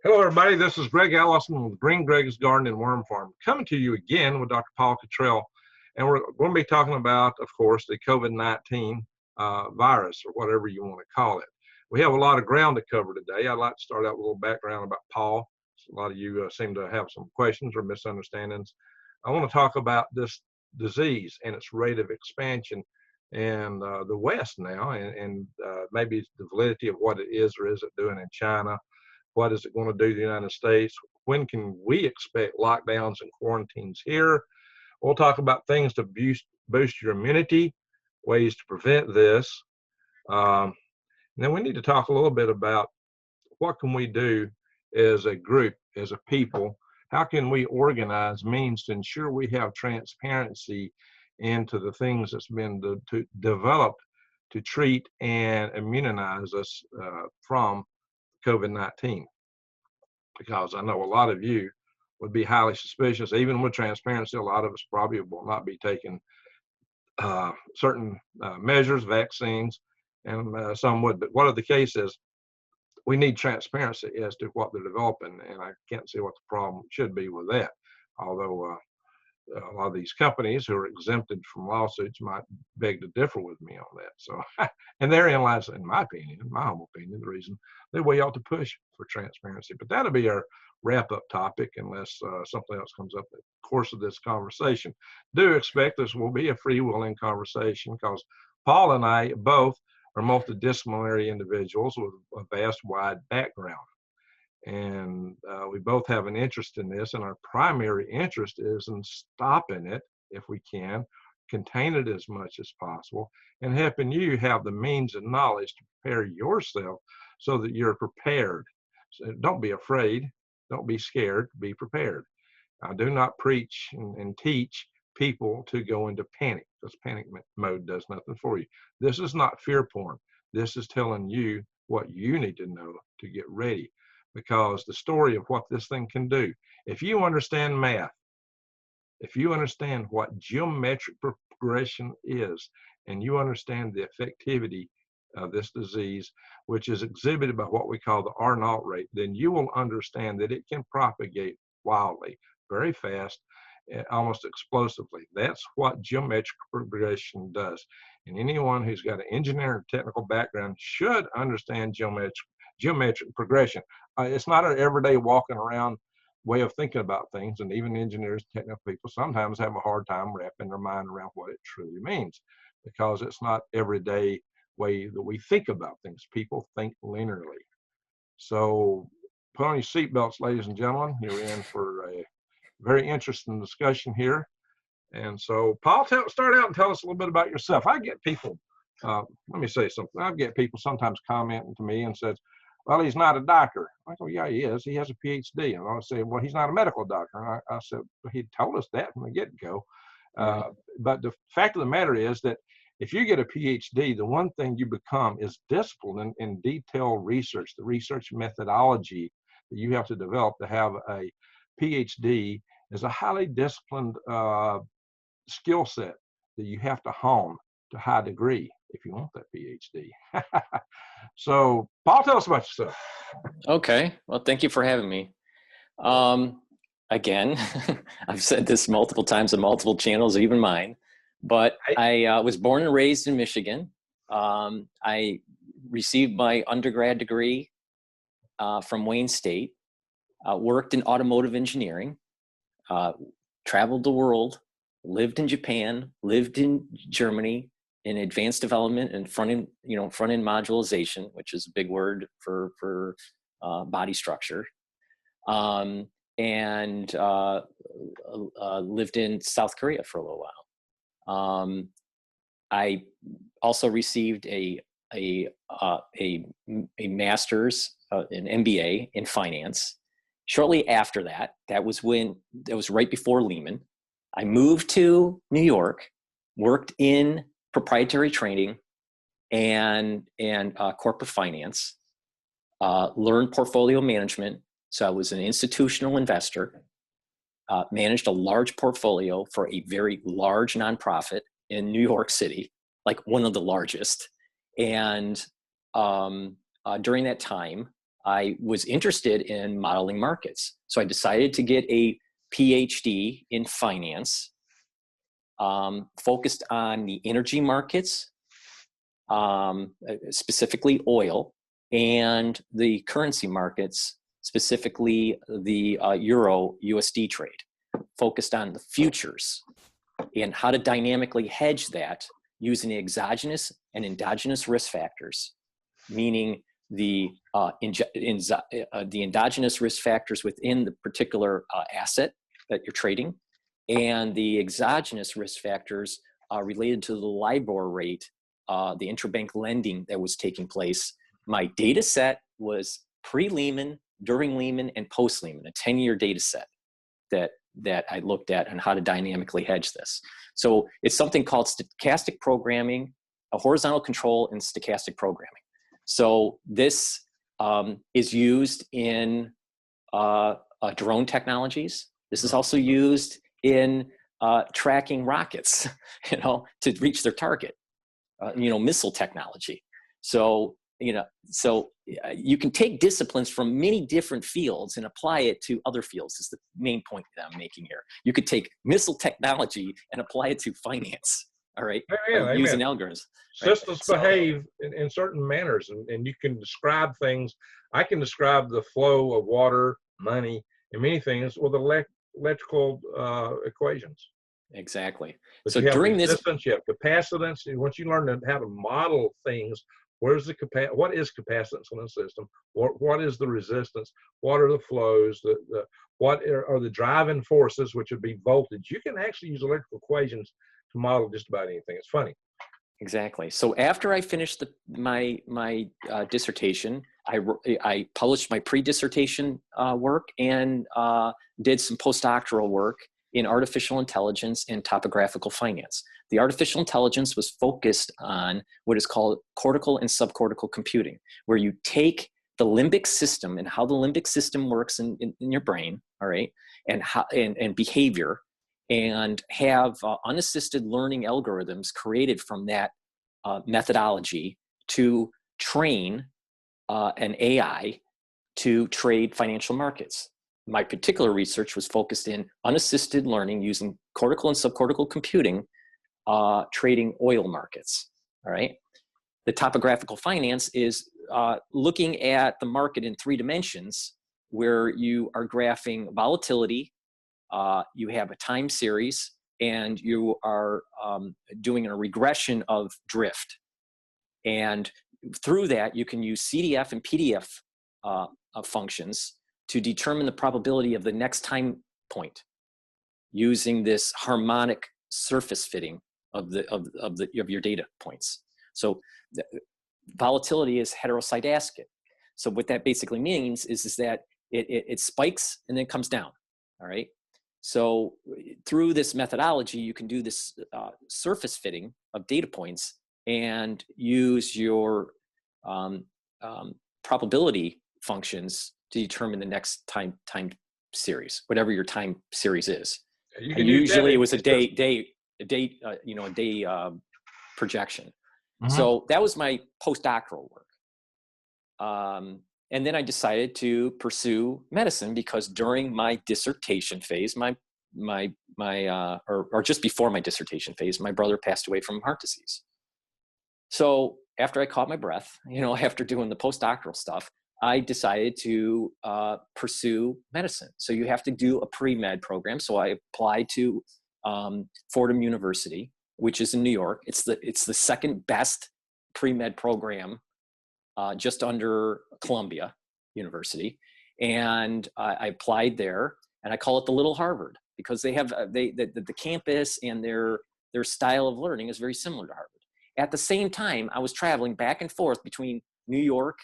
Hello, everybody. This is Greg Allison with Green Greg's Garden and Worm Farm, coming to you again with Dr. Paul Cottrell. And we're going to be talking about, of course, the COVID-19 virus, or whatever you want to call it. We have a lot of ground to cover today. I'd like to start out with a little background about Paul. A lot of you seem to have some questions or misunderstandings. I want to talk about this disease and its rate of expansion in the West now, and maybe the validity of what it is or isn't doing in China. What is it going to do to the United States? When can we expect lockdowns and quarantines here? We'll talk about things to boost your immunity, ways to prevent this. And then we need to talk a little bit about what can we do as a group, as a people. How can we organize means to ensure we have transparency into the things that's been developed to treat and immunize us from COVID-19, because I know a lot of you would be highly suspicious. Even with transparency, a lot of us probably will not be taking certain measures, vaccines, and some would. But whatever the case is, we need transparency as to what they're developing, and I can't see what the problem should be with that. Although a lot of these companies who are exempted from lawsuits might beg to differ with me on that. So, and therein lies, in my opinion, my humble opinion, the reason that we ought to push for transparency. But that'll be our wrap-up topic, unless something else comes up in the course of this conversation. Do expect this will be a free-willing conversation, because Paul and I both are multidisciplinary individuals with a vast, wide background. And we both have an interest in this, and our primary interest is in stopping it if we can, contain it as much as possible, and helping you have the means and knowledge to prepare yourself so that you're prepared. So don't be afraid, don't be scared, be prepared. I do not preach and teach people to go into panic, because panic mode does nothing for you. This is not fear porn. This is telling you what you need to know to get ready. Because the story of what this thing can do, if you understand math, if you understand what geometric progression is, and you understand the effectivity of this disease, which is exhibited by what we call the R0 rate, then you will understand that it can propagate wildly, very fast, almost explosively. That's what geometric progression does. And anyone who's got an engineering or technical background should understand geometric progression. It's not an everyday walking around way of thinking about things, and even engineers, technical people sometimes have a hard time wrapping their mind around what it truly means, because it's not everyday way that we think about things. People think linearly. So put on your seatbelts, ladies and gentlemen. You're in for a very interesting discussion here. And so, Paul, start out and tell us a little bit about yourself. I get people, let me say something. I get people sometimes commenting to me and says, well, he's not a doctor. I go, yeah, he is. He has a PhD. And I say, well, he's not a medical doctor. And I said, well, he told us that from the get-go. But the fact of the matter is that if you get a PhD, the one thing you become is discipline in detailed research, the research methodology that you have to develop to have a PhD is a highly disciplined skill set that you have to hone to a high degree if you want that PhD. So, Paul, tell us about yourself. Okay. Well, thank you for having me. Again, I've said this multiple times on multiple channels, even mine, but I was born and raised in Michigan. I received my undergrad degree from Wayne State, worked in automotive engineering, traveled the world, lived in Japan, lived in Germany, in advanced development and front-end modularization, which is a big word for body structure, and lived in South Korea for a little while. I also received a master's, an MBA in finance. Shortly after that, that was right before Lehman. I moved to New York, worked in proprietary trading and corporate finance, learned portfolio management. So I was an institutional investor, managed a large portfolio for a very large nonprofit in New York City, like one of the largest. And during that time, I was interested in modeling markets. So I decided to get a PhD in finance, focused on the energy markets, specifically oil, and the currency markets, specifically the Euro USD trade, focused on the futures and how to dynamically hedge that using the exogenous and endogenous risk factors, meaning the endogenous risk factors within the particular asset that you're trading, and the exogenous risk factors related to the LIBOR rate, the interbank lending that was taking place. My data set was pre-Lehman, during Lehman, and post-Lehman, a 10-year data set that I looked at on how to dynamically hedge this. So it's something called stochastic programming, a horizontal control in stochastic programming. So this is used in drone technologies. This is also used in tracking rockets, to reach their target, missile technology. So, you can take disciplines from many different fields and apply it to other fields is the main point that I'm making here. You could take missile technology and apply it to finance, all right? Amen, using amen. algorithms. Systems behave in certain manners, and you can describe things. I can describe the flow of water, money, and many things with electrical equations. Exactly. But So you have during resistance, you have capacitance, and once you learn how to model things, what is capacitance in a system? What is the resistance? What are the flows? What are the driving forces, which would be voltage? You can actually use electrical equations to model just about anything. It's funny. Exactly. So after I finished my dissertation, I published my pre-dissertation work and did some postdoctoral work in artificial intelligence and topographical finance. The artificial intelligence was focused on what is called cortical and subcortical computing, where you take the limbic system and how the limbic system works in your brain, all right, and how and behavior, and have unassisted learning algorithms created from that methodology to train an AI to trade financial markets. My particular research was focused in unassisted learning using cortical and subcortical computing, trading oil markets, all right? The topographical finance is looking at the market in 3 dimensions, where you are graphing volatility, you have a time series, and you are doing a regression of drift. And through that, you can use CDF and PDF functions to determine the probability of the next time point using this harmonic surface fitting of your data points. So the volatility is heteroscedastic. So what that basically means is that it spikes and then comes down, all right? So through this methodology, you can do this surface fitting of data points and use your probability functions to determine the next time series, whatever your time series is. And usually it was a day projection. Mm-hmm. So that was my postdoctoral work. And then I decided to pursue medicine because during my dissertation phase, or just before my dissertation phase, my brother passed away from heart disease. So after I caught my breath, after doing the postdoctoral stuff, I decided to pursue medicine. So you have to do a pre-med program. So I applied to Fordham University, which is in New York. It's the second best pre-med program, just under Columbia University. And I applied there, and I call it the Little Harvard because they have the campus and their style of learning is very similar to Harvard. At the same time, I was traveling back and forth between New York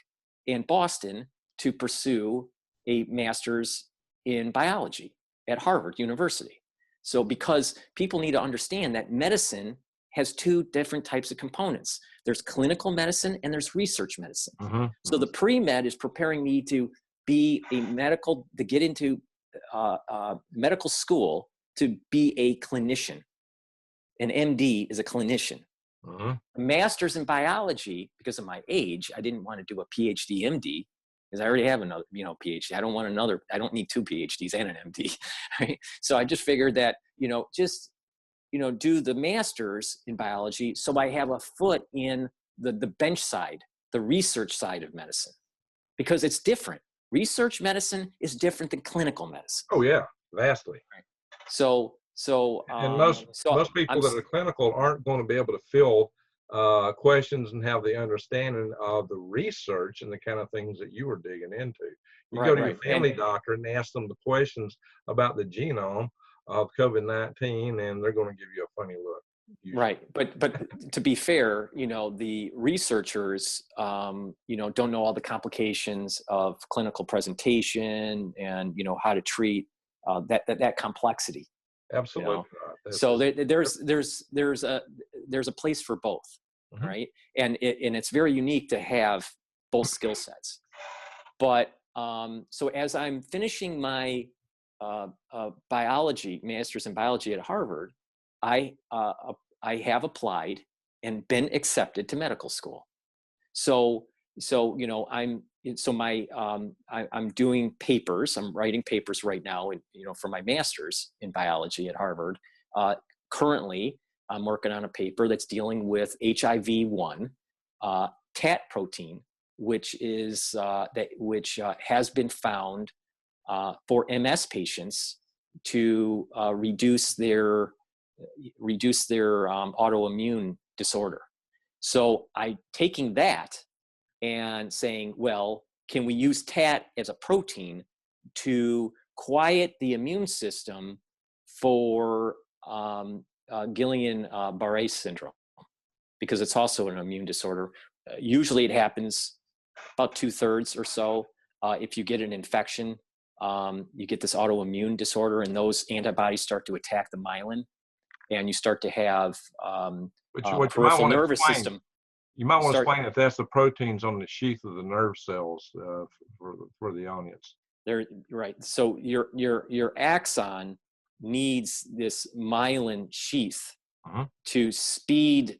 and Boston to pursue a master's in biology at Harvard University. So because people need to understand that medicine has 2 different types of components. There's clinical medicine and there's research medicine. Mm-hmm. So the pre-med is preparing me to be to get into medical school to be a clinician. An MD is a clinician. Mm-hmm. A master's in biology, because of my age, I didn't want to do a PhD MD. because I already have another, PhD. I don't want another, I don't need 2 PhDs and an MD, right? So I just figured that, just, do the master's in biology. So I have a foot in the bench side, the research side of medicine, because it's different. Research medicine is different than clinical medicine. Oh yeah, vastly. Right. So and most people that are clinical aren't going to be able to fill questions and have the understanding of the research and the kind of things that you were digging into. You go to your family doctor and ask them the questions about the genome of COVID-19, and they're going to give you a funny look. Usually. Right, but to be fair, the researchers, don't know all the complications of clinical presentation and how to treat that complexity. Absolutely. So there's a place for both, mm-hmm. right? And it's very unique to have both skill sets. But so as I'm finishing my master's in biology at Harvard, I have applied and been accepted to medical school. So I'm doing papers. I'm writing papers right now, for my master's in biology at Harvard. Currently, I'm working on a paper that's dealing with HIV-1 TAT protein, which has been found for MS patients to reduce their autoimmune disorder. So I'm taking that and saying, well, can we use TAT as a protein to quiet the immune system for Guillain-Barré syndrome? Because it's also an immune disorder. Usually it happens about 2/3 or so. If you get an infection, you get this autoimmune disorder, and those antibodies start to attack the myelin, and you start to have peripheral nervous system. You might want to explain if that's the proteins on the sheath of the nerve cells for the audience. They're right. So your axon needs this myelin sheath uh-huh. to speed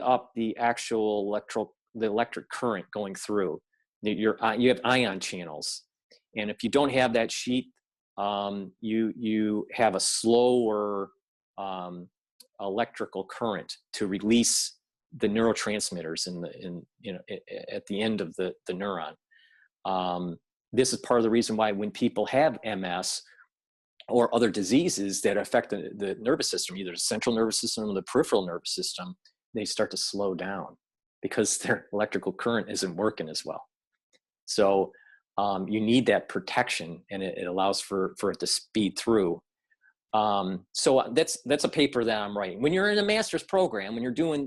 up the actual electric current going through. You have ion channels, and if you don't have that sheath, you have a slower electrical current to release the neurotransmitters at the end of the neuron. This is part of the reason why when people have MS or other diseases that affect the nervous system, either the central nervous system or the peripheral nervous system, they start to slow down because their electrical current isn't working as well. So you need that protection, and it allows for it to speed through. So that's a paper that I'm writing. When you're in a master's program, when you're doing,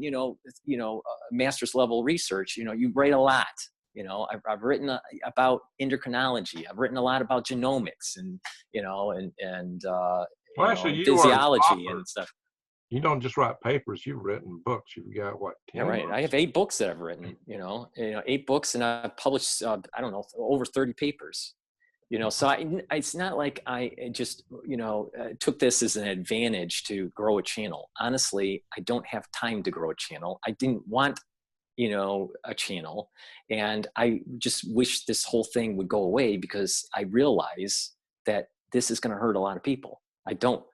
master's level research, you write a lot. I've written about endocrinology. I've written a lot about genomics and physiology and stuff. You don't just write papers. You've written books. You've got what? 10 yeah, right. books? I have 8 books that I've written. 8 books, and I've published over 30 papers. So it's not like I just, took this as an advantage to grow a channel. Honestly, I don't have time to grow a channel. I didn't want, a channel. And I just wish this whole thing would go away, because I realize that this is going to hurt a lot of people. I don't,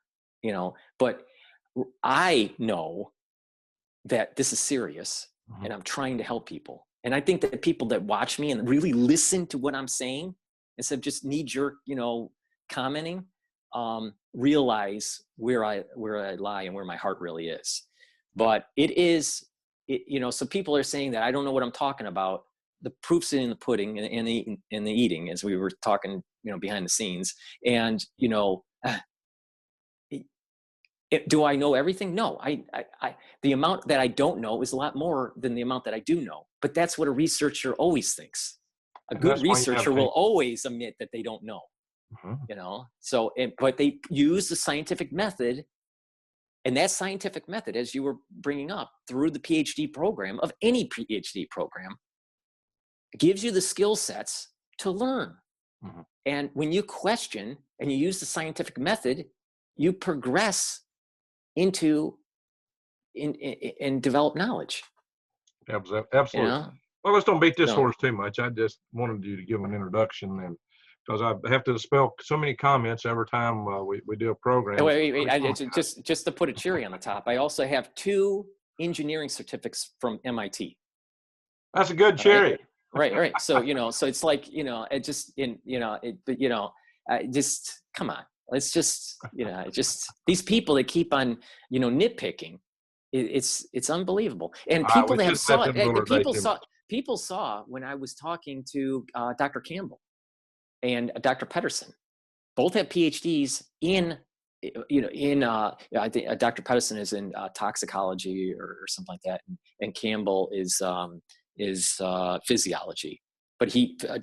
but I know that this is serious, mm-hmm. and I'm trying to help people. And I think that people that watch me and really listen to what I'm saying, instead of just knee-jerk, commenting, realize where I lie and where my heart really is. But so people are saying that I don't know what I'm talking about. The proof's in the pudding and in the eating, as we were talking, behind the scenes. And do I know everything? No, I the amount that I don't know is a lot more than the amount that I do know. But that's what a researcher always thinks. A good researcher will always admit that they don't know, mm-hmm. So, but they use the scientific method, and that scientific method, as you were bringing up, through the PhD program of any PhD program, gives you the skill sets to learn. Mm-hmm. And when you question and you use the scientific method, you progress into and develop knowledge. Absolutely. Well, let's don't beat this So, horse too much. I just wanted you to give an introduction, and because I have to dispel so many comments every time we do a program. wait, just to put a cherry on the top, I also have 2 engineering certificates from MIT. That's a good cherry. Right. So, so it's like, just come on. Let's just, just these people that keep on, nitpicking. It's unbelievable. And people that have saw it, people saw when I was talking to Dr. Campbell and Dr. Pedersen. Both have PhDs in, I think Dr. Pedersen is in toxicology or something like that, and Campbell is physiology. But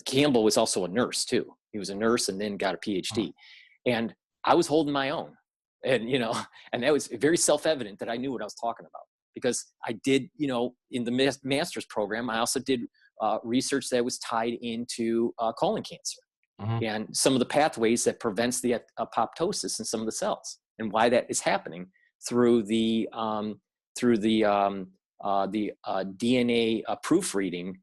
Campbell was also a nurse too. He was a nurse and then got a PhD. And I was holding my own, and and that was very self-evident that I knew what I was talking about, because I did, in the master's program, I also did research that was tied into colon cancer. Mm-hmm. And some of the pathways that prevents the apoptosis in some of the cells, and why that is happening through the DNA proofreading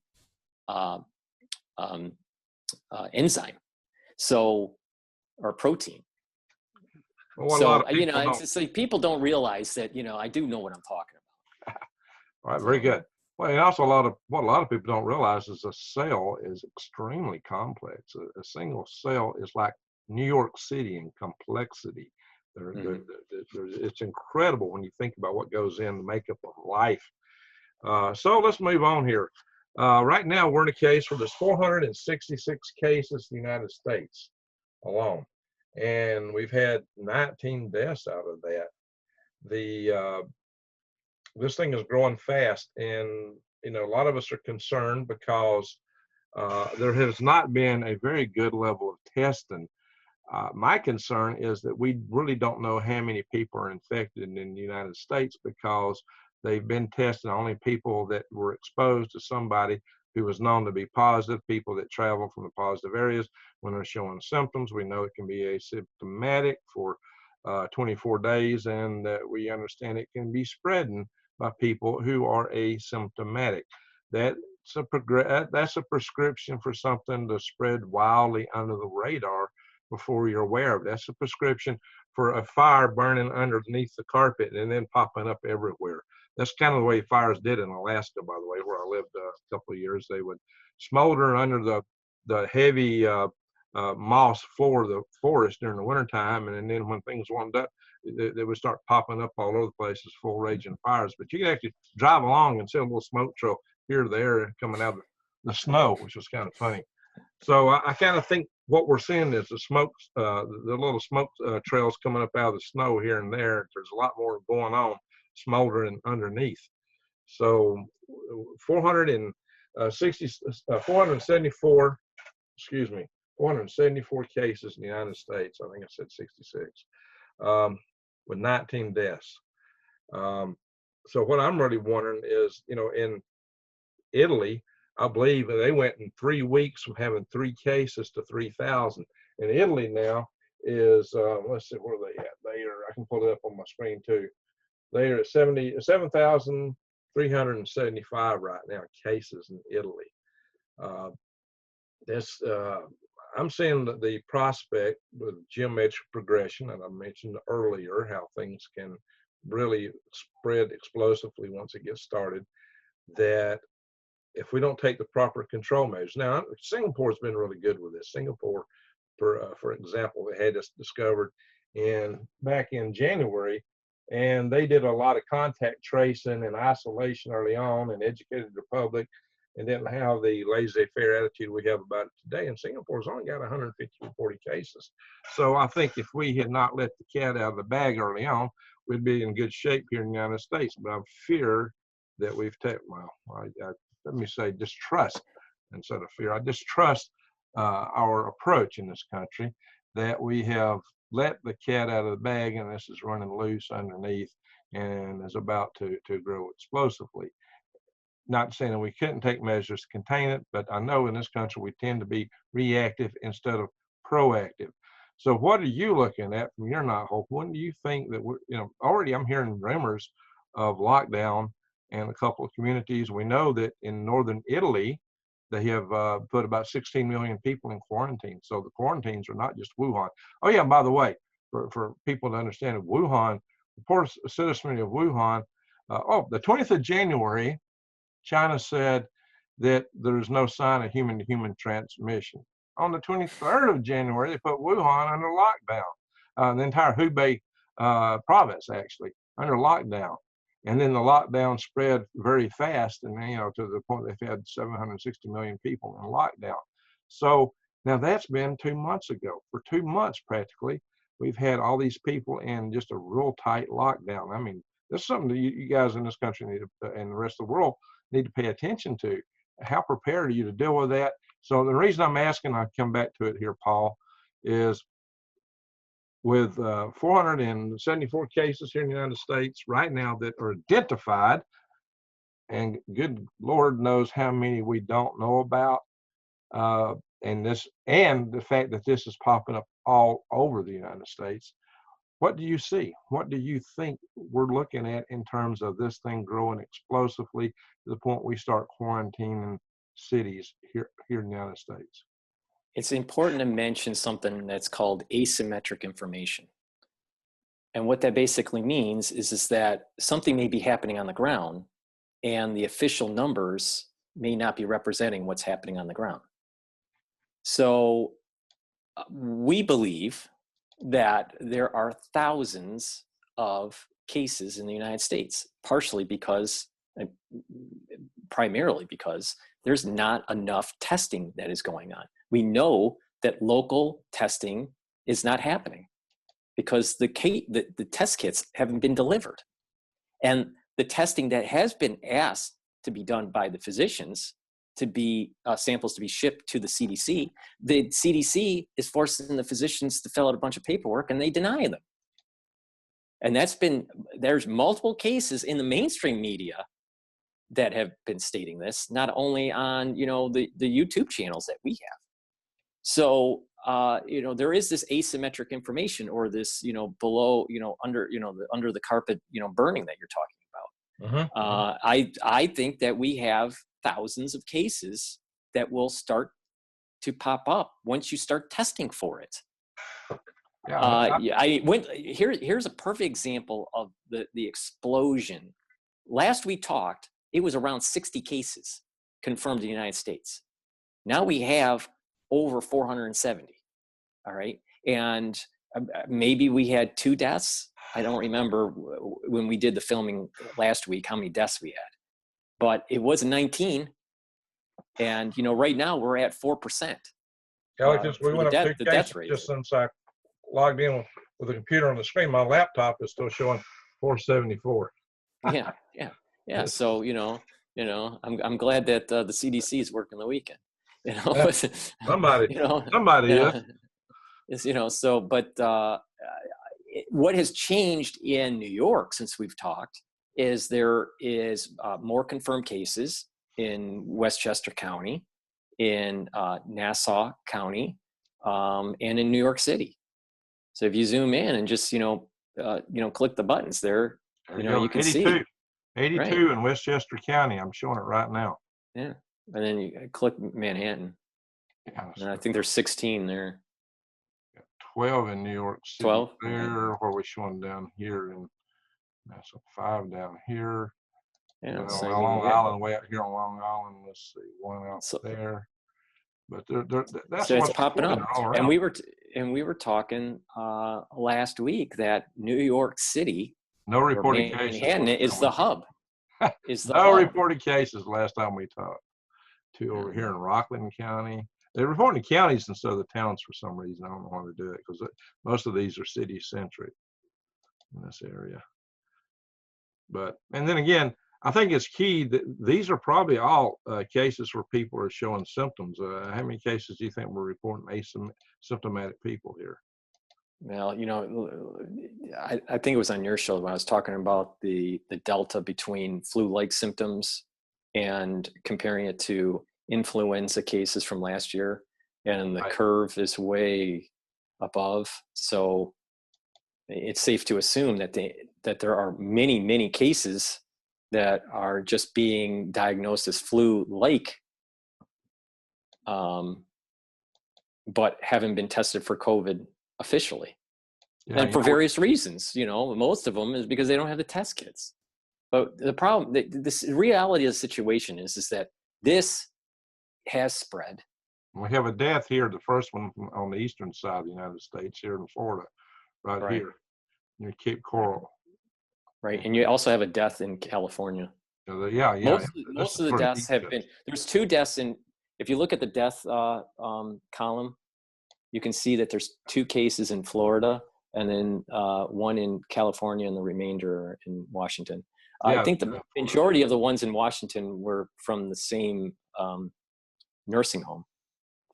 enzyme, or protein. Well, it's just like people don't realize that I do know what I'm talking about. All right, very good. Well, and also what a lot of people don't realize is a cell is extremely complex. A single cell is like New York City in complexity. It's incredible when you think about what goes in the makeup of life. So let's move on here. Right now, we're in a case where there's 466 cases in the United States alone, and we've had 19 deaths out of that. This thing is growing fast, and a lot of us are concerned because there has not been a very good level of testing. My concern is that we really don't know how many people are infected in the United States, because they've been testing only people that were exposed to somebody who was known to be positive, people that travel from the positive areas. When they're showing symptoms, we know it can be asymptomatic for 24 days, and we understand it can be spreading by people who are asymptomatic. That's a prescription for something to spread wildly under the radar before you're aware of it. That's a prescription for a fire burning underneath the carpet and then popping up everywhere. That's kind of the way fires did in Alaska, by the way, where I lived a couple of years. They would smolder under the heavy moss floor of the forest during the wintertime, and then when things warmed up, they would start popping up all over the place as full raging fires. But you could actually drive along and see a little smoke trail here or there coming out of the snow, which was kind of funny. So I kind of think what we're seeing is the little smoke trails coming up out of the snow here and there. There's a lot more going on, smoldering underneath. So 474 cases in the United States. I think I said 66, with 19 deaths. So what I'm really wondering is, in Italy, I believe they went in 3 weeks from having 3 cases to 3,000. And Italy now is, let's see, where are they at? I can pull it up on my screen too. They are at 7,375 right now cases in Italy. I'm seeing the prospect with geometric progression, and I mentioned earlier how things can really spread explosively once it gets started, that if we don't take the proper control measures. Now, Singapore's been really good with this. Singapore, for example, they had this discovered back in January, and they did a lot of contact tracing and isolation early on and educated the public, and didn't have the laissez-faire attitude we have about it today. And Singapore's only got 150 or 40 cases. So I think if we had not let the cat out of the bag early on, we'd be in good shape here in the United States. But I fear that we've let me say distrust instead of fear. I distrust our approach in this country, that we have let the cat out of the bag and this is running loose underneath and is about to grow explosively. Not saying that we couldn't take measures to contain it, but I know in this country we tend to be reactive instead of proactive. So what are you looking at from your knothole? When do you think that already I'm hearing rumors of lockdown and a couple of communities. We know that in northern Italy, they have put about 16 million people in quarantine. So the quarantines are not just Wuhan. Oh yeah, by the way, for people to understand, Wuhan, the poor citizenry of Wuhan, the 20th of January, China said that there's no sign of human-to-human transmission. On the 23rd of January, they put Wuhan under lockdown, the entire Hubei province actually under lockdown. And then the lockdown spread very fast, and to the point they've had 760 million people in lockdown. So now that's been 2 months ago. For 2 months practically, we've had all these people in just a real tight lockdown. I mean, this is something that you guys in this country need to, and the rest of the world need to pay attention to. How prepared are you to deal with that? So the reason I'm asking, I'll come back to it here, Paul, is with 474 cases here in the United States right now that are identified, and good Lord knows how many we don't know about, and the fact that this is popping up all over the United States. What do you see? What do you think we're looking at in terms of this thing growing explosively to the point we start quarantining cities here in the United States? It's important to mention something that's called asymmetric information. And what that basically means is that something may be happening on the ground and the official numbers may not be representing what's happening on the ground. So we believe that there are thousands of cases in the United States, primarily because there's not enough testing that is going on. We know that local testing is not happening because the test kits haven't been delivered. And the testing that has been asked to be done by the physicians, to be samples to be shipped to the CDC is forcing the physicians to fill out a bunch of paperwork, and they deny them. And there's multiple cases in the mainstream media that have been stating this, not only on the YouTube channels that we have. So there is this asymmetric information, or this below under the carpet burning that you're talking about. I think that we have thousands of cases that will start to pop up once you start testing for it. Here's a perfect example of the explosion. Last we talked, it was around 60 cases confirmed in the United States. Now we have over 470. All right. And maybe we had 2 deaths. I don't remember when we did the filming last week how many deaths we had, but it was 19. And, right now we're at 4%. We went up 2 cases rate. Just since I logged in with the computer on the screen. My laptop is still showing 474. Yeah. So, I'm glad that the CDC is working the weekend. Somebody is. What has changed in New York since we've talked is there is more confirmed cases in Westchester County, in Nassau County, and in New York City. So if you zoom in and just click the buttons there, you can 82, see 82 right. In Westchester County. I'm showing it right now. Yeah, and then you click Manhattan. Yeah, and I think there's 16 there. 12 in New York City. 12 there. Where we showing down here, and that's 5 down here. Yeah, on so Long Island, way out here on Long Island. Let's see, 1 out there. But that's so what's it's popping up. And we were talking last week that New York City, no reported cases. Manhattan is the hub. Reported cases last time we talked. Over here in Rockland County. They're reporting counties instead of the towns for some reason. I don't know why they do it, because most of these are city centric in this area. And then again, I think it's key that these are probably all cases where people are showing symptoms. How many cases do you think we're reporting asymptomatic people here? Well, I think it was on your show when I was talking about the delta between flu-like symptoms and comparing it to influenza cases from last year, and the curve is way above. So it's safe to assume that there are many cases that are just being diagnosed as flu-like, but haven't been tested for COVID officially. Yeah, And for various reasons, you know, most of them is because they don't have the test kits. But the problem, this reality of the situation is that this has spread. we have a death here, the first one on the eastern side of the United States, here in Florida, right here near Cape Coral. Right, and you also have a death in California. Yeah. Most of the deaths have been, there's 2 deaths in, if you look at the death column, you can see that there's 2 cases in Florida, and then 1 in California, and the remainder in Washington. I think the majority of the ones in Washington were from the same nursing home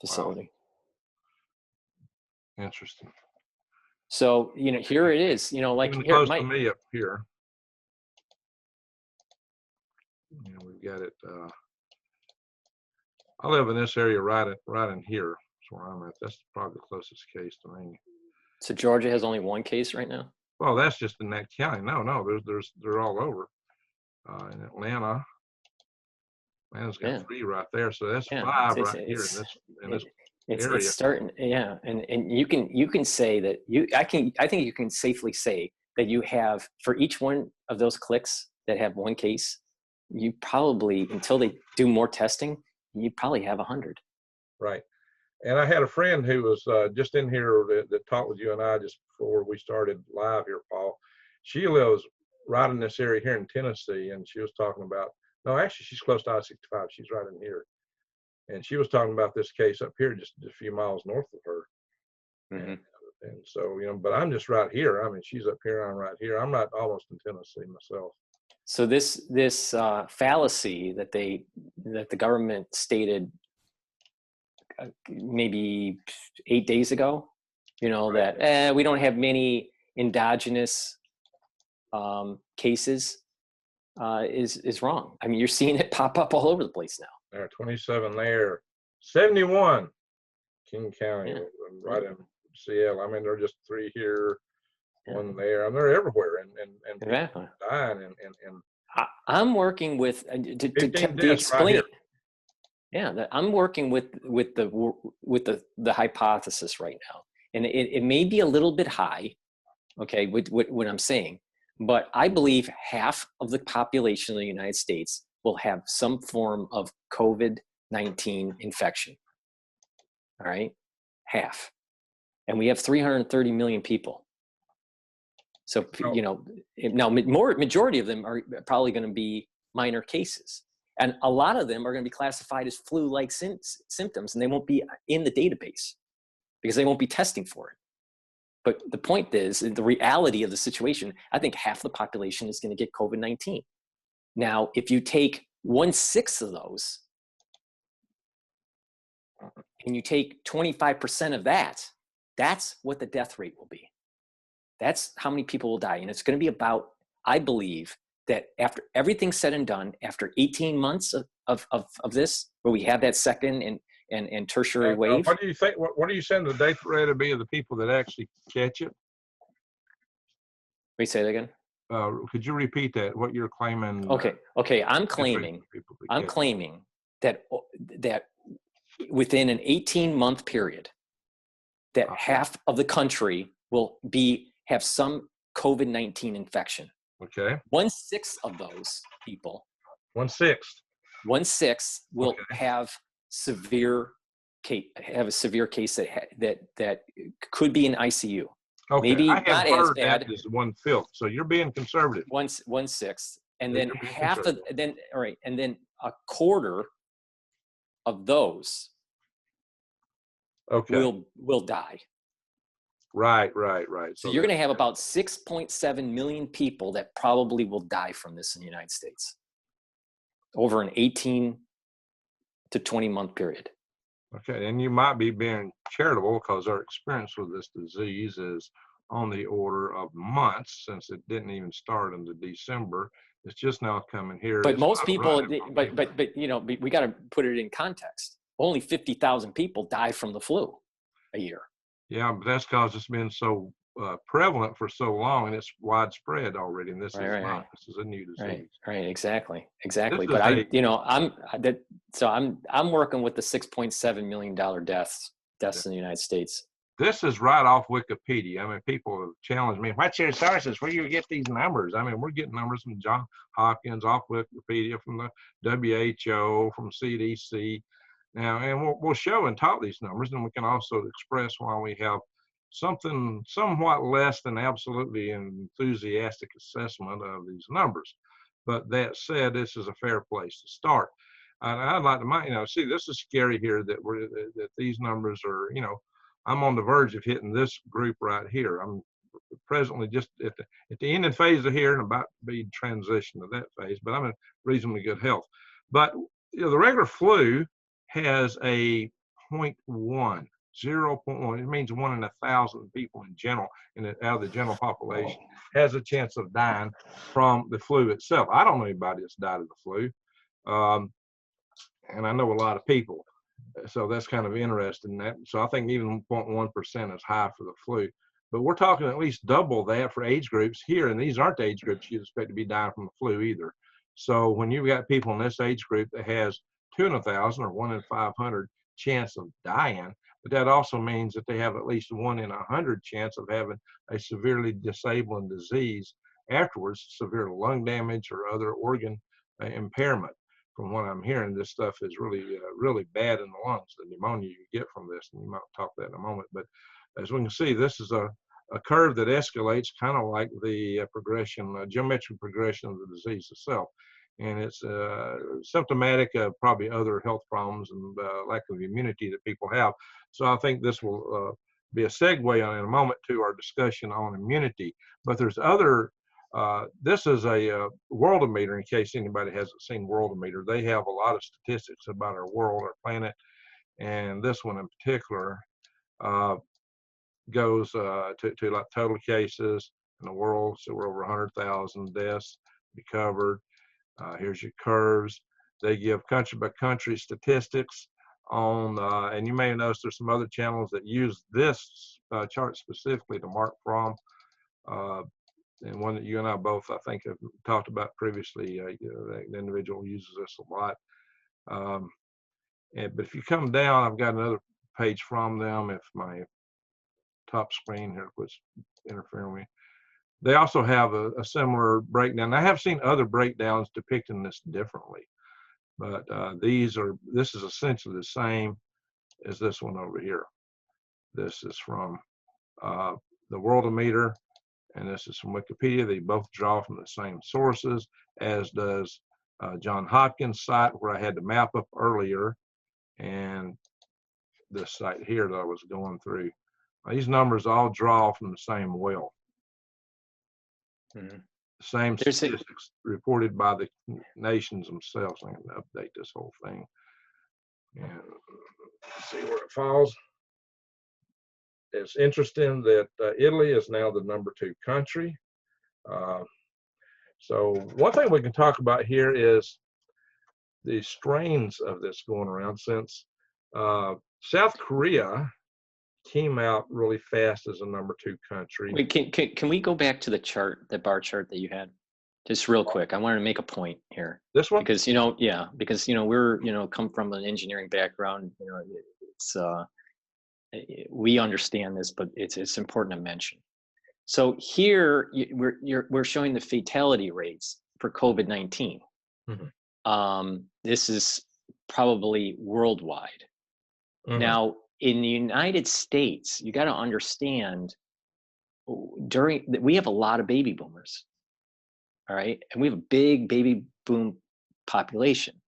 facility. Wow. Interesting. So, you know, here it is, you know, like even here, close to me up here. You know, we've got it. I live in this area right in here. That's where I'm at. That's probably the closest case to me. So Georgia has only 1 case right now? Well, that's just in that county. No, they're all over. In Atlanta's got 3 right there. So that's 5 right here in this area. It's starting, yeah. And you can say that I think you can safely say that you have, for each one of those clicks that have 1 case, you probably, until they do more testing, you probably have 100. Right. And I had a friend who was just in here that talked with you and I just before we started live here, Paul. She lives right in this area here in Tennessee, and she was talking about, no, actually she's close to I-65. She's right in here. And she was talking about this case up here just a few miles north of her. Mm-hmm. And so, you know, but I'm just right here. I mean, she's up here, I'm right here. I'm not almost in Tennessee myself. So this fallacy that the government stated maybe 8 days ago, you know, that we don't have many endogenous cases is wrong. I mean, you're seeing it pop up all over the place now. There are 27 there, 71 King County, right in CL. I mean, there are just 3 here, 1 there. I mean, they're everywhere, and exactly dying. And I'm working with to explain. Right, yeah, I'm working with the hypothesis right now, and it may be a little bit high, okay, with what I'm saying, but I believe half of the population of the United States will have some form of COVID-19 infection. All right, half, and we have 330 million people. So, you know, now majority of them are probably going to be minor cases. And a lot of them are going to be classified as flu-like symptoms, and they won't be in the database because they won't be testing for it. But the point is, the reality of the situation, I think half the population is going to get COVID-19. Now, if you take 1/6 of those and you take 25% of that, that's what the death rate will be. That's how many people will die. And it's going to be about, I believe, that after everything's said and done, after 18 months of this, where we have that second and tertiary wave. What do you think? What do you saying the death rate will be of the people that actually catch it? Wait, say that again? Could you repeat that? What you're claiming? Okay. I'm claiming that within an 18-month period, that half of the country will have some COVID-19 infection. Okay. 1/6 of those people. 1/6. 1/6 will have a severe case that could be in ICU. Okay. Maybe I have not heard as bad. that is 1/5. So you're being conservative. 1/6, and then half of and then a quarter of those will die. Right. So you're going to have about 6.7 million people that probably will die from this in the United States over an 18 to 20 month period. Okay, and you might be being charitable because our experience with this disease is on the order of months, since it didn't even start into December. It's just now coming here. But most people, but you know, we got to put it in context. Only 50,000 people die from the flu a year. Yeah, but that's because it's been so prevalent for so long, and it's widespread already. And this is Right, not. right. This is a new disease. Right, exactly. This But is I'm working with the $6.7 million deaths in the United States. This is right off Wikipedia. I mean, people have challenged me. What's your sources? Where do you get these numbers? I mean, we're getting numbers from John Hopkins, off Wikipedia, from the WHO, from CDC. Now, and we'll show and talk these numbers, and we can also express why we have something somewhat less than absolutely enthusiastic assessment of these numbers. But that said, this is a fair place to start. And I'd like to, see, this is scary here that these numbers are, I'm on the verge of hitting this group right here. I'm presently just at the ending phase of here and about to be transition to that phase, but I'm in reasonably good health. But the regular flu has a 0.1. 0.1. It means 1 in 1,000 people in general, out of the general population, has a chance of dying from the flu itself. I don't know anybody that's died of the flu, and I know a lot of people. So that's kind of interesting. So I think even 0.1% is high for the flu. But we're talking at least double that for age groups here, and these aren't the age groups you'd expect to be dying from the flu either. So when you've got people in this age group that has 2 in 1,000 or 1 in 500 chance of dying, but that also means that they have at least 1 in 100 chance of having a severely disabling disease afterwards, severe lung damage or other organ impairment. From what I'm hearing, this stuff is really bad in the lungs, the pneumonia you get from this, and you might talk that in a moment. But as we can see, this is a curve that escalates kind of like the geometric progression of the disease itself. And it's symptomatic of probably other health problems and lack of immunity that people have. So I think this will be a segue in a moment to our discussion on immunity. But there's other, this is a worldometer, in case anybody hasn't seen worldometer. They have a lot of statistics about our world, our planet, and this one in particular goes to like total cases in the world. So we're over 100,000 deaths be covered. Here's your curves. They give country by country statistics on, and you may notice there's some other channels that use this chart specifically to mark from, and one that you and I both, I think, have talked about previously. The individual uses this a lot. But if you come down, I've got another page from them. If my top screen here quits interfering with me. They also have a similar breakdown. I have seen other breakdowns depicting this differently, but this is essentially the same as this one over here. This is from the Worldometer, and this is from Wikipedia. They both draw from the same sources, as does John Hopkins' site, where I had the map up earlier, and this site here that I was going through. These numbers all draw from the same well. Mm-hmm. Same statistics reported by the nations themselves. I'm going to update this whole thing and see where it falls. It's interesting that Italy is now the #2 country. So one thing we can talk about here is the strains of this going around, since South Korea came out really fast as a #2 country. Wait, can we go back to the chart, the bar chart that you had, just real quick? I wanted to make a point here. This one, because we're come from an engineering background. It's we understand this, but it's important to mention. So here we're showing the fatality rates for COVID-19. Mm-hmm. This is probably worldwide. Mm-hmm. Now, in the United States, you got to understand, we have a lot of baby boomers, all right? And we have a big baby boom population.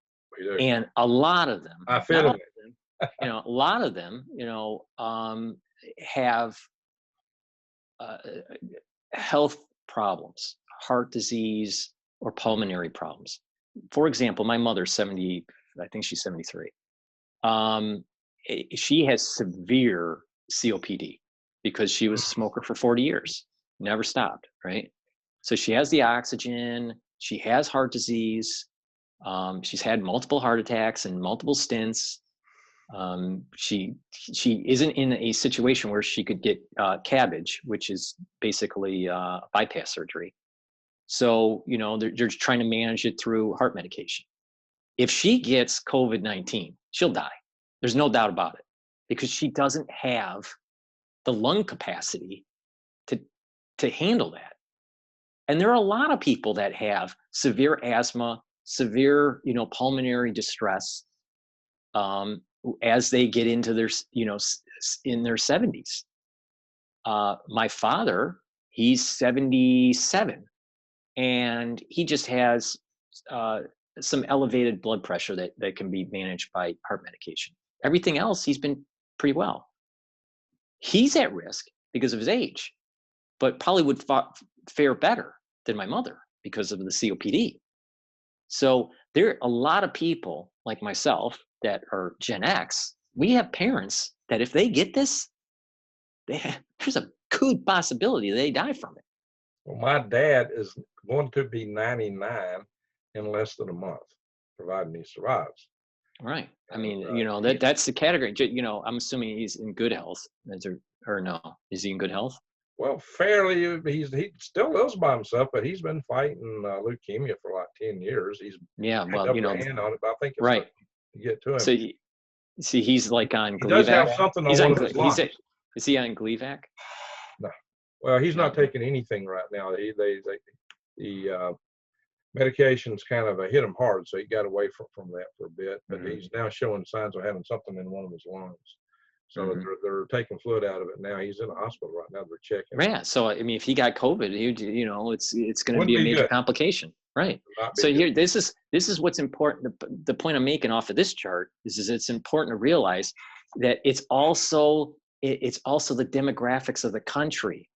And a lot of them, a lot of them, have health problems, heart disease, or pulmonary problems. For example, my mother's 70, I think she's 73. She has severe COPD because she was a smoker for 40 years, never stopped, right? So she has the oxygen, she has heart disease, she's had multiple heart attacks and multiple stints. She isn't in a situation where she could get cabbage, which is basically bypass surgery. So, you know, they're trying to manage it through heart medication. If she gets COVID-19, she'll die. There's no doubt about it, because she doesn't have the lung capacity to handle that. And there are a lot of people that have severe asthma, severe, you know, pulmonary distress, as they get into their, you know, in their 70s. My father, he's 77, and he just has some elevated blood pressure that can be managed by heart medication. Everything else, he's been pretty well. He's at risk because of his age, but probably would fare better than my mother because of the COPD. So there are a lot of people like myself that are Gen X. We have parents that if they get this, there's a good possibility they die from it. Well, my dad is going to be 99 in less than a month, providing he survives. Right. I mean, you know, that's the category. You know, I'm assuming he's in good health. Or no? Is he in good health? Well, fairly. He still lives by himself, but he's been fighting leukemia for like 10 years. He's well, you know, hand on it, but I think it's right to get to him. So he's like on Gleevec. He does have something on one of his lungs. Is he on Gleevec? No. Well, he's not taking anything right now. The medications kind of hit him hard, so he got away from that for a bit. But he's now showing signs of having something in one of his lungs. So they're taking fluid out of it now. He's in the hospital right now. They're checking. Yeah. So I mean, if he got COVID, you know, it's going to be a major complication, right? So here, this is what's important. The point I'm making off of this chart is it's important to realize that it's also the demographics of the country.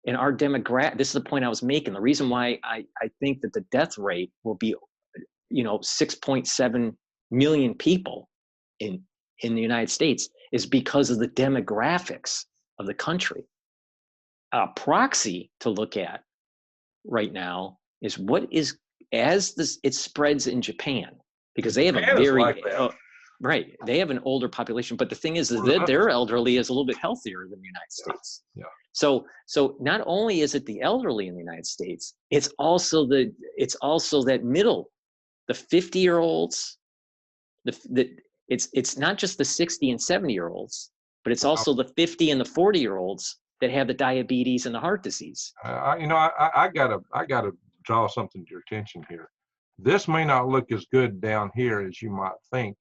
And our demographic, this is the point I was making. The reason why I think that the death rate will be, you know, 6.7 million people in the United States is because of the demographics of the country. A proxy to look at right now is what is, it spreads in Japan, because they have right. They have an older population, but the thing is that their elderly is a little bit healthier than the United States. Yeah. So not only is it the elderly in the United States, it's also that middle, the 50-year-olds, it's not just the 60 and 70-year-olds, but it's also the 50 and the 40-year-olds that have the diabetes and the heart disease. You know, I gotta draw something to your attention here. This may not look as good down here as you might think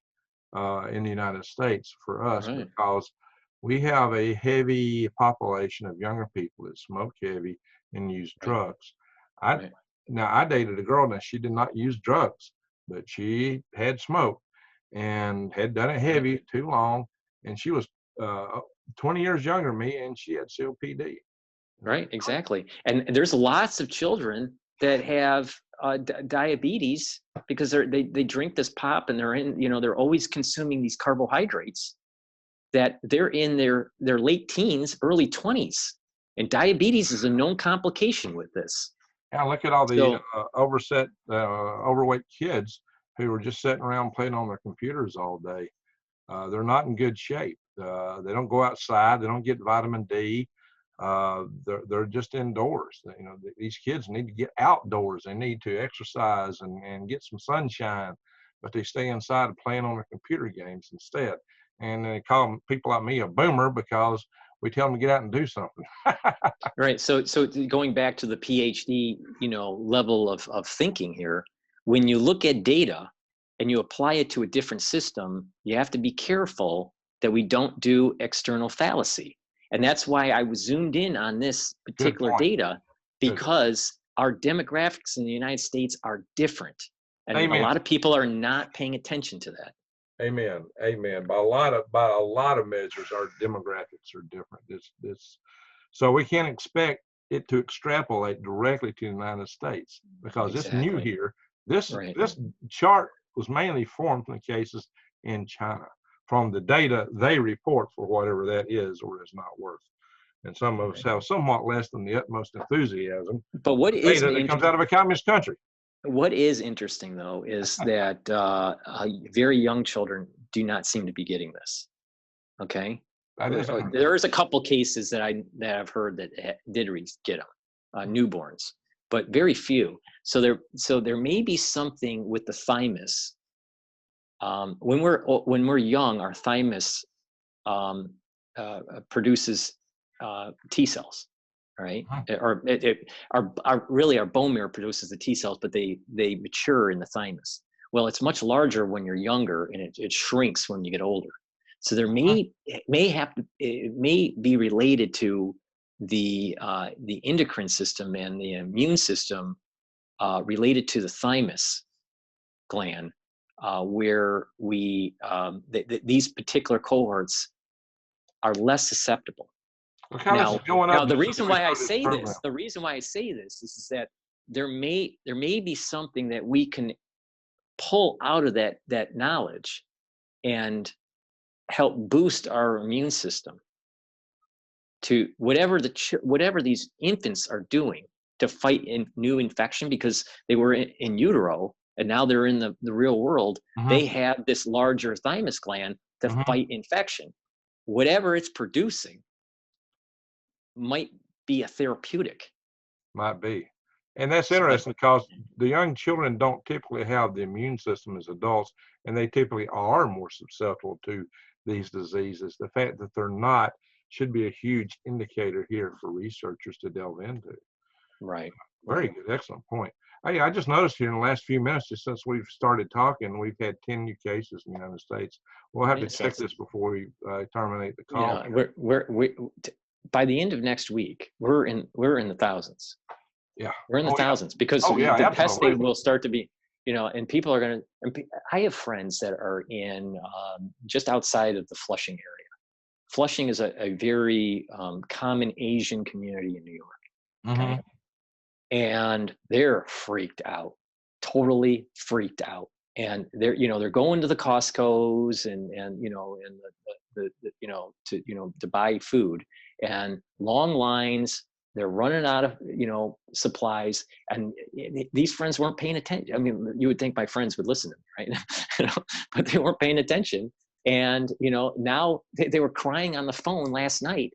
in the United States for us, because we have a heavy population of younger people that smoke heavy and use drugs. Now, I dated a girl, now she did not use drugs, but she had smoked and had done it heavy too long, and she was 20 years younger than me, and she had COPD. Right, exactly. And there's lots of children that have diabetes because they drink this pop, and they're always consuming these carbohydrates, that they're in their late teens, early 20s, and diabetes is a known complication with this. Yeah, look at all the overweight kids who are just sitting around playing on their computers all day. They're not in good shape. They don't go outside. They don't get vitamin D. They're just indoors. You know, these kids need to get outdoors. They need to exercise and get some sunshine, but they stay inside playing on their computer games instead. And they call people like me a boomer because we tell them to get out and do something. Right. So going back to the PhD, level of thinking here, when you look at data and you apply it to a different system, you have to be careful that we don't do external fallacy. And that's why I was zoomed in on this particular data, because our demographics in the United States are different. And a lot of people are not paying attention to that. Amen. Amen. By a lot of measures, our demographics are different. So we can't expect it to extrapolate directly to the United States, because it's new here. This chart was mainly formed from the cases in China, from the data they report for whatever that is or is not worth. And some of us have somewhat less than the utmost enthusiasm. But what is data that comes out of a communist country? What is interesting, though, is that very young children do not seem to be getting this. Okay. That is interesting. There's a couple cases that I've heard that did get them, newborns, but very few. So there may be something with the thymus. When we're young, our thymus produces T cells, right? Or really our bone marrow produces the T cells, but they mature in the thymus. Well, it's much larger when you're younger, and it shrinks when you get older. So there may be related to the endocrine system and the immune system related to the thymus gland, where these particular cohorts are less susceptible. Now, the reason why I say this is that there may be something that we can pull out of that knowledge and help boost our immune system to whatever these infants are doing to fight new infection, because they were in utero and now they're in the real world. They have this larger thymus gland to fight infection. Whatever it's producing might be a therapeutic. Might be. And that's interesting, because the young children don't typically have the immune system as adults, and they typically are more susceptible to these diseases. The fact that they're not should be a huge indicator here for researchers to delve into. Right. Very good. Excellent point. Hey, I just noticed here in the last few minutes, just since we've started talking, we've had 10 new cases in the United States. We'll have to check this before we terminate the call. Yeah, by the end of next week, we're in the thousands. Yeah, we're in the thousands, because the testing will start to be, and people are going to. I have friends that are in just outside of the Flushing area. Flushing is a very common Asian community in New York. Okay? And they're freaked out, totally freaked out. And they're going to the Costco's and to buy food, and long lines. They're running out of supplies, and these friends weren't paying attention. I mean, you would think my friends would listen to me, right? But they weren't paying attention. And now they were crying on the phone last night,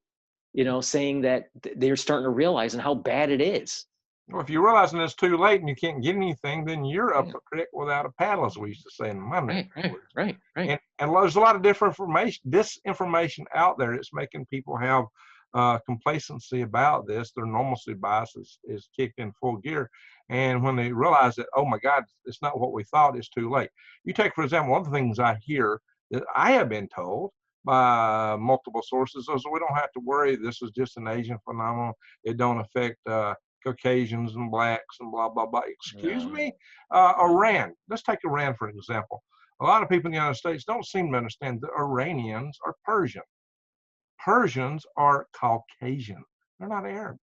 saying that they're starting to realize and how bad it is. Well, if you're realizing it's too late and you can't get anything, then you're up a creek without a paddle, as we used to say in my neck. Right. And there's a lot of different disinformation out there that's making people have complacency about this. Their normalcy bias is kicked in full gear. And when they realize that, oh my God, it's not what we thought, it's too late. You take, for example, one of the things I hear that I have been told by multiple sources is we don't have to worry. This is just an Asian phenomenon. It don't affect Caucasians and blacks and blah, blah, blah. Excuse me? Iran. Let's take Iran for an example. A lot of people in the United States don't seem to understand that Iranians are Persian. Persians are Caucasian. They're not Arab.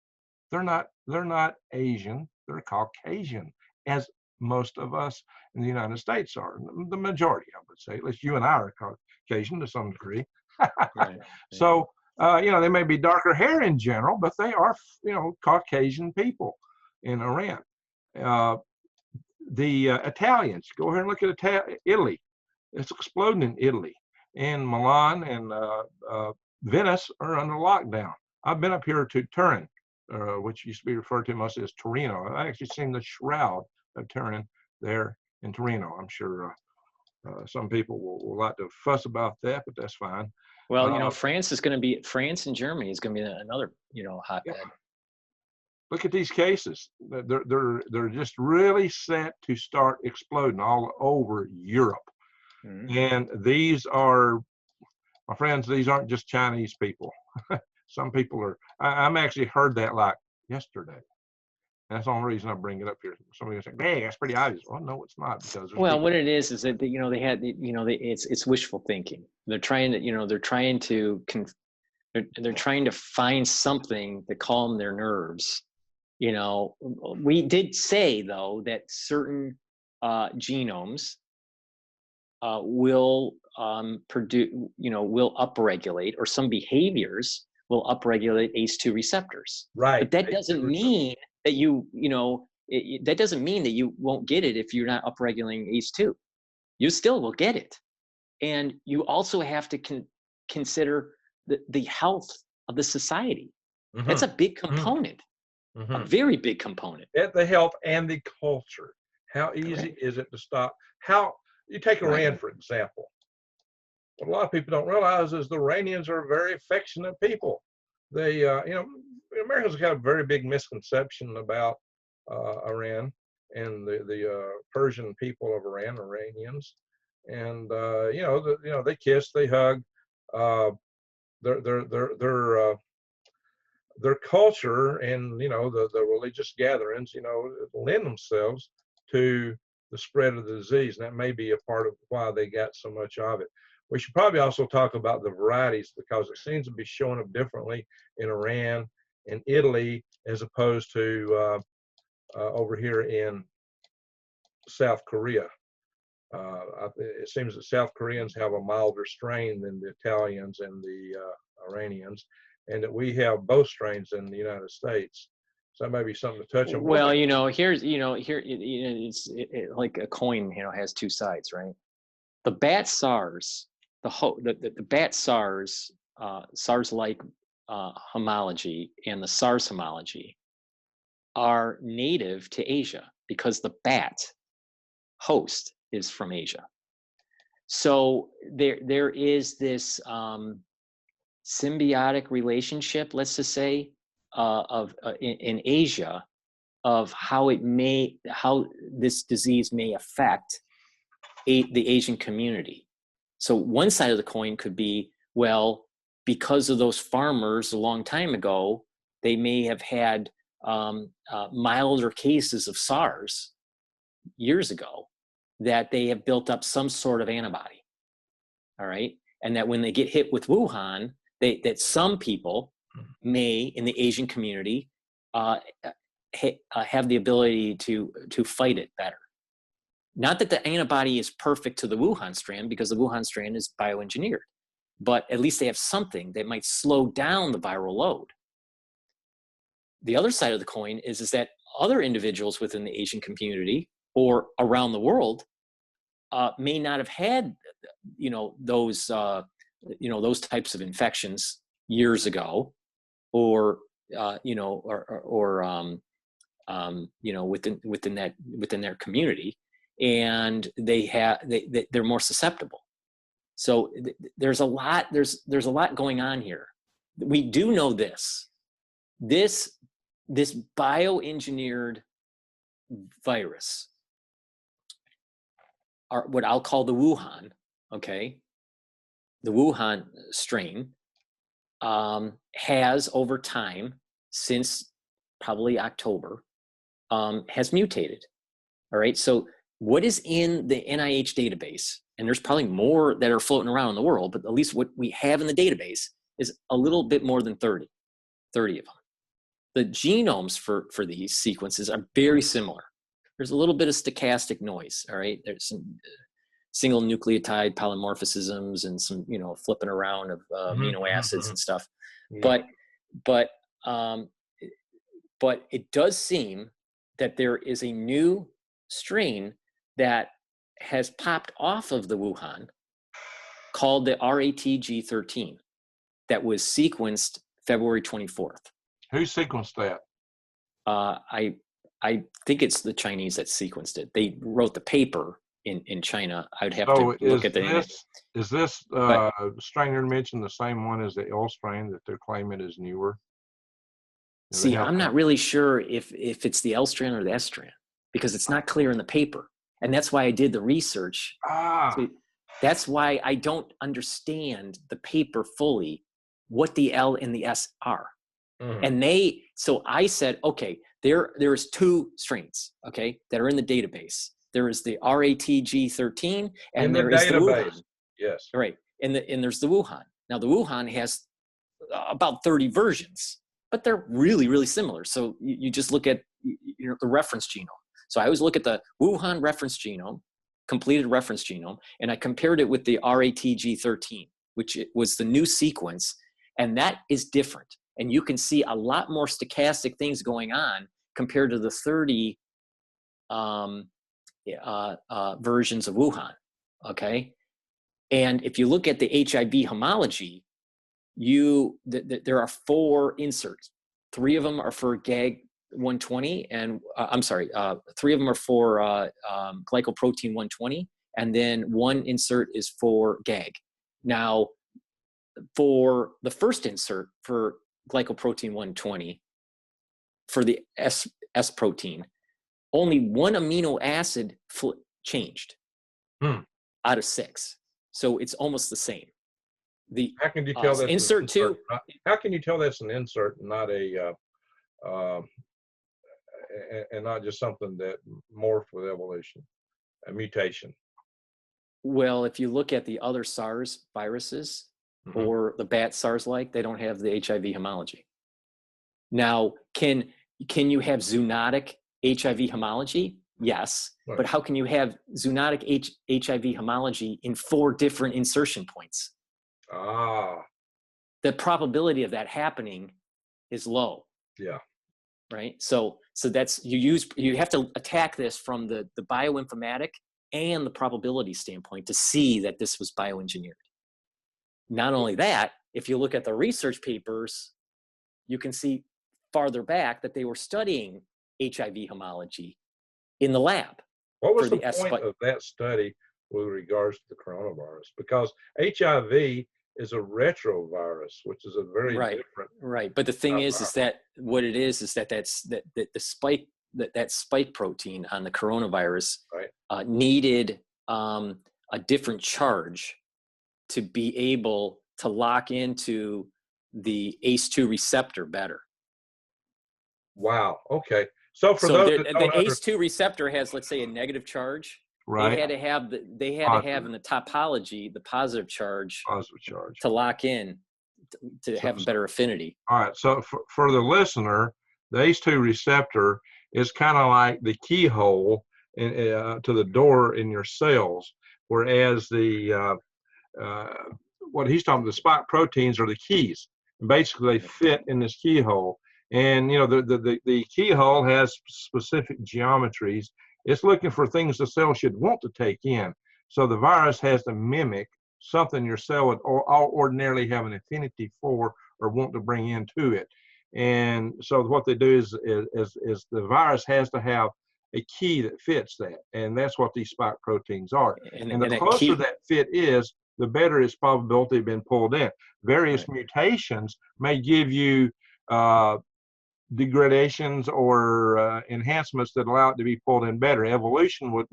They're not Asian. They're Caucasian, as most of us in the United States are. The majority, I would say. At least you and I are Caucasian to some degree. Right. So, they may be darker hair in general, but they are, Caucasian people in Iran. The Italians, go ahead and look at Italy. It's exploding in Italy. And Milan and Venice are under lockdown. I've been up here to Turin, which used to be referred to mostly as Torino. I've actually seen the shroud of Turin there in Torino. I'm sure some people will like to fuss about that, but that's fine. Well, France and Germany is going to be another, hotbed. Yeah. Look at these cases. They're just really set to start exploding all over Europe. And these are, my friends, these aren't just Chinese people. Some people are, I'm actually heard that like yesterday. That's the only reason I bring it up here. Somebody will say, "Hey, that's pretty obvious." Well, no, it's not, because what it is that they had it's wishful thinking. They're trying to find something to calm their nerves. We did say though that certain genomes will produce, will upregulate, or some behaviors will upregulate ACE2 receptors. Right. But that doesn't mean that that doesn't mean that you won't get it if you're not upregulating ACE2. You still will get it. And you also have to consider the health of the society. That's a big component, a very big component. The health and the culture. How easy is it to stop? How you take Iran, for example. What a lot of people don't realize is the Iranians are very affectionate people. They, Americans have a very big misconception about Iran and the Persian people of Iran, Iranians, and they kiss, they hug. Their culture and the religious gatherings lend themselves to the spread of the disease, and that may be a part of why they got so much of it. We should probably also talk about the varieties, because it seems to be showing up differently in Iran and Italy as opposed to over here in South Korea. It seems that South Koreans have a milder strain than the Italians and the Iranians, and that we have both strains in the United States. So that may be something to touch on. Well, it's like a coin, has two sides, right? The bat SARS, the bat SARS, SARS-like homology and the SARS homology are native to Asia because the bat host is from Asia. So there is this symbiotic relationship, let's just say, in Asia, of how this disease may affect the Asian community. So one side of the coin could be, well, because of those farmers a long time ago, they may have had milder cases of SARS years ago, that they have built up some sort of antibody. All right. And that when they get hit with Wuhan, that some people may, in the Asian community, have the ability to fight it better. Not that the antibody is perfect to the Wuhan strand, because the Wuhan strand is bioengineered, but at least they have something that might slow down the viral load. The other side of the coin is that other individuals within the Asian community or around the world may not have had, those types of infections years ago, or within their community, and they're more susceptible. So there's a lot going on here. We do know this bioengineered virus, are what I'll call the Wuhan, okay? The Wuhan strain has, over time, since probably October, has mutated. All right. So what is in the NIH database, and there's probably more that are floating around in the world, but at least what we have in the database is a little bit more than 30 of them. The genomes for these sequences are very similar. There's a little bit of stochastic noise. All right. There's some single nucleotide polymorphisms and some, flipping around of amino acids and stuff. Yeah. But it does seem that there is a new strain that has popped off of the Wuhan called the RATG13 that was sequenced February 24th. Who sequenced that? I think it's the Chinese that sequenced it. They wrote the paper in China. I would have to look at the name. Is this strain you mentioned the same one as the L strain that they're claiming is newer? See, I'm not really sure if it's the L strand or the S strand, because it's not clear in the paper. And that's why I did the research. So that's why I don't understand the paper fully, what the L and the S are. And so I said, okay, there's two strains, okay, that are in the database. There is the RATG13 and there is the Wuhan. Yes. Right. And there's the Wuhan. Now the Wuhan has about 30 versions, but they're really, really similar. So you just look at the reference genome. So I always look at the Wuhan reference genome, completed reference genome, and I compared it with the RATG13, which was the new sequence, and that is different. And you can see a lot more stochastic things going on compared to the 30 versions of Wuhan, okay? And if you look at the HIV homology, there are 4 inserts. 3 of them are for GAG 120, and 3 of them are for glycoprotein 120, and then 1 insert is for GAG. Now, for the first insert for glycoprotein 120, for the S protein, only 1 amino acid changed out of 6. So it's almost the same. How can you tell that's insert 2? How can you tell that's an insert and not and not just something that morphed with evolution, a mutation? Well, if you look at the other SARS viruses or the bat SARS-like, they don't have the HIV homology. Now, can you have zoonotic HIV homology? Yes, right. But how can you have zoonotic HIV homology in 4 different insertion points? The probability of that happening is low. Yeah. Right. So that's you have to attack this from the bioinformatic and the probability standpoint to see that this was bioengineered. Not only that, if you look at the research papers, you can see farther back that they were studying HIV homology in the lab. What was the point of that study with regards to the coronavirus? Because HIV is a retrovirus, which is a very different. Right. But the thing is that what it is that the spike, that spike protein on the coronavirus needed a different charge to be able to lock into the ACE2 receptor better. Wow. Okay. So for the ACE2 receptor has, let's say, a negative charge. Right. They had to have in the topology the positive charge to lock in to have a better affinity. All right. So for the listener, the ACE2 receptor is kind of like the keyhole to the door in your cells, whereas the what he's talking about, the spike proteins are the keys. And basically, they fit in this keyhole. And, you know, the keyhole has specific geometries. It's looking for things the cell should want to take in. So the virus has to mimic something your cell would ordinarily have an affinity for or want to bring into it. And so what they do is the virus has to have a key that fits that. And that's what these spike proteins are. And the closer that fit is, the better its probability of being pulled in. Various mutations may give you degradations or enhancements that allow it to be pulled in better. Evolution would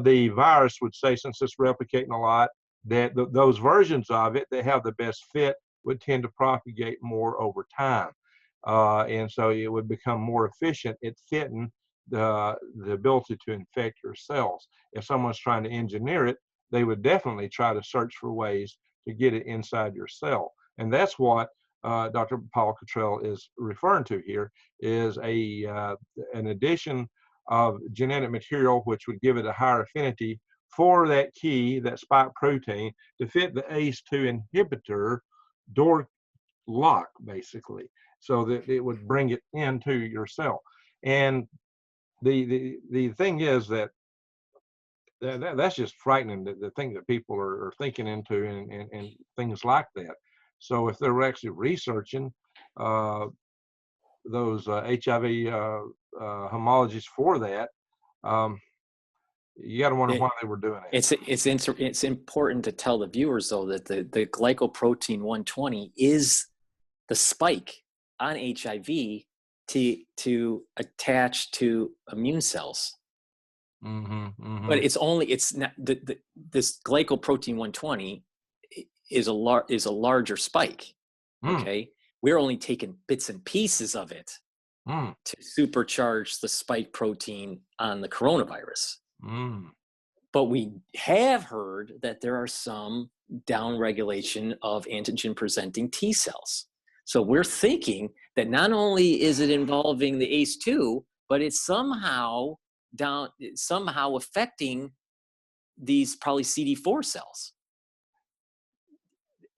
the virus would say, since it's replicating a lot, that those versions of it that have the best fit would tend to propagate more over time, and so it would become more efficient at fitting the ability to infect your cells. If someone's trying to engineer it, they would definitely try to search for ways to get it inside your cell, and that's what Dr. Paul Cottrell is referring to here, is an addition of genetic material which would give it a higher affinity for that key, that spike protein, to fit the ACE2 inhibitor door lock, basically, so that it would bring it into your cell. And the thing is that's just frightening, the thing that people are thinking into and things like that. So if they're actually researching those HIV homologies for that, you got to wonder why they were doing it. It's important to tell the viewers, though, that the glycoprotein 120 is the spike on HIV to attach to immune cells. But it's not this glycoprotein 120 is a larger spike. Okay, we're only taking bits and pieces of it to supercharge the spike protein on the coronavirus. But we have heard that there are some downregulation of antigen presenting T cells. So we're thinking that not only is it involving the ACE2, but it's somehow affecting these probably CD4 cells.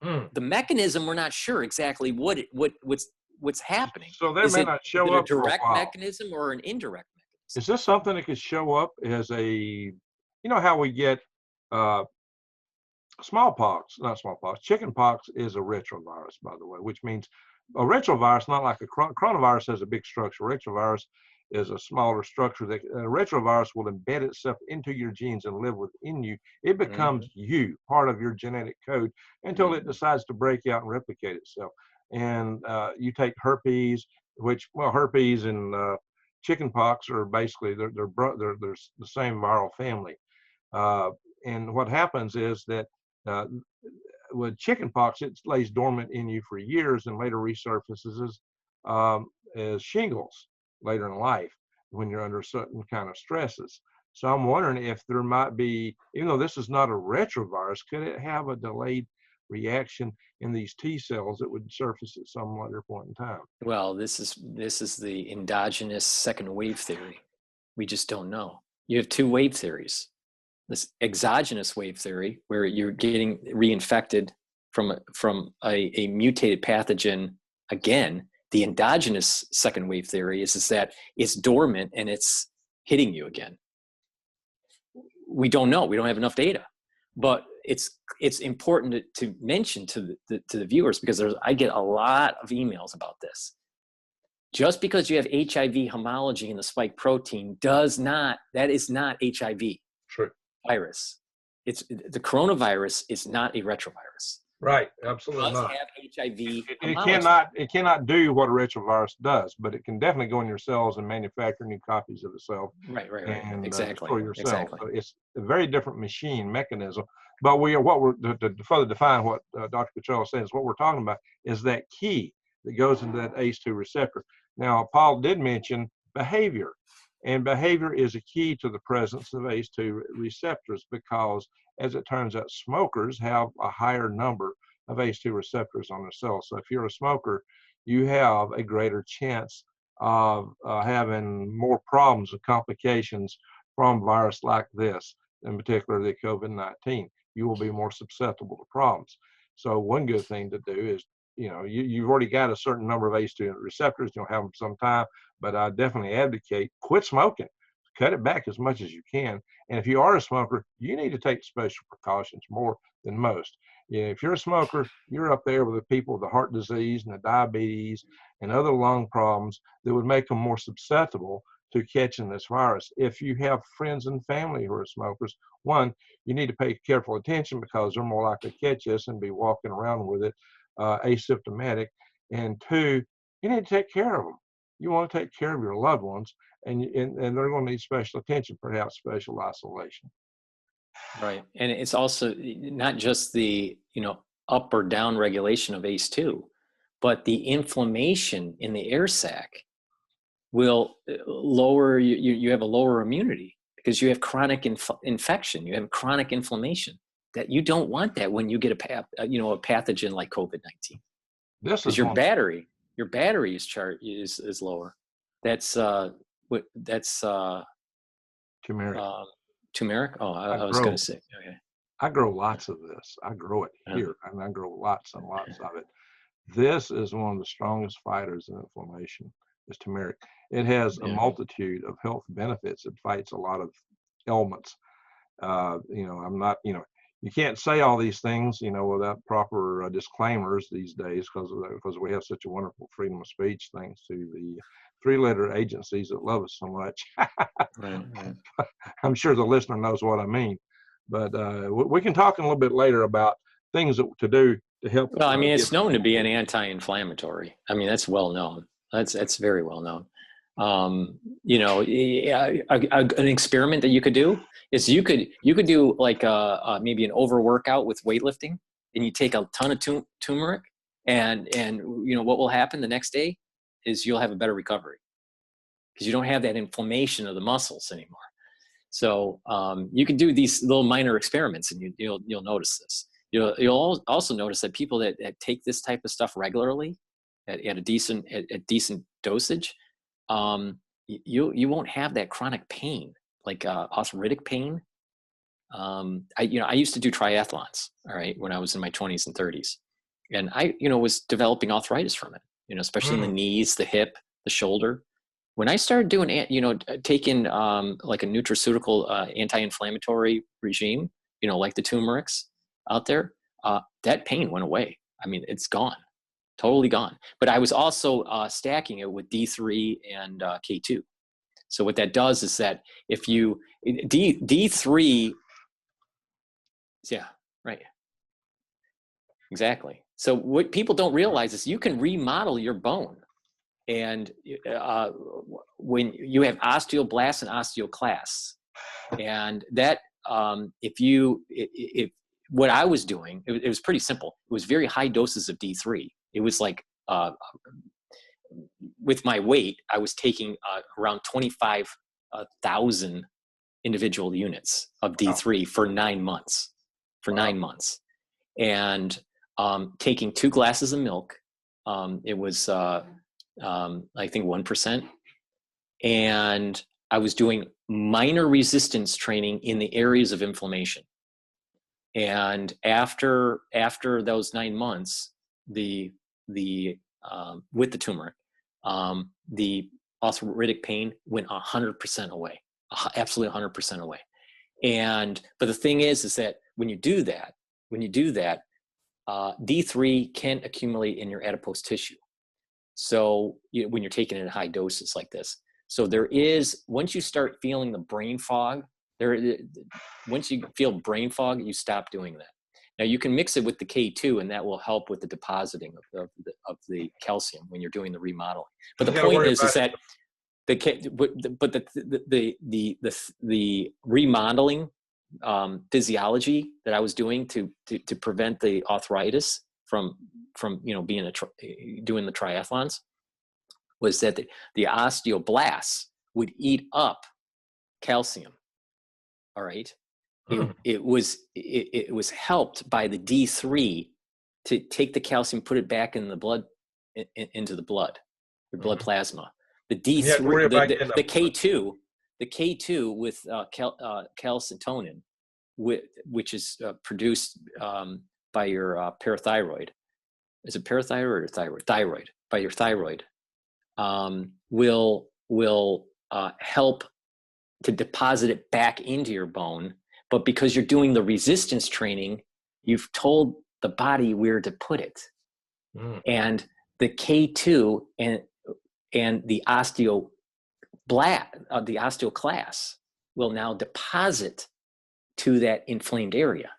The mechanism, we're not sure exactly what's happening. So they may not show up a direct mechanism or an indirect mechanism. Is this something that could show up as a, you know how we get Smallpox, not smallpox, chickenpox is a retrovirus, by the way, which means a retrovirus, not like a coronavirus has a big structure. Retrovirus is a smaller structure. That a retrovirus will embed itself into your genes and live within you. It becomes you, part of your genetic code, until it decides to break out and replicate itself. And you take herpes, which, well, herpes and chickenpox are basically they're the same viral family. And what happens is that uh, with chickenpox, it lays dormant in you for years and later resurfaces as shingles later in life when you're under certain kind of stresses. So I'm wondering if there might be, even though this is not a retrovirus, could it have a delayed reaction in these T cells that would surface at some later point in time? Well, this is the endogenous second wave theory. We just don't know. You have two wave theories. This exogenous wave theory, where you're getting reinfected from a mutated pathogen again. The endogenous second wave theory is that it's dormant and it's hitting you again. We don't know. We don't have enough data, but it's important to mention to the viewers, because I get a lot of emails about this. Just because you have HIV homology in the spike protein that is not HIV. True. Virus. The coronavirus is not a retrovirus. Right, absolutely It does not. have HIV. It cannot do what a retrovirus does, but it can definitely go in your cells and manufacture new copies of itself. Right. And Exactly. for yourself. Exactly. So it's a very different machine mechanism. But to further define what Dr. Cottrell says, what we're talking about is that key that goes into that ACE2 receptor. Now, Paul did mention behavior. And behavior is a key to the presence of ACE2 receptors, because, as it turns out, smokers have a higher number of ACE2 receptors on their cells. So if you're a smoker, you have a greater chance of having more problems and complications from virus like this, in particular the COVID-19. You will be more susceptible to problems. So one good thing to do is, you've already got a certain number of ACE2 receptors. You'll have them sometime, but I definitely advocate quit smoking. Cut it back as much as you can. And if you are a smoker, you need to take special precautions more than most. If you're a smoker, you're up there with the people with the heart disease and the diabetes and other lung problems that would make them more susceptible to catching this virus. If you have friends and family who are smokers, one, you need to pay careful attention, because they're more likely to catch this and be walking around with it asymptomatic. And two, you need to take care of them. You want to take care of your loved ones, and they're going to need special attention, perhaps special isolation. Right. And it's also not just the, up or down regulation of ACE2, but the inflammation in the air sac will lower, you have a lower immunity, because you have chronic infection, you have chronic inflammation, that you don't want that when you get a pathogen like COVID-19. Because your battery is lower. That's turmeric. Turmeric? Oh, I was going to say. Okay. I grow lots of this. I grow it here, and I grow lots and lots of it. This is one of the strongest fighters of inflammation, is turmeric. It has a multitude of health benefits. It fights a lot of ailments. I'm not, you can't say all these things, without proper disclaimers these days, because we have such a wonderful freedom of speech, thanks to the three-letter agencies that love us so much. Right. I'm sure the listener knows what I mean, but we can talk a little bit later about things to do to help. Well, I mean, it's known to be an anti-inflammatory. I mean, that's well known. That's very well known. An experiment that you could do is you could do like maybe an overworkout with weightlifting, and you take a ton of turmeric, and what will happen the next day is you'll have a better recovery, because you don't have that inflammation of the muscles anymore. So you can do these little minor experiments, and you'll notice this. You'll also notice that people that take this type of stuff regularly at a decent dosage, you won't have that chronic pain, like arthritic pain. I used to do triathlons, all right, when I was in my 20s and 30s, and I was developing arthritis from it, especially in the knees, the hip, the shoulder. When I started doing, taking like a nutraceutical anti-inflammatory regime, like the turmerics, out there, that pain went away. I mean, it's gone, totally gone. But I was also stacking it with D3 and K2. So what that does is that if you, D3, yeah, right. Exactly. So what people don't realize is you can remodel your bone. And when you have osteoblasts and osteoclasts, and that if what I was doing, it was pretty simple. It was very high doses of D3. It was like with my weight, I was taking around 25,000 individual units of D3 for 9 months. For 9 months, and taking 2 glasses of milk. It was I think 1%, and I was doing minor resistance training in the areas of inflammation. And after those 9 months, with the turmeric, the arthritic pain went 100% away, absolutely 100% away. But the thing is that when you do that, D3 can accumulate in your adipose tissue. So when you're taking it in high doses like this, so there is, once you start feeling the brain fog, once you feel brain fog, you stop doing that. Now you can mix it with the K2, and that will help with the depositing of the calcium when you're doing the remodeling. But the point is that the remodeling physiology that I was doing to prevent the arthritis from being doing the triathlons was that the osteoblasts would eat up calcium. All right. It was helped by the D3 to take the calcium, put it back in the blood, into the blood, the blood plasma. The D3, the K2 with calcitonin, which is produced by your parathyroid. Is it parathyroid or thyroid? Thyroid, by your thyroid, will help to deposit it back into your bone. But because you're doing the resistance training, you've told the body where to put it. And the K2 and the osteoclast will now deposit to that inflamed area.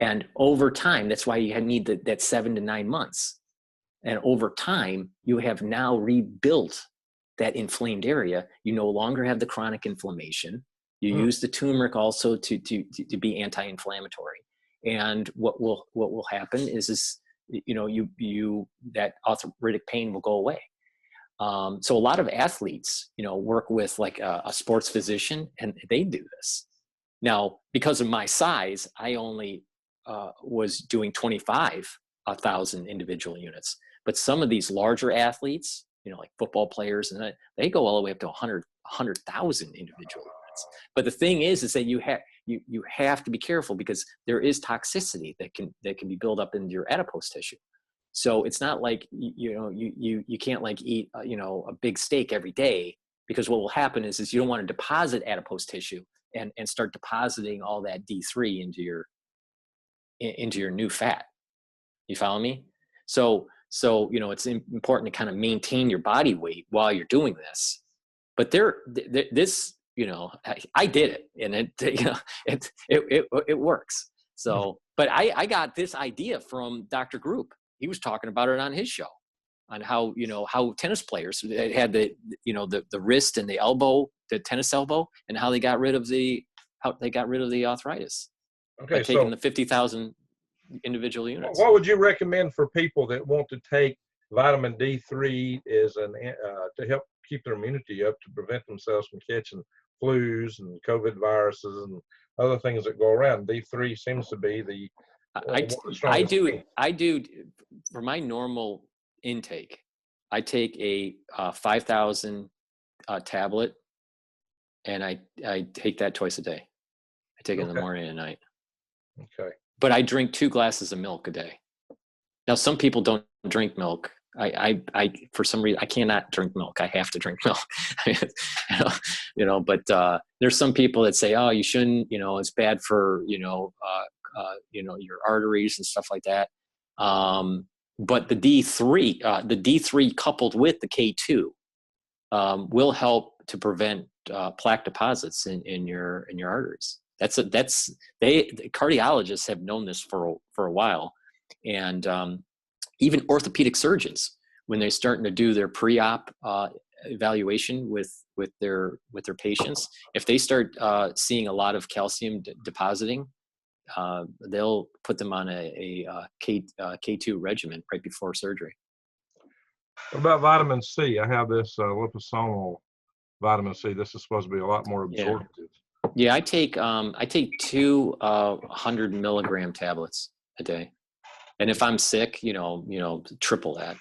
And over time, that's why you need that 7 to 9 months. And over time, you have now rebuilt that inflamed area. You no longer have the chronic inflammation. You use the turmeric also to be anti-inflammatory. And what will happen is that arthritic pain will go away. So a lot of athletes, work with like a sports physician, and they do this. Now, because of my size, I only was doing 25,000 individual units. But some of these larger athletes, like football players, and they go all the way up to 100,000 individual units. But the thing is that you have to be careful, because there is toxicity that can be built up into your adipose tissue. So it's not like you can't like eat a big steak every day, because what will happen is you don't want to deposit adipose tissue and start depositing all that D3 into your new fat. You follow me? So it's important to kind of maintain your body weight while you're doing this. But this I did it, and it works. So, but I got this idea from Dr. Group. He was talking about it on his show, on how tennis players had the wrist and the elbow, the tennis elbow, and how they got rid of the arthritis. Okay, by taking the 50,000 individual units. What would you recommend for people that want to take vitamin D3 to help keep their immunity up, to prevent themselves from catching flus and COVID viruses and other things that go around? D3 seems to be the I do for my normal intake. I take a 5,000 tablet, and I take that twice a day. I take it in the morning and night. Okay. But I drink 2 glasses of milk a day. Now, some people don't drink milk. I for some reason, I cannot drink milk. I have to drink milk. But there's some people that say, oh, you shouldn't, it's bad for, your arteries and stuff like that. But the D3 coupled with the K2 will help to prevent plaque deposits in your arteries. The cardiologists have known this for a while, and even orthopedic surgeons, when they're starting to do their pre-op evaluation with their patients, if they start seeing a lot of calcium depositing, they'll put them on a K2 regimen right before surgery. What about vitamin C? I have this liposomal vitamin C. This is supposed to be a lot more absorptive. Yeah, I take 200 milligram tablets a day, and if I'm sick, triple that.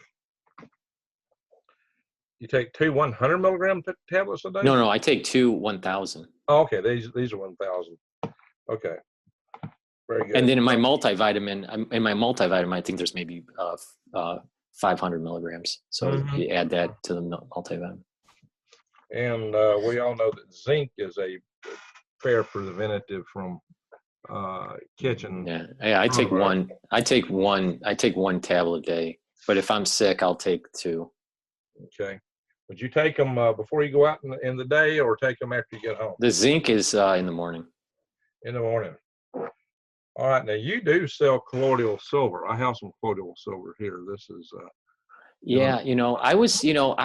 You take 2 100 milligram tablets a day? No, I take 2 1,000. Oh, okay, these are 1,000. Okay, very good. And then in my multivitamin, I think there's maybe 500 milligrams. So you add that to the multivitamin. And we all know that zinc is a fair preventative from kitchen. Yeah. I take one tablet a day. But if I'm sick, I'll take 2. Okay. Would you take them before you go out in the day, or take them after you get home? The zinc is in the morning. In the morning. All right. Now you do sell colloidal silver. I have some colloidal silver here. This is. Yeah, I was using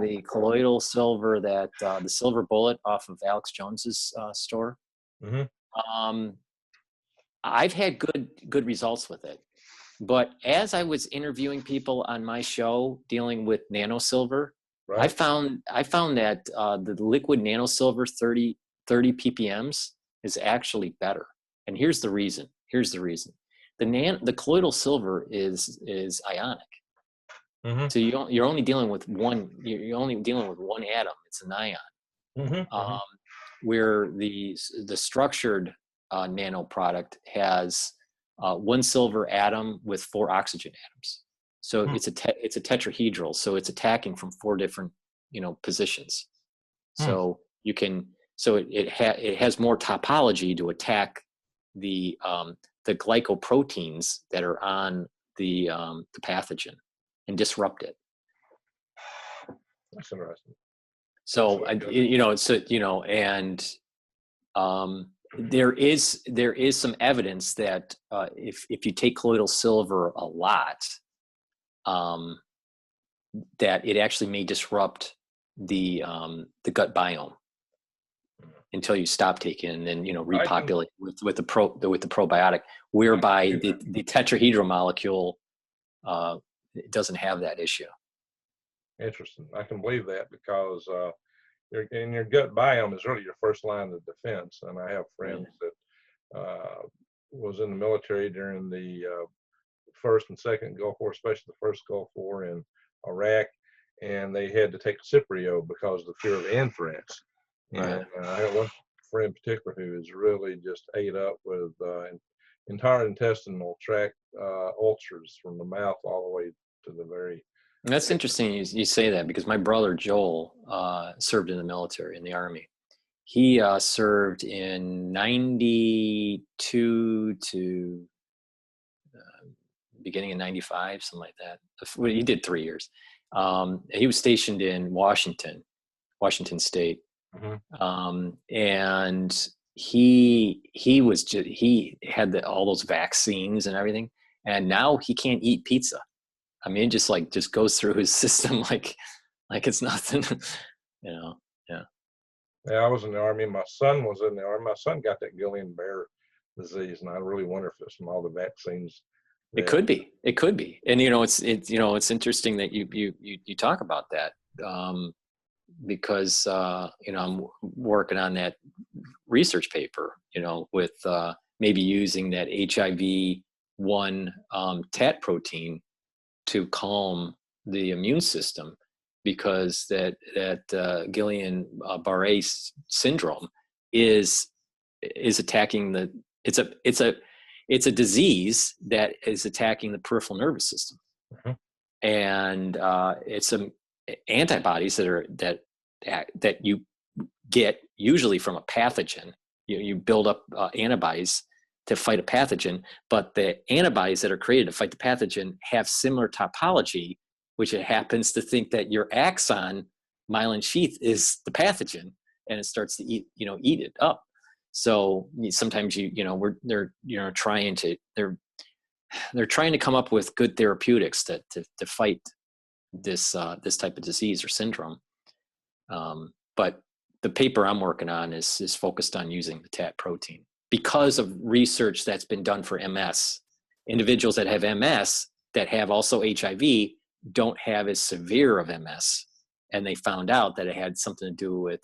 the colloidal silver that the Silver Bullet off of Alex Jones's store. Mm-hmm. I've had good results with it, but as I was interviewing people on my show dealing with nano silver, right, I found that the liquid nano silver 30 ppms is actually better, and here's the reason. The colloidal silver is ionic, so you're only dealing with one. You're only dealing with one atom. It's an ion. Where the structured nano product has 1 silver atom with 4 oxygen atoms. So it's a tetrahedral. So it's attacking from 4 different positions. So you can it has more topology to attack the glycoproteins that are on the pathogen and disrupt it. That's interesting. So there is some evidence that if you take colloidal silver a lot, that it actually may disrupt the gut biome until you stop taking, and then repopulate with the probiotic, whereby the tetrahedral molecule doesn't have that issue. Interesting. I can believe that, because your gut biome is really your first line of defense. And I have friends that was in the military during the first and second Gulf War, especially the first Gulf War in Iraq, and they had to take Ciprio because of the fear of anthrax. And I have one friend in particular who is really just ate up with entire intestinal tract ulcers from the mouth all the way to the very. And that's interesting you say that, because my brother Joel served in the military, in the Army. He served in 92 to beginning of 95, something like that. He did 3 years. He was stationed in Washington State. And he had all those vaccines and everything, and now he can't eat pizza. I mean, it just goes through his system like it's nothing. Yeah. Yeah, I was in the Army. My son was in the Army. My son got that Guillain-Barré disease, and I really wonder if it's from all the vaccines. It could be, and it's interesting that you talk about that. Because I'm working on that research paper, with maybe using that HIV-1 TAT protein to calm the immune system, because that Guillain-Barré syndrome is attacking it's a disease that is attacking the peripheral nervous system, and it's some antibodies that you get usually from a pathogen you build up antibodies to fight a pathogen, but the antibodies that are created to fight the pathogen have similar topology, which it happens to think that your axon myelin sheath is the pathogen, and it starts to eat it up. So sometimes they're trying to come up with good therapeutics to fight this type of disease or syndrome. But the paper I'm working on is focused on using the TAT protein because of research that's been done for MS. Individuals that have MS that have also HIV don't have as severe of MS, and they found out that it had something to do with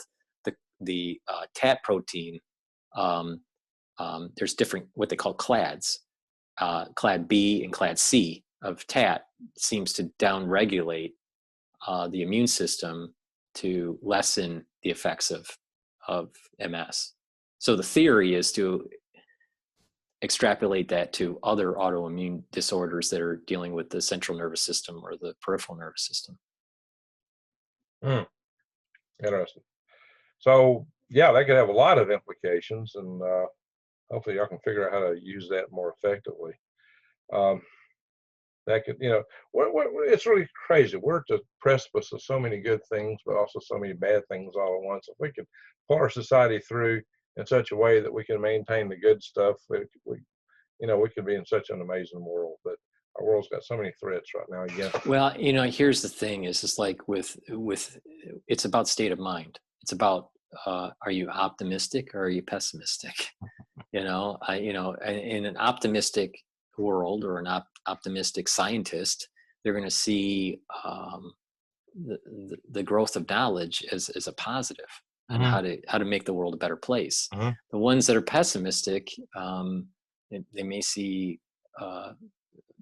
the TAT protein. There's different what they call clads. Clad B and clad C of TAT seems to downregulate the immune system to lessen the effects of MS. So the theory is to extrapolate that to other autoimmune disorders that are dealing with the central nervous system or the peripheral nervous system. Interesting. So yeah, that could have a lot of implications, and hopefully y'all can figure out how to use that more effectively. That could, it's really crazy. We're at the precipice of so many good things, but also so many bad things all at once. If we could pull our society through in such a way that we can maintain the good stuff, we could be in such an amazing world. But our world's got so many threats right now again. Well, here's the thing: is just like with it's about state of mind. It's about are you optimistic or are you pessimistic? In an optimistic world or an optimistic scientist, they're going to see the growth of knowledge as a positive and how to make the world a better place. The ones that are pessimistic, they may see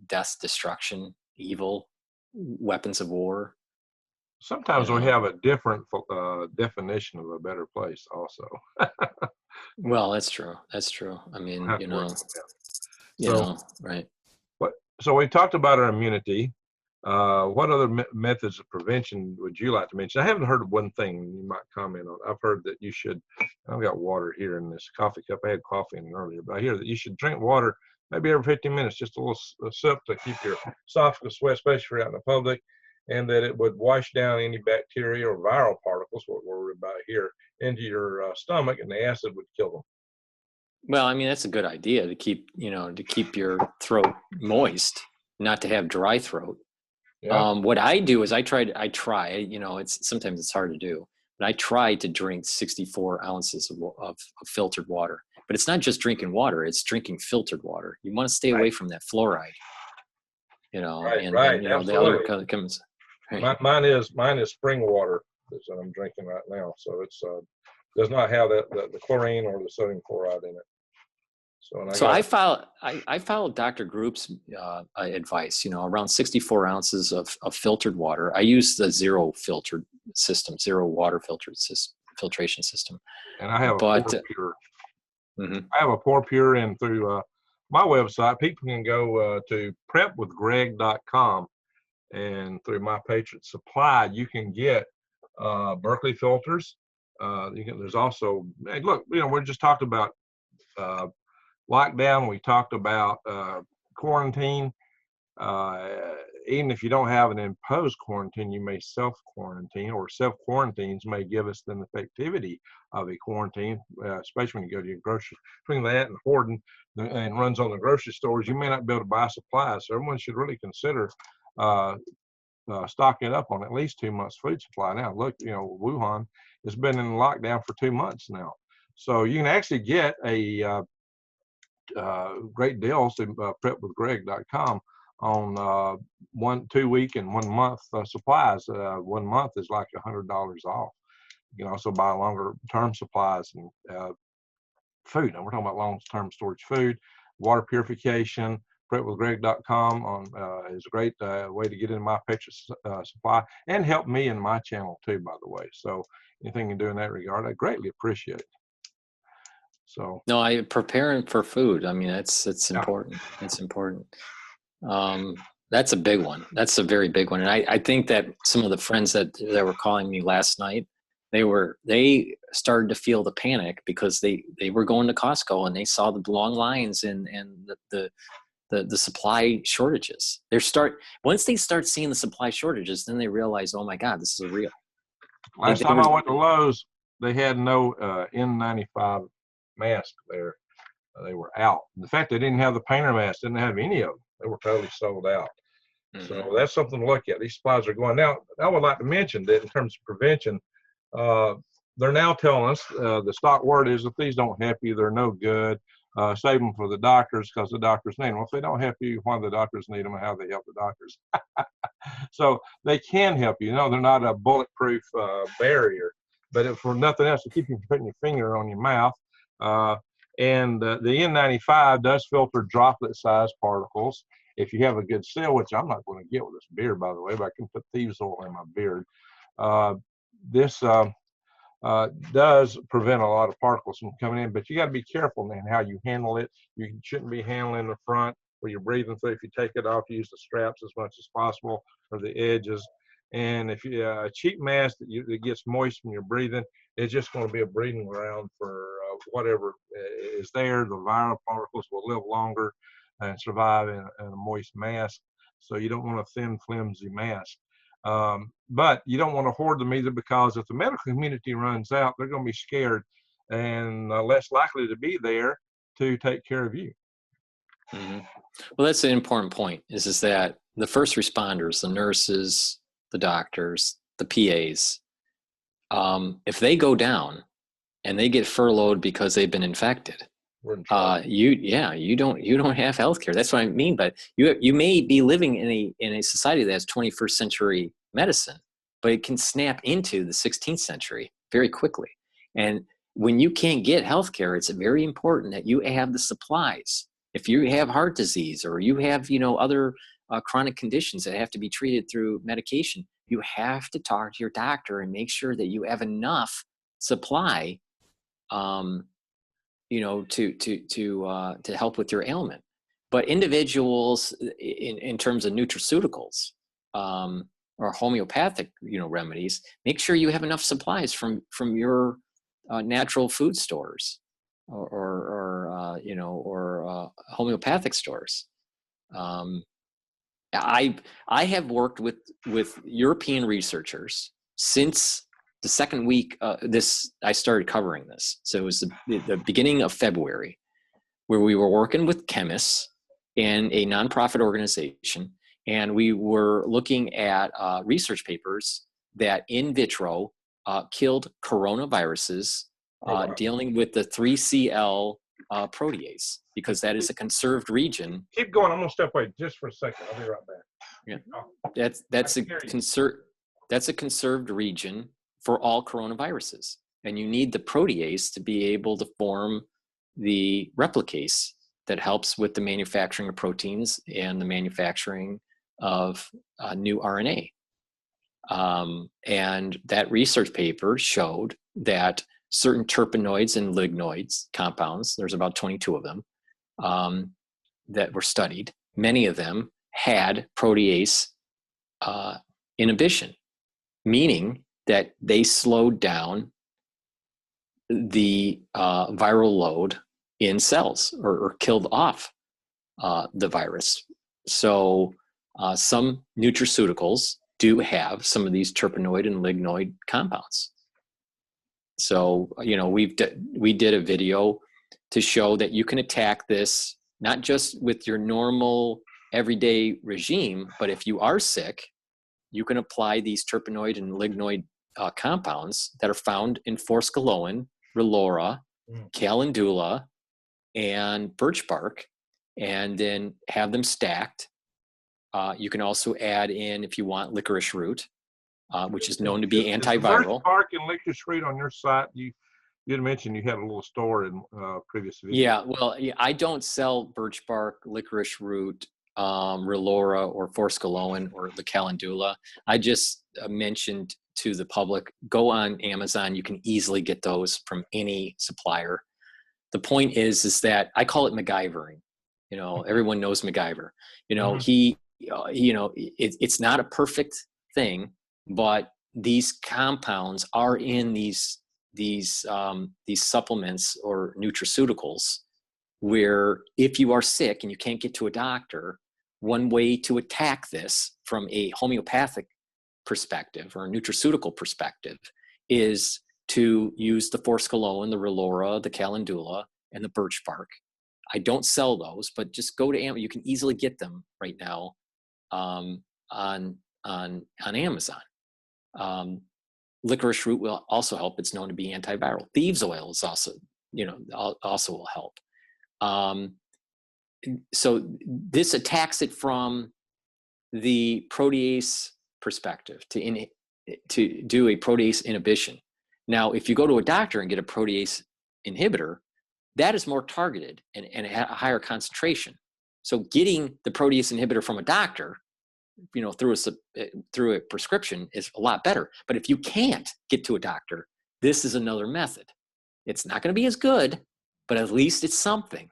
death, destruction, evil, weapons of war. Sometimes we have a different definition of a better place also. Well, that's true. I mean, right. So we talked about our immunity. What other methods of prevention would you like to mention? I haven't heard of one thing you might comment on. I've heard that you should, I've got water here in this coffee cup. I had coffee in earlier, but I hear that you should drink water maybe every 15 minutes, just a little sip to keep your esophagus wet, especially if you're out in the public, and that it would wash down any bacteria or viral particles, what we're worried about here, into your stomach, and the acid would kill them. Well, I mean, that's a good idea to keep your throat moist, not to have dry throat. Yeah. What I do is I try, sometimes it's hard to do, but I try to drink 64 ounces of filtered water. But it's not just drinking water, it's drinking filtered water. You want to stay away from that fluoride, and the other comes. Right. Mine is spring water that I'm drinking right now. So it's does not have the chlorine or the sodium chloride in it. So I follow Dr. Group's advice, around 64 ounces of filtered water. I use the zero water filtration system. And I have a Pore Pure. I have a Pore Pure, and through my website, people can go to prepwithgreg.com, and through my Patriot Supply, you can get Berkeley filters. There's also, look, we just talked about lockdown. We talked about quarantine. Even if you don't have an imposed quarantine, you may self-quarantine, or self-quarantines may give us the effectivity of a quarantine, especially when you go to your grocery. Between that and hoarding and runs on the grocery stores, you may not be able to buy supplies. So everyone should really consider stocking up on at least 2 months food supply. Now, look, Wuhan has been in lockdown for 2 months now. So you can actually get a great deals to prepwithgreg.com on 1, 2 week and 1 month supplies. 1 month is like $100 off. You can also buy longer term supplies and food. Now we're talking about long-term storage food, water purification. prepwithgreg.com is a great way to get into my Patriot Supply and help me in my channel too, by the way. So anything you do in that regard, I greatly appreciate it. So no, I preparing for food. I mean, it's important. It's important. That's a big one. That's a very big one. And I think that some of the friends that were calling me last night they started to feel the panic because they were going to Costco and they saw the long lines and the supply shortages. Once they start seeing the supply shortages, then they realize, oh my God, this is real. Last time I went to Lowe's, they had no N95 mask there. They were out. In fact, they didn't have the painter mask, didn't have any of them. They were totally sold out. Mm-hmm. So that's something to look at. These supplies are going. Now, I would like to mention that in terms of prevention, they're now telling us the stock word is if these don't help you, they're no good. Save them for the doctors because the doctors need them. Well, if they don't help you, why do the doctors need them and how they help the doctors? So they can help you. No, they're not a bulletproof barrier, but if for nothing else, to keep you from putting your finger on your mouth. And the N95 does filter droplet-sized particles. If you have a good seal, which I'm not going to get with this beard, by the way, but I can put thieves oil in my beard. This does prevent a lot of particles from coming in, but you got to be careful, man, how you handle it. You shouldn't be handling the front where you're breathing through. If you take it off, use the straps as much as possible or the edges. And if you a cheap mask that gets moist from your breathing, it's just going to be a breeding ground for whatever is there. The viral particles will live longer and survive in a moist mask. So you don't want a thin, flimsy mask. But you don't want to hoard them either, because if the medical community runs out, they're going to be scared and less likely to be there to take care of you. Mm-hmm. Well, that's an important point, is that the first responders, the nurses, the doctors, the PAs, if they go down and they get furloughed because they've been infected, you don't have healthcare. That's what I mean. But you may be living in a society that has 21st century medicine, but it can snap into the 16th century very quickly. And when you can't get healthcare, it's very important that you have the supplies. If you have heart disease or you have other chronic conditions that have to be treated through medication, you have to talk to your doctor and make sure that you have enough supply to help with your ailment. But individuals in terms of nutraceuticals or homeopathic remedies, make sure you have enough supplies from your natural food stores or homeopathic stores. I have worked with European researchers since the second week I started covering this. So it was the beginning of February, where we were working with chemists in a nonprofit organization, and we were looking at research papers that in vitro killed coronaviruses dealing with the 3CL protease, because that is a conserved region. Keep going. I'm going to step away just for a second. I'll be right back. Yeah, that's a conserved region for all coronaviruses, and you need the protease to be able to form the replicase that helps with the manufacturing of proteins and the manufacturing of new RNA. And that research paper showed that certain terpenoids and lignoids compounds, there's about 22 of them, that were studied. Many of them had protease inhibition, meaning that they slowed down the viral load in cells or killed off the virus. So some nutraceuticals do have some of these terpenoid and lignoid compounds. So, we did a video to show that you can attack this not just with your normal everyday regime, but if you are sick, you can apply these terpenoid and lignoid compounds that are found in forskolin, relora, calendula, and birch bark, and then have them stacked. You can also add in, if you want, licorice root, which is known to be antiviral. Birch bark and licorice root on your site. You had mentioned you had a little store in previous videos. Yeah, well, I don't sell birch bark, licorice root, relora, or forskolin, or the calendula. I just mentioned to the public, go on Amazon. You can easily get those from any supplier. The point is that I call it MacGyvering. Everyone knows MacGyver. It's not a perfect thing, but these compounds are in these supplements or nutraceuticals, where if you are sick and you can't get to a doctor, one way to attack this from a homeopathic perspective or a nutraceutical perspective is to use the forskolin, the relora, the calendula, and the birch bark. I don't sell those, but just go to Amazon. You can easily get them right now on Amazon. Licorice root will also help. It's known to be antiviral. Thieves oil is also, also will help. So this attacks it from the protease perspective to do a protease inhibition. Now, if you go to a doctor and get a protease inhibitor, that is more targeted and a higher concentration. So getting the protease inhibitor from a doctor, through a prescription is a lot better. But if you can't get to a doctor, this is another method. It's not going to be as good, but at least it's something,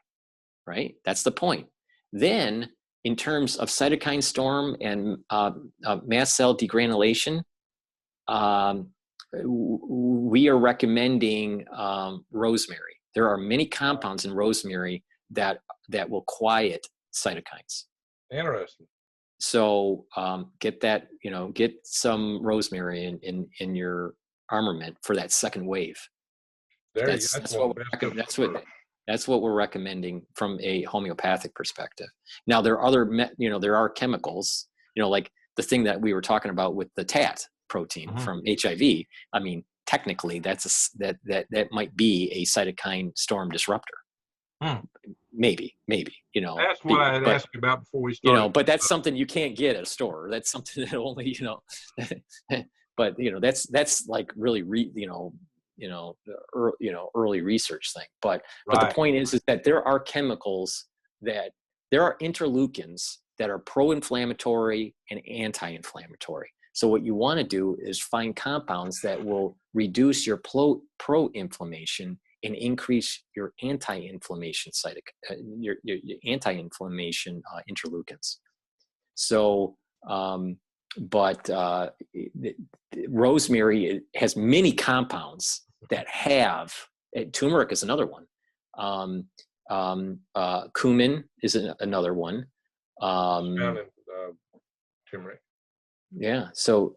right? That's the point. Then, in terms of cytokine storm and mast cell degranulation, we are recommending rosemary. There are many compounds in rosemary that will quiet cytokines. Interesting. So get that, get some rosemary in your armament for that second wave. That's what we're recommending from a homeopathic perspective. Now there are other, there are chemicals, like the thing that we were talking about with the TAT protein from HIV. I mean, technically that might be a cytokine storm disruptor. Maybe, That's what I had asked you about before we started. But that's something you can't get at a store. That's something that only, but that's like really, early research thing. But the point is that there are chemicals there are interleukins that are pro-inflammatory and anti-inflammatory. So what you want to do is find compounds that will reduce your pro-inflammation and increase your anti-inflammation your anti-inflammation interleukins. So, rosemary has many compounds that have. Turmeric is another one. Cumin is another one. Turmeric. Yeah. So,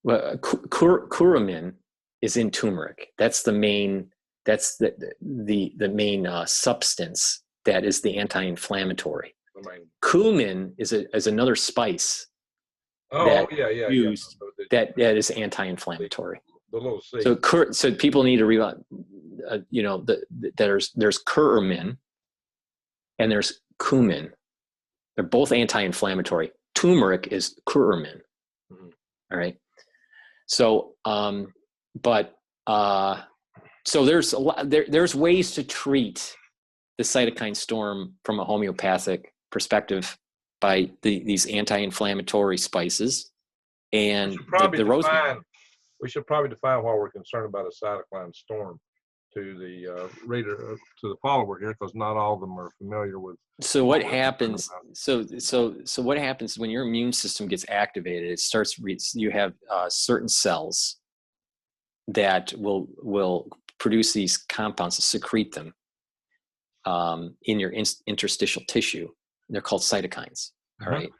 curcumin is in turmeric. That's the main. That's the main substance that is the anti-inflammatory. Cumin is another spice. That is anti-inflammatory. The little seed. So people need to realize, there's curcumin and there's cumin. They're both anti-inflammatory. Turmeric is curcumin. All right. So, so there's ways to treat the cytokine storm from a homeopathic perspective by these anti-inflammatory spices and the rosemary. We should probably define why we're concerned about a cytokine storm to the reader, to the follower here, because not all of them are familiar with. So what happens? So what happens when your immune system gets activated? It starts. You have certain cells that will produce these compounds to secrete them in your interstitial tissue. They're called cytokines. All right.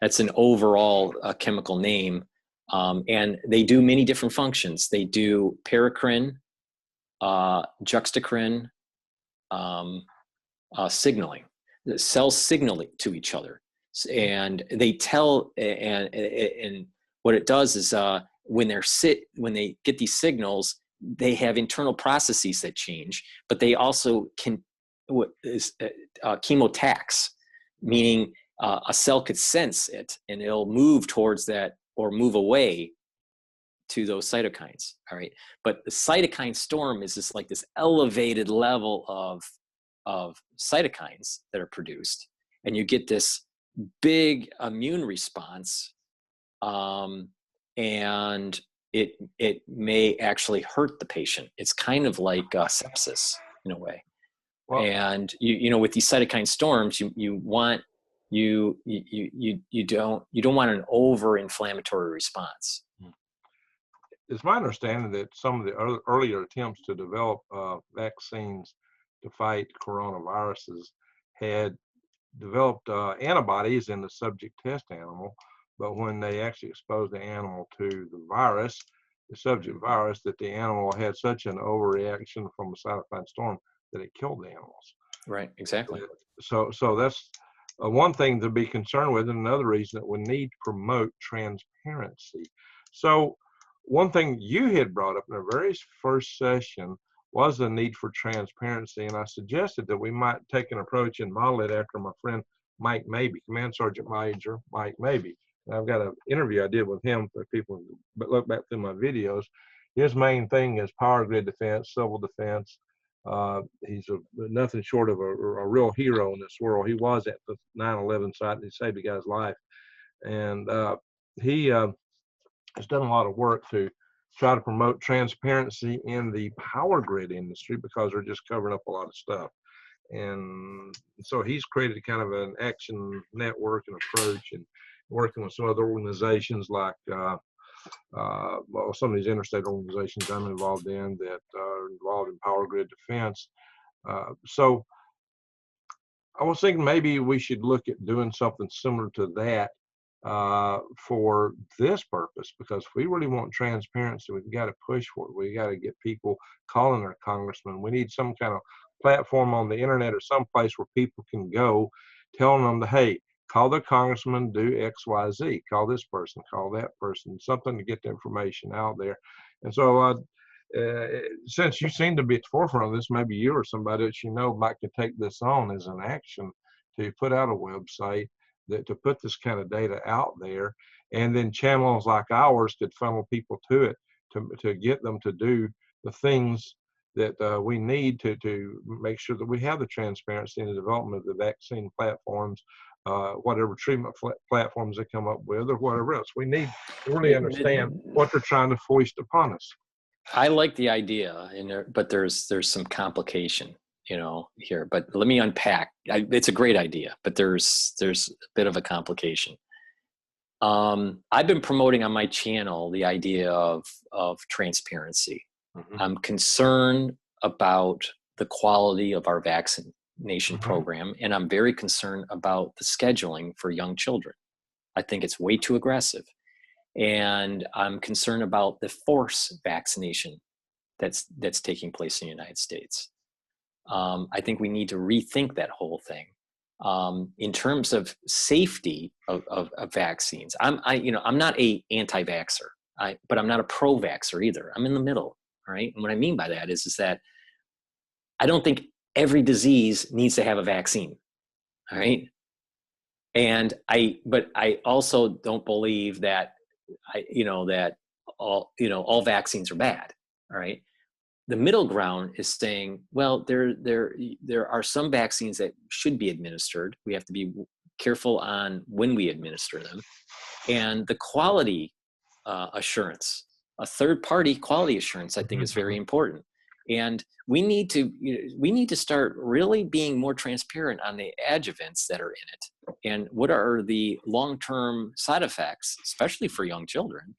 That's an overall chemical name. And they do many different functions. They do paracrine, juxtacrine, signaling. The cells signal to each other. And they tell, and what it does is when they get these signals, they have internal processes that change, but they also can chemotax, meaning a cell could sense it and it'll move towards that or move away to those cytokines. All right. But the cytokine storm is this elevated level of cytokines that are produced, and you get this big immune response, and it may actually hurt the patient. It's kind of like sepsis in a way. Well, and with these cytokine storms, you don't want an over-inflammatory response. it's my understanding that some of the earlier attempts to develop vaccines to fight coronaviruses had developed antibodies in the subject test animal, but when they actually exposed the animal to the virus, the subject virus, that the animal had such an overreaction from a cytokine storm that it killed the animals. Right, exactly. So that's one thing to be concerned with, and another reason that we need to promote transparency. So one thing you had brought up in the very first session was the need for transparency, and I suggested that we might take an approach and model it after my friend Mike Mabee, Command Sergeant Major Mike Mabee. And I've got an interview I did with him for people but look back through my videos. His main thing is power grid defense, civil defense. He's nothing short of a real hero in this world. He was at the 9/11 site and he saved a guy's life. And he has done a lot of work to try to promote transparency in the power grid industry because they're just covering up a lot of stuff. And so he's created kind of an action network and approach, and working with some other organizations like well, some of these interstate organizations I'm involved in that are involved in power grid defense. So I was thinking maybe we should look at doing something similar to that for this purpose, because if we really want transparency, we've got to push for it. We got to get people calling their congressman. We need some kind of platform on the internet or someplace where people can go telling them, hey, call their congressman, do X, Y, Z, call this person, call that person, something to get the information out there. And so since you seem to be at the forefront of this, maybe you or somebody that you know might could take this on as an action to put out a website that to put this kind of data out there, and then channels like ours could funnel people to it to get them to do the things that we need to make sure that we have the transparency in the development of the vaccine platforms, whatever treatment platforms they come up with, or whatever else. We need to really understand what they're trying to foist upon us. I like the idea, but there's some complication, here. But let me unpack. It's a great idea, but there's a bit of a complication. I've been promoting on my channel the idea of transparency. Mm-hmm. I'm concerned about the quality of our vaccination mm-hmm. program, and I'm very concerned about the scheduling for young children. I think it's way too aggressive. And I'm concerned about the forced vaccination that's taking place in the United States. I think we need to rethink that whole thing in terms of safety of vaccines. I'm not a anti-vaxxer, but I'm not a pro-vaxxer either. I'm in the middle, all right? And what I mean by that is that I don't think every disease needs to have a vaccine, all right? But I also don't believe that that all vaccines are bad. All right. The middle ground is saying, well, there are some vaccines that should be administered. We have to be careful on when we administer them, and the quality assurance, a third-party quality assurance, I think is very important. And we need to start really being more transparent on the adjuvants that are in it, and what are the long-term side effects, especially for young children,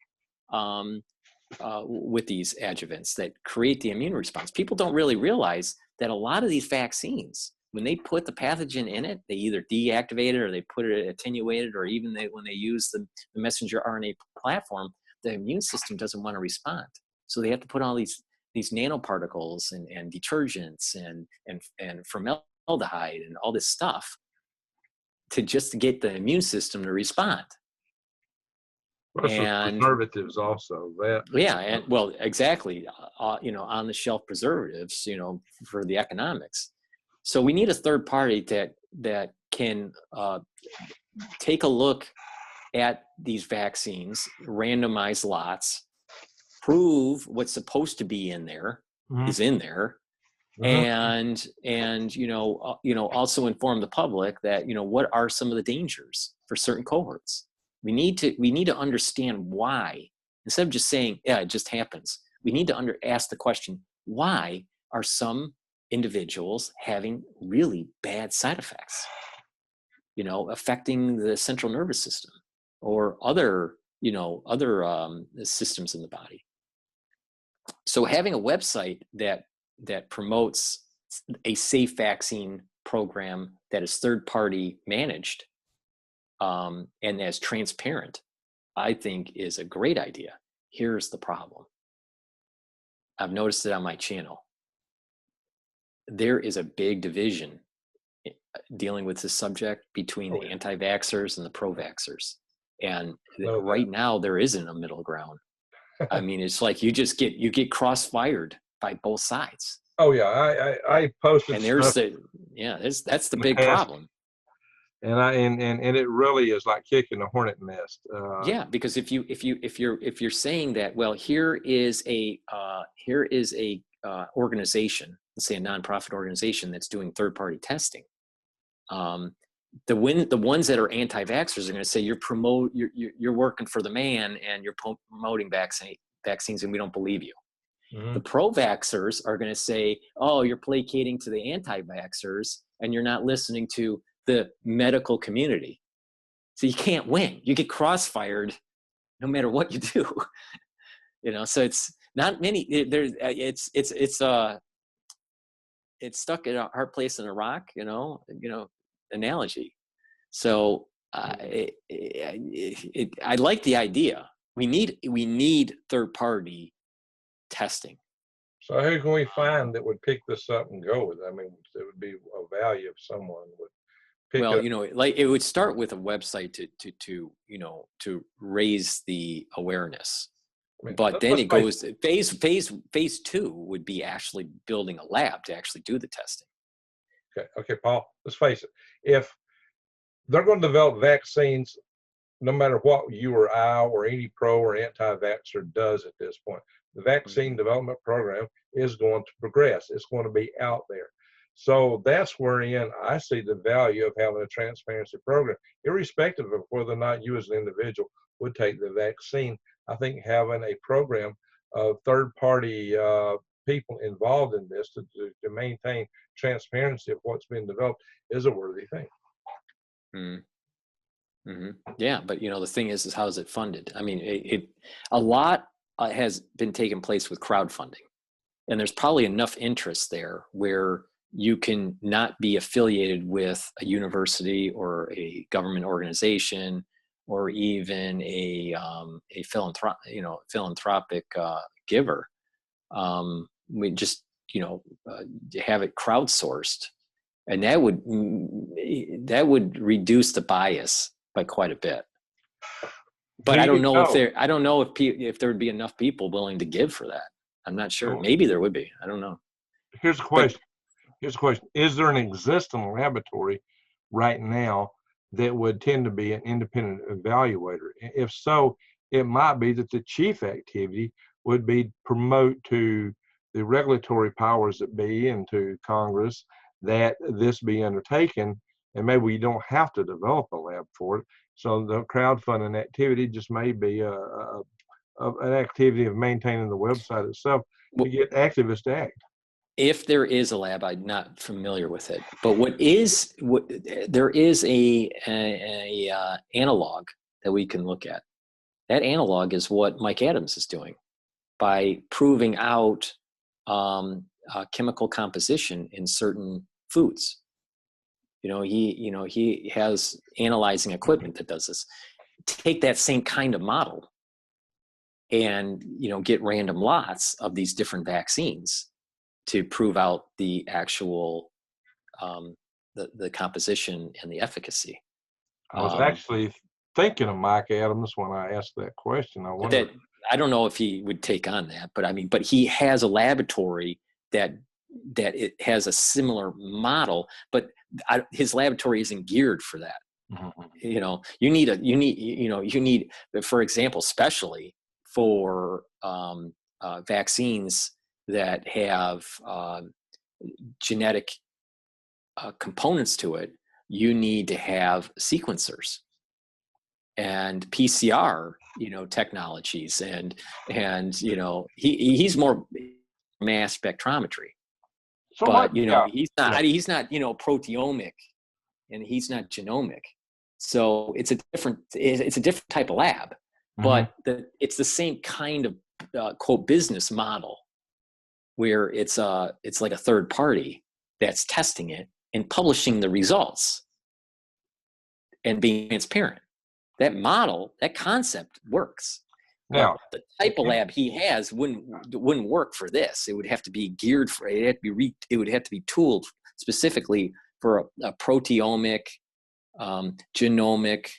with these adjuvants that create the immune response. People don't really realize that a lot of these vaccines, when they put the pathogen in it, they either deactivate it or they put it attenuated, or even when they use the messenger RNA platform, the immune system doesn't want to respond. So they have to put all these nanoparticles and detergents and formaldehyde and all this stuff to get the immune system to respond. And preservatives also. And well, exactly. On the shelf preservatives, for the economics. So we need a third party that can take a look at these vaccines, randomize lots, prove what's supposed to be in there mm-hmm. is in there, mm-hmm. and also inform the public that what are some of the dangers for certain cohorts. We need to understand why, instead of just saying, yeah, it just happens. We need to ask the question, why are some individuals having really bad side effects, affecting the central nervous system or other systems in the body. So having a website that promotes a safe vaccine program that is third-party managed and as transparent, I think is a great idea. Here's the problem. I've noticed it on my channel. There is a big division dealing with this subject between the anti-vaxxers and the pro-vaxxers. And right now there isn't a middle ground. I mean, it's like you get cross-fired by both sides. Oh yeah, I posted. And there's that's the big problem. And it really is like kicking a hornet nest. Yeah, because if you're saying that, well, here is a organization, let's say a nonprofit organization that's doing third-party testing. The ones that are anti-vaxxers are going to say you're working for the man and you're promoting vaccines and we don't believe you. Mm-hmm. The pro-vaxxers are going to say, oh, you're placating to the anti-vaxxers and you're not listening to the medical community. So you can't win. You get crossfired no matter what you do. So it's not many. It's stuck in a hard place in a rock. Analogy. So I like the idea. We need third party testing. So who can we find that would pick this up and go with it? I mean, it would be of value if someone would pick up. Like it would start with a website to raise the awareness. I mean, but then it goes phase 2 would be actually building a lab to actually do the testing. Okay, Paul, let's face it. If they're going to develop vaccines, no matter what you or I or any pro or anti-vaxxer does at this point, the vaccine development program is going to progress. It's going to be out there. So that's wherein I see the value of having a transparency program, irrespective of whether or not you as an individual would take the vaccine. I think having a program of third-party people involved in this to maintain transparency of what's been developed is a worthy thing. Mm-hmm. Mm-hmm. Yeah, but the thing is how is it funded? I mean, a lot has been taking place with crowdfunding, and there's probably enough interest there where you can not be affiliated with a university or a government organization or even a philanthropic giver. We just have it crowdsourced, and that would reduce the bias by quite a bit. But I don't know if there would be enough people willing to give for that. I'm not sure. Maybe there would be. I don't know. Here's a question. Is there an existing laboratory right now that would tend to be an independent evaluator? If so, it might be that the chief activity would be promote to the regulatory powers that be and to Congress that this be undertaken, and maybe we don't have to develop a lab for it. So the crowdfunding activity just may be an activity of maintaining the website itself to get activists to act. If there is a lab, I'm not familiar with it, but there is a analog that we can look at. That analog is what Mike Adams is doing by proving out chemical composition in certain foods. He has analyzing equipment that does this. Take that same kind of model and get random lots of these different vaccines to prove out the actual the composition and the efficacy. I was actually thinking of Mike Adams when I asked that question. I don't know if he would take on that, but he has a laboratory that it has a similar model, but his laboratory isn't geared for that. Mm-hmm. You need, for example, especially for vaccines that have genetic components to it, you need to have sequencers and PCR, technologies, and he's more mass spectrometry, but he's not proteomic, and he's not genomic. So it's a different type of lab, mm-hmm. but it's the same kind of quote business model where it's like a third party that's testing it and publishing the results and being transparent. That model, that concept works. Now, but the type of lab he has wouldn't work for this. It would have to be geared for it. It would have to be tooled specifically for a proteomic, genomic,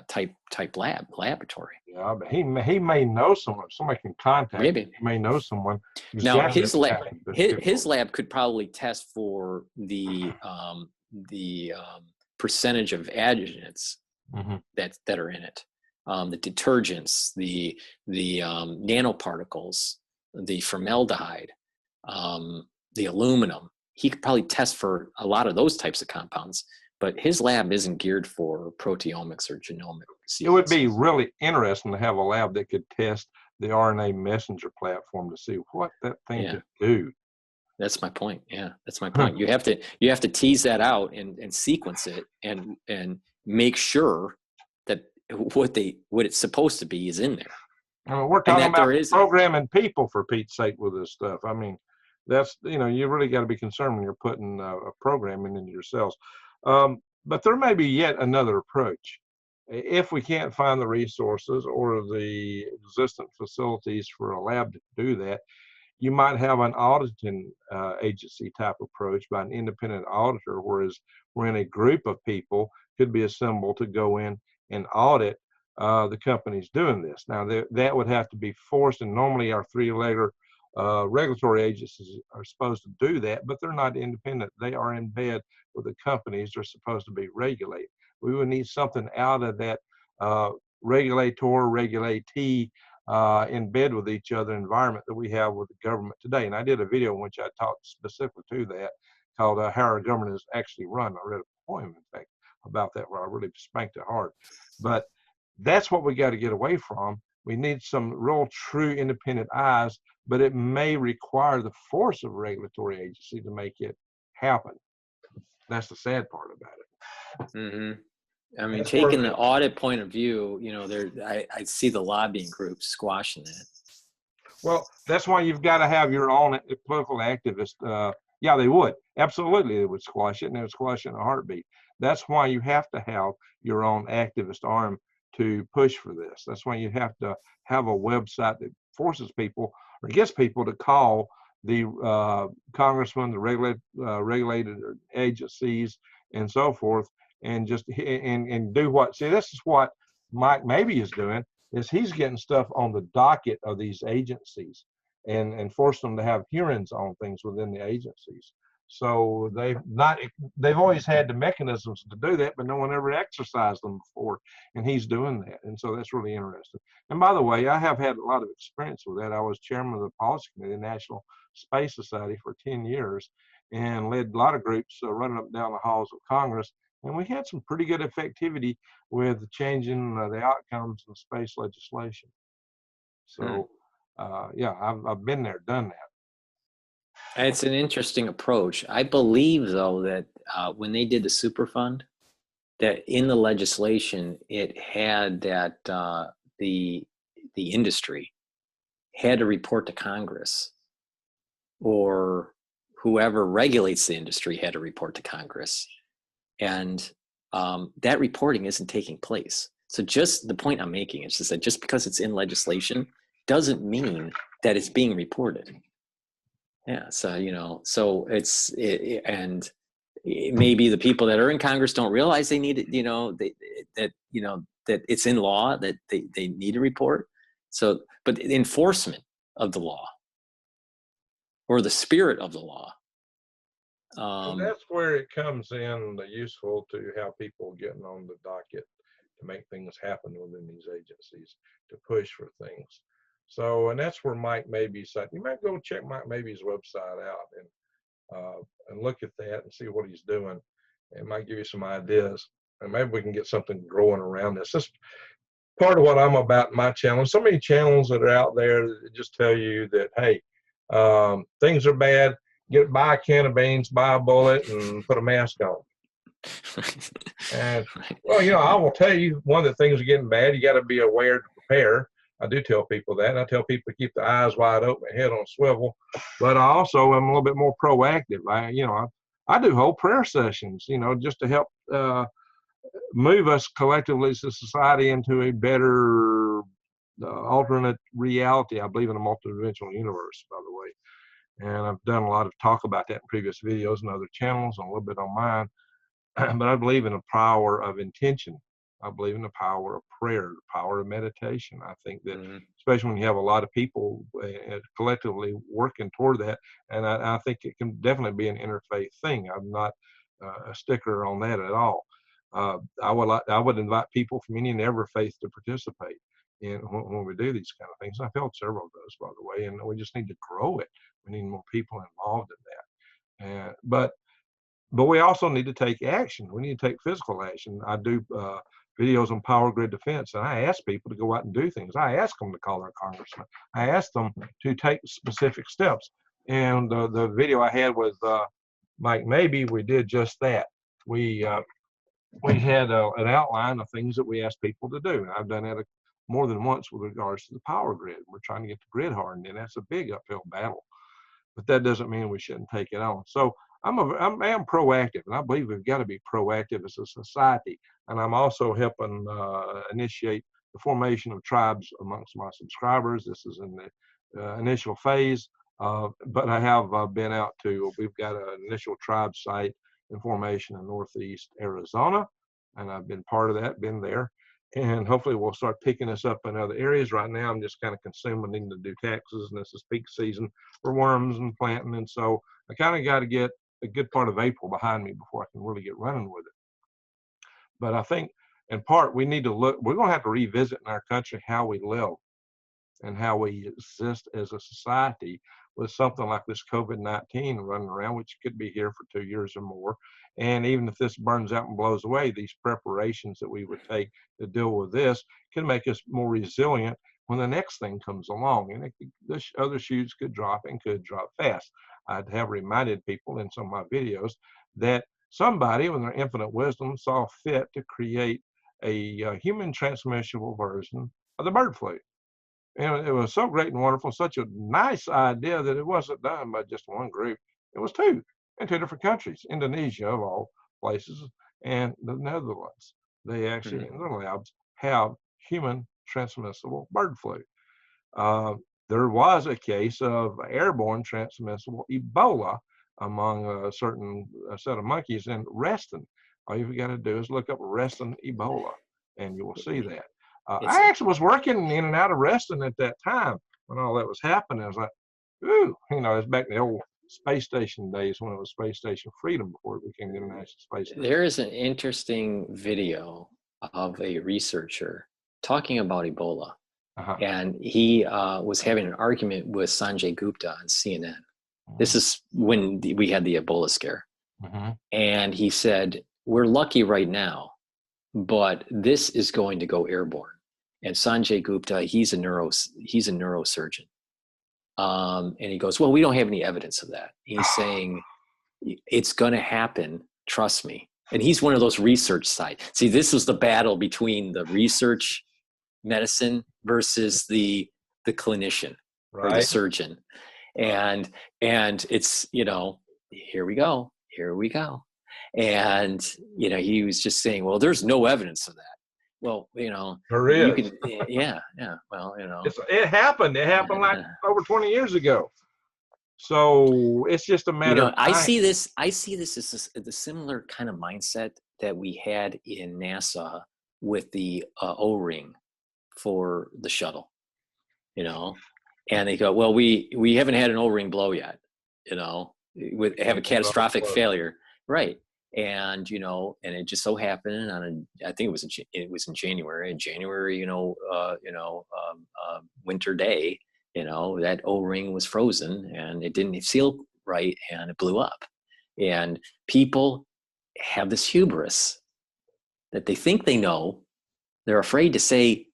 type laboratory. Yeah, but he may know someone. Somebody can contact Maybe. him. He may know someone. Now Exactly his lab could probably test for the percentage of adjuvants that are in it, the detergents, the nanoparticles, the formaldehyde, the aluminum. He could probably test for a lot of those types of compounds, but his lab isn't geared for proteomics or genomic sequences. It would be really interesting to have a lab that could test the RNA messenger platform to see what that thing could do. That's my point. Yeah, that's my point. You have to tease that out and sequence it and make sure that what it's supposed to be is in there. I mean, we're talking about programming people, for Pete's sake, with this stuff. I mean, that's, you really got to be concerned when you're putting a programming into your cells. But there may be yet another approach. If we can't find the resources or the existing facilities for a lab to do that, you might have an auditing agency type approach by an independent auditor, whereas when a group of people could be assembled to go in and audit the companies doing this. Now, that would have to be forced, and normally our three-letter regulatory agencies are supposed to do that, but they're not independent. They are in bed with the companies they're supposed to be regulated. We would need something out of that regulatee in bed with each other environment that we have with the government today. And I did a video in which I talked specifically to that, called How Our Government Is Actually Run. I read a poem, in fact, about that where I really spanked it hard. But that's what we got to get away from. We need some real true independent eyes, but it may require the force of a regulatory agency to make it happen. That's the sad part about it. Mm-hmm. I mean, taking the audit point of view, I see the lobbying groups squashing that. Well, that's why you've got to have your own political activist. Yeah, they would. Absolutely, they would squash it, and they would squash it in a heartbeat. That's why you have to have your own activist arm to push for this. That's why you have to have a website that forces people or gets people to call the congressmen, the regulated agencies, and so forth, and just and do what. See, this is what Mike maybe is doing, is he's getting stuff on the docket of these agencies and force them to have hearings on things within the agencies. So they've always had the mechanisms to do that, but no one ever exercised them before, and he's doing that. And so that's really interesting. And by the way, I have had a lot of experience with that. I was chairman of the policy committee, the National Space Society, for 10 years and led a lot of groups running up and down the halls of Congress. And we had some pretty good effectivity with changing the outcomes of space legislation. So, yeah, I've been there, done that. It's an interesting approach. I believe, though, that when they did the Superfund, that in the legislation, it had that the industry had to report to Congress, or whoever regulates the industry had to report to Congress. And that reporting isn't taking place. So just the point I'm making is just that just because it's in legislation doesn't mean that it's being reported. Yeah. So, so and maybe the people that are in Congress don't realize they need it, that it's in law that they need to report. So, but the enforcement of the law or the spirit of the law. And that's where it comes in useful to have people getting on the docket to make things happen within these agencies, to push for things. So, and that's where Mike Mabie's site. You might go check Mike Mabie's website out and look at that and see what he's doing. It might give you some ideas, and maybe we can get something growing around this. This is part of what I'm about in my channel. So many channels that are out there that just tell you that, hey, things are bad. Buy a can of beans, buy a bullet, and put a mask on. And well, I will tell you, one of the things are getting bad. You got to be aware to prepare. I do tell people that, and I tell people to keep their eyes wide open, head on a swivel. But I also am a little bit more proactive. I do whole prayer sessions, just to help move us collectively as a society into a better alternate reality. I believe in a multidimensional universe, by the way. And I've done a lot of talk about that in previous videos and other channels, and a little bit on mine. But I believe in the power of intention. I believe in the power of prayer, the power of meditation. I think that, especially when you have a lot of people collectively working toward that, and I think it can definitely be an interfaith thing. I'm not a sticker on that at all. I would invite people from any and every faith to participate in when we do these kind of things. I've held several of those, by the way, and we just need to grow it. We need more people involved in that. But we also need to take action. We need to take physical action. I do videos on power grid defense, and I ask people to go out and do things. I ask them to call their congressman. I ask them to take specific steps. And the video I had with Mike Maybe, we did just that. We had an outline of things that we asked people to do. And I've done that more than once with regards to the power grid. We're trying to get the grid hardened, and that's a big uphill battle. But that doesn't mean we shouldn't take it on. So I am proactive, and I believe we've got to be proactive as a society. And I'm also helping initiate the formation of tribes amongst my subscribers. This is in the initial phase, but I have been out to, we've got an initial tribe site in formation in Northeast Arizona, and I've been part of that, been there. And hopefully we'll start picking this up in other areas. Right now, I'm just kind of consuming, needing to do taxes, and this is peak season for worms and planting. And so I kind of got to get a good part of April behind me before I can really get running with it. But I think in part, we need to look, we're going to have to revisit in our country how we live and how we exist as a society with something like this COVID-19 running around, which could be here for 2 years or more. And even if this burns out and blows away, these preparations that we would take to deal with this can make us more resilient when the next thing comes along. And the other shoes could drop and could drop fast. I have reminded people in some of my videos that somebody with their infinite wisdom saw fit to create a human transmissible version of the bird flu. And it was so great and wonderful, such a nice idea that it wasn't done by just one group. It was two in two different countries, Indonesia of all places, and the Netherlands. They actually, in their labs, have human transmissible bird flu. There was a case of airborne transmissible Ebola among a certain set of monkeys in Reston. All you've got to do is look up Reston Ebola, and you will see that. I actually was working in and out of Reston at that time when all that was happening. I was like, ooh, it was back in the old space station days when it was Space Station Freedom before it became the International Space Station. There is an interesting video of a researcher talking about Ebola. And he was having an argument with Sanjay Gupta on CNN. This is when we had the Ebola scare. And he said, we're lucky right now, but this is going to go airborne. And Sanjay Gupta, he's a neurosurgeon. And he goes, well, we don't have any evidence of that. He's saying, it's going to happen, trust me. And he's one of those research side. See, this was the battle between the research medicine versus the clinician or the surgeon. And it's, here we go. And, he was just saying, well, there's no evidence of that. Well, there is. Well, it happened. It happened like over 20 years ago. So it's just a matter of time. I see this as the similar kind of mindset that we had in NASA with the O-ring for the shuttle, and they go, well, we haven't had an O-ring blow yet, have a catastrophic failure. Right. And, and it just so happened I think it was in January, winter day, that O-ring was frozen and it didn't seal right and it blew up. And people have this hubris that they think they know. They're afraid to say,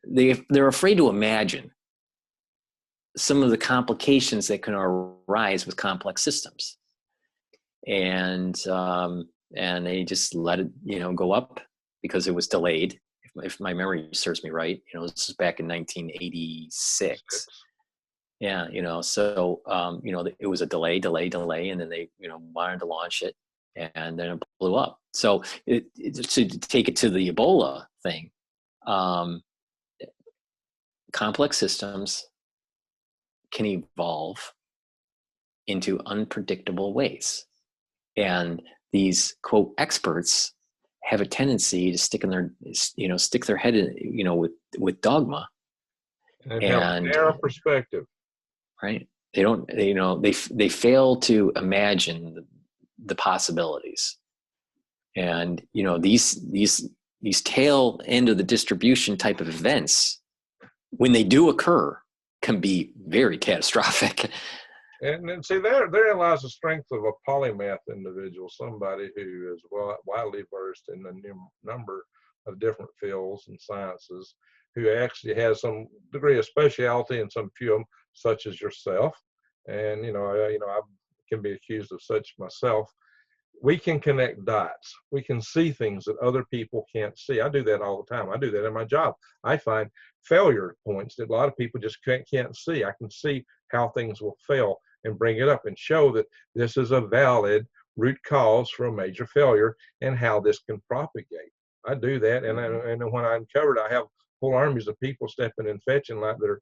they're afraid to imagine some of the complications that can arise with complex systems. And they just let it, go up because it was delayed. if my memory serves me right. This is back in 1986. Yeah, so it was a delay, and then they wanted to launch it, and then it blew up. So to take it to the Ebola thing, complex systems can evolve into unpredictable ways, and these quote experts have a tendency to stick their head in with dogma and have a narrow perspective. Right. They fail to imagine the possibilities. And, these tail end of the distribution type of events, when they do occur, can be very catastrophic. And see, there lies the strength of a polymath individual, somebody who is widely versed in a number of different fields and sciences, who actually has some degree of specialty in some few of them, such as yourself. And I can be accused of such myself. We can connect dots. We can see things that other people can't see. I do that all the time. I do that in my job. I find failure points that a lot of people just can't see. I can see how things will fail and bring it up and show that this is a valid root cause for a major failure and how this can propagate. I do that, and when I uncovered, I have whole armies of people stepping and fetching like their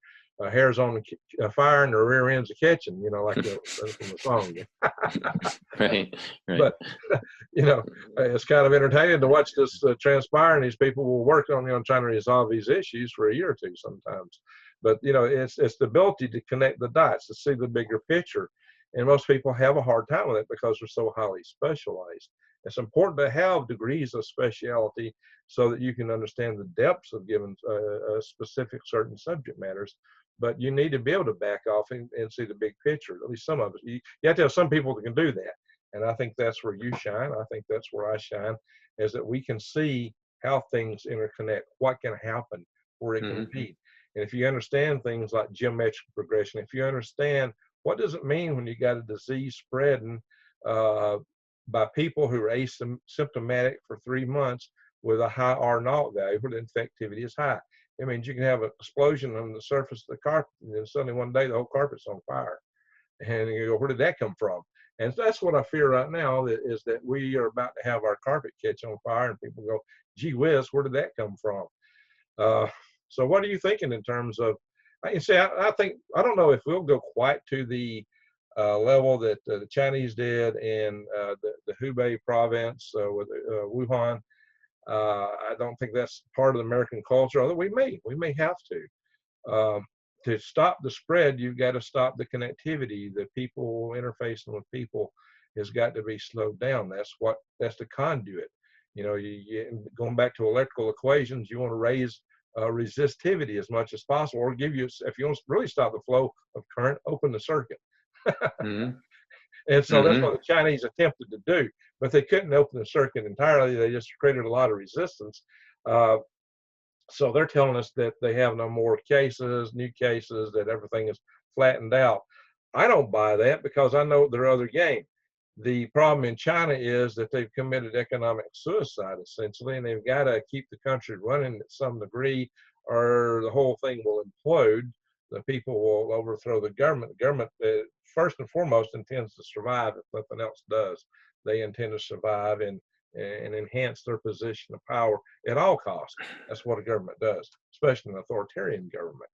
hairs on the fire and their rear ends are catching, like from the song. Right. But it's kind of entertaining to watch this transpire, and these people will work on trying to resolve these issues for a year or two sometimes. But it's the ability to connect the dots, to see the bigger picture, and most people have a hard time with it because they're so highly specialized. It's important to have degrees of speciality so that you can understand the depths of given specific certain subject matters. But you need to be able to back off and see the big picture. At least some of us. You have to have some people that can do that. And I think that's where you shine. I think that's where I shine, is that we can see how things interconnect, what can happen, where it can be. And if you understand things like geometric progression, if you understand what does it mean when you got a disease spreading by people who are asymptomatic for 3 months with a high R0 value where the infectivity is high. It means you can have an explosion on the surface of the carpet, and then suddenly one day the whole carpet's on fire. And you go, where did that come from? And that's what I fear right now, is that we are about to have our carpet catch on fire, and people go, gee whiz, where did that come from? So what are you thinking in terms of, I don't know if we'll go quite to the level that the Chinese did in the Hubei province with Wuhan. I don't think that's part of the American culture, although we may have to. To stop the spread, you've got to stop the connectivity. The people interfacing with people has got to be slowed down. That's the conduit. Going back to electrical equations, you want to raise resistivity as much as possible, or if you want to really stop the flow of current, open the circuit. And so that's what the Chinese attempted to do, but they couldn't open the circuit entirely. They just created a lot of resistance. So they're telling us that they have no more new cases, that everything is flattened out. I don't buy that, because I know their other game. The problem in China is that they've committed economic suicide, essentially, and they've got to keep the country running at some degree, or the whole thing will implode. The people will overthrow the government. The government, first and foremost, intends to survive if nothing else does. They intend to survive and enhance their position of power at all costs. That's what a government does, especially an authoritarian government.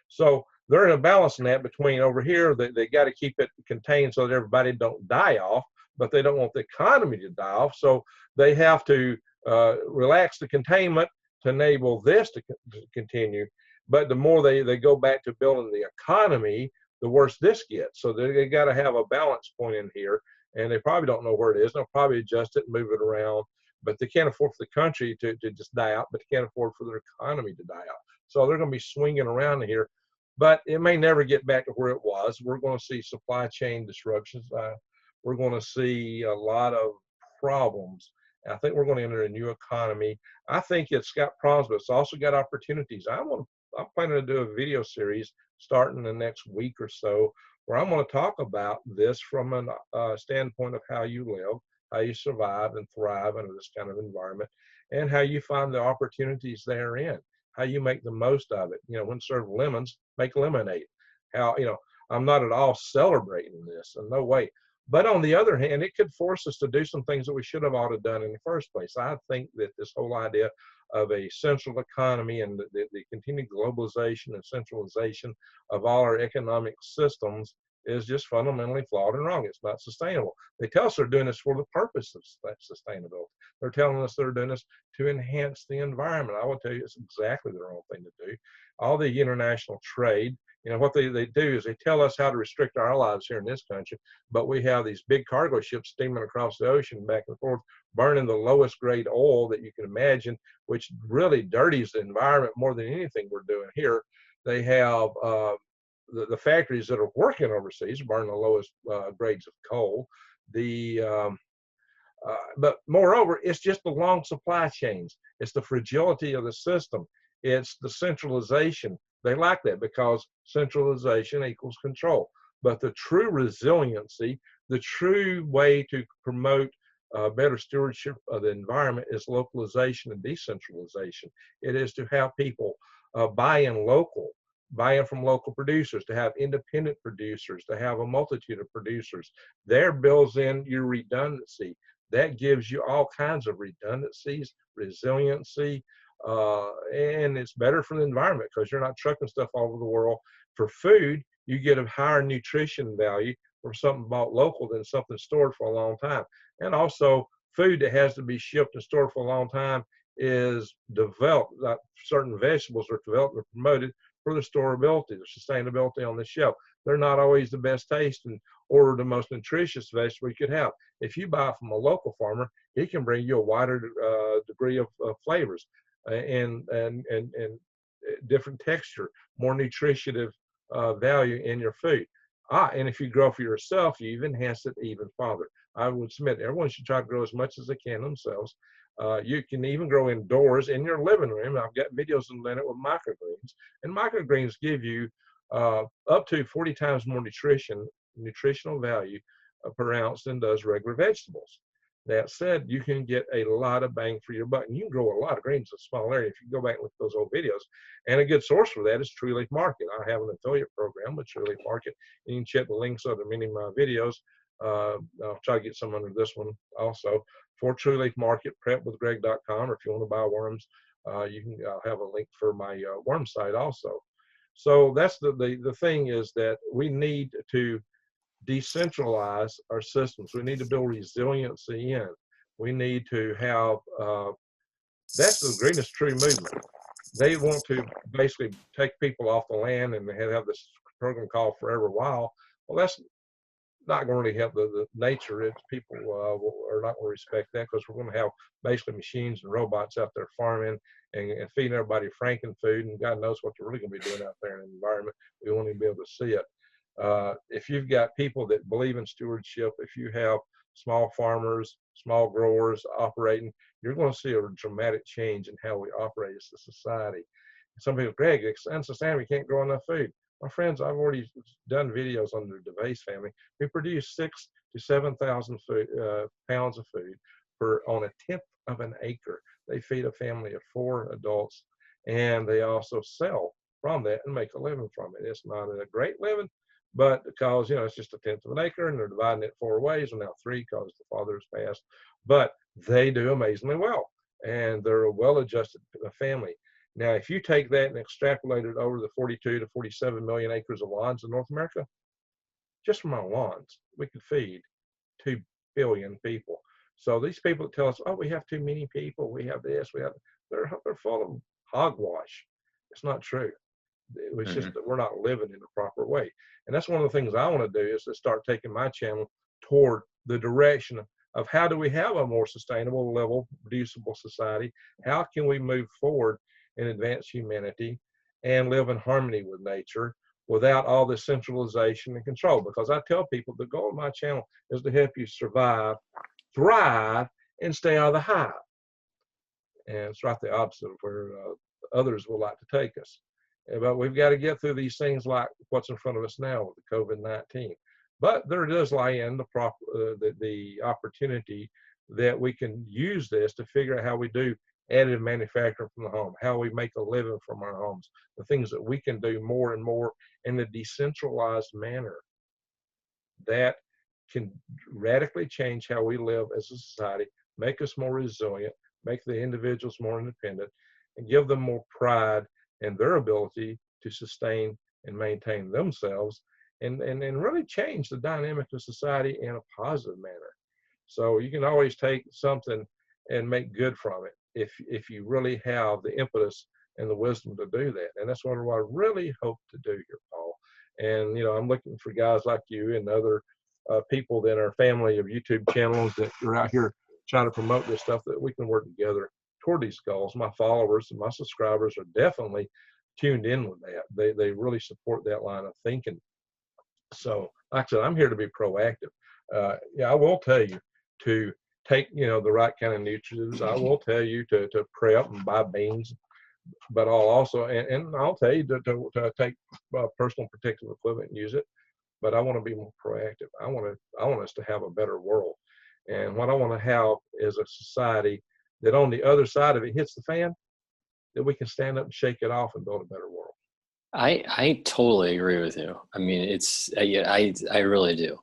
So they're in a balancing that between over here, they got to keep it contained so that everybody don't die off, but they don't want the economy to die off. So they have to relax the containment to enable this to continue. But the more they go back to building the economy, the worse this gets. So they got to have a balance point in here, and they probably don't know where it is. They'll probably adjust it and move it around, but they can't afford for the country to just die out, but they can't afford for their economy to die out. So they're going to be swinging around here, but it may never get back to where it was. We're going to see supply chain disruptions. We're going to see a lot of problems. I think we're going to enter a new economy. I think it's got problems, but it's also got opportunities. I'm planning to do a video series starting the next week or so, where I'm going to talk about this from a standpoint of how you live, how you survive and thrive under this kind of environment, and how you find the opportunities therein, how you make the most of it. You know, when served lemons, make lemonade. How, you know, I'm not at all celebrating this in no way. But on the other hand, it could force us to do some things that we should have ought to done in the first place. I think that this whole idea of a central economy and the continued globalization and centralization of all our economic systems is just fundamentally flawed and wrong. It's not sustainable. They tell us they're doing this for the purpose of that sustainability. They're telling us they're doing this to enhance the environment. I will tell you it's exactly the wrong thing to do. All the international trade, you know, what they do is they tell us how to restrict our lives here in this country, but we have these big cargo ships steaming across the ocean back and forth, burning the lowest grade oil that you can imagine, which really dirties the environment more than anything we're doing here. They have the factories that are working overseas burn the lowest grades of coal. But moreover, it's just the long supply chains. It's the fragility of the system. It's the centralization. They like that because centralization equals control. But the true resiliency, the true way to promote better stewardship of the environment is localization and decentralization. It is to have people buy in from local producers, to have independent producers, to have a multitude of producers. There builds in your redundancy. That gives you all kinds of redundancies, resiliency, and it's better for the environment because you're not trucking stuff all over the world. For food, you get a higher nutrition value from something bought local than something stored for a long time. And also, food that has to be shipped and stored for a long time is developed, like certain vegetables are developed and promoted for the storability, the sustainability on the shelf. They're not always the best taste or the most nutritious vegetable you could have. If you buy from a local farmer, he can bring you a wider degree of flavors and different texture, more nutritive value in your food. And if you grow for yourself, you enhance it even farther. I would submit everyone should try to grow as much as they can themselves. You can even grow indoors in your living room. I've got videos on it with microgreens, and microgreens give you up to 40 times more nutritional value per ounce than does regular vegetables. That said, you can get a lot of bang for your buck, and you can grow a lot of greens in a small area if you go back and look at those old videos. And a good source for that is True Leaf Market. I have an affiliate program with True Leaf Market. You can check the links under many of my videos. I'll try to get some under this one also. For True Leaf Market, prepwithgreg.com, or if you want to buy worms, you can have a link for my worm site also. So that's the thing is that we need to decentralize our systems. We need to build resiliency in. We need to have, that's the Greenest True movement. They want to basically take people off the land and they have this program called Forever Wild. Well, that's not going to really help the nature. It's people are not going to respect that because we're going to have basically machines and robots out there farming and feeding everybody Franken food, and God knows what they're really going to be doing out there in the environment. We won't even be able to see it. If you've got people that believe in stewardship, if you have small farmers, small growers operating, you're going to see a dramatic change in how we operate as a society. Some people, Greg, it's unsustainable, we can't grow enough food. My friends, I've already done videos on the DeVace family. We produce 6,000 to 7,000 pounds of food on a tenth of an acre. They feed a family of 4 adults, and they also sell from that and make a living from it. It's not a great living, but because, you know, it's just a tenth of an acre and they're dividing it 4 ways, and now 3 because the father has passed. But they do amazingly well, and they're a well-adjusted family. Now, if you take that and extrapolate it over the 42 to 47 million acres of lawns in North America, just from our lawns, we could feed 2 billion people. So these people that tell us, oh, we have too many people, we have this, they're full of hogwash. It's not true. It's just that we're not living in the proper way. And that's one of the things I want to do is to start taking my channel toward the direction of how do we have a more sustainable, level, producible society? How can we move forward and advance humanity and live in harmony with nature without all this centralization and control? Because I tell people the goal of my channel is to help you survive, thrive, and stay out of the hive. And it's right the opposite of where others would like to take us. But we've got to get through these things like what's in front of us now with the COVID-19. But there does lie in the opportunity that we can use this to figure out how we do additive manufacturing from the home, how we make a living from our homes, the things that we can do more and more in a decentralized manner that can radically change how we live as a society, make us more resilient, make the individuals more independent, and give them more pride in their ability to sustain and maintain themselves, and really change the dynamic of society in a positive manner. So you can always take something and make good from it if you really have the impetus and the wisdom to do that. And that's what I really hope to do here, Paul. And, I'm looking for guys like you and other people that are family of YouTube channels that are out here trying to promote this stuff, that we can work together toward these goals. My followers and my subscribers are definitely tuned in with that. They really support that line of thinking. So, like I said, I'm here to be proactive. I will tell you to take, the right kind of nutrients. I will tell you to prep and buy beans, but I'll also, and I'll tell you to take personal protective equipment and use it. But I want to be more proactive. I want us to have a better world. And what I want to have is a society that on the other side of it hits the fan, that we can stand up and shake it off and build a better world. I totally agree with you. I mean, I really do.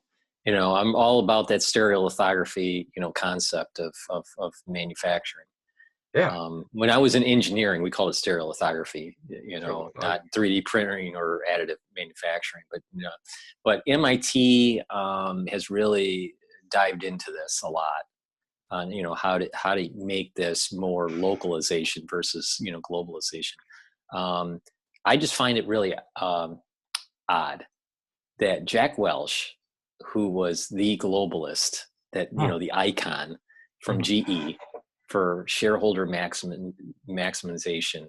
I'm all about that stereolithography, concept of manufacturing. Yeah. When I was in engineering, we called it stereolithography, not 3D printing or additive manufacturing, but MIT has really dived into this a lot on, how to make this more localization versus, globalization. I just find it really odd that Jack Welch, who was the globalist, that, the icon from GE for shareholder maximization,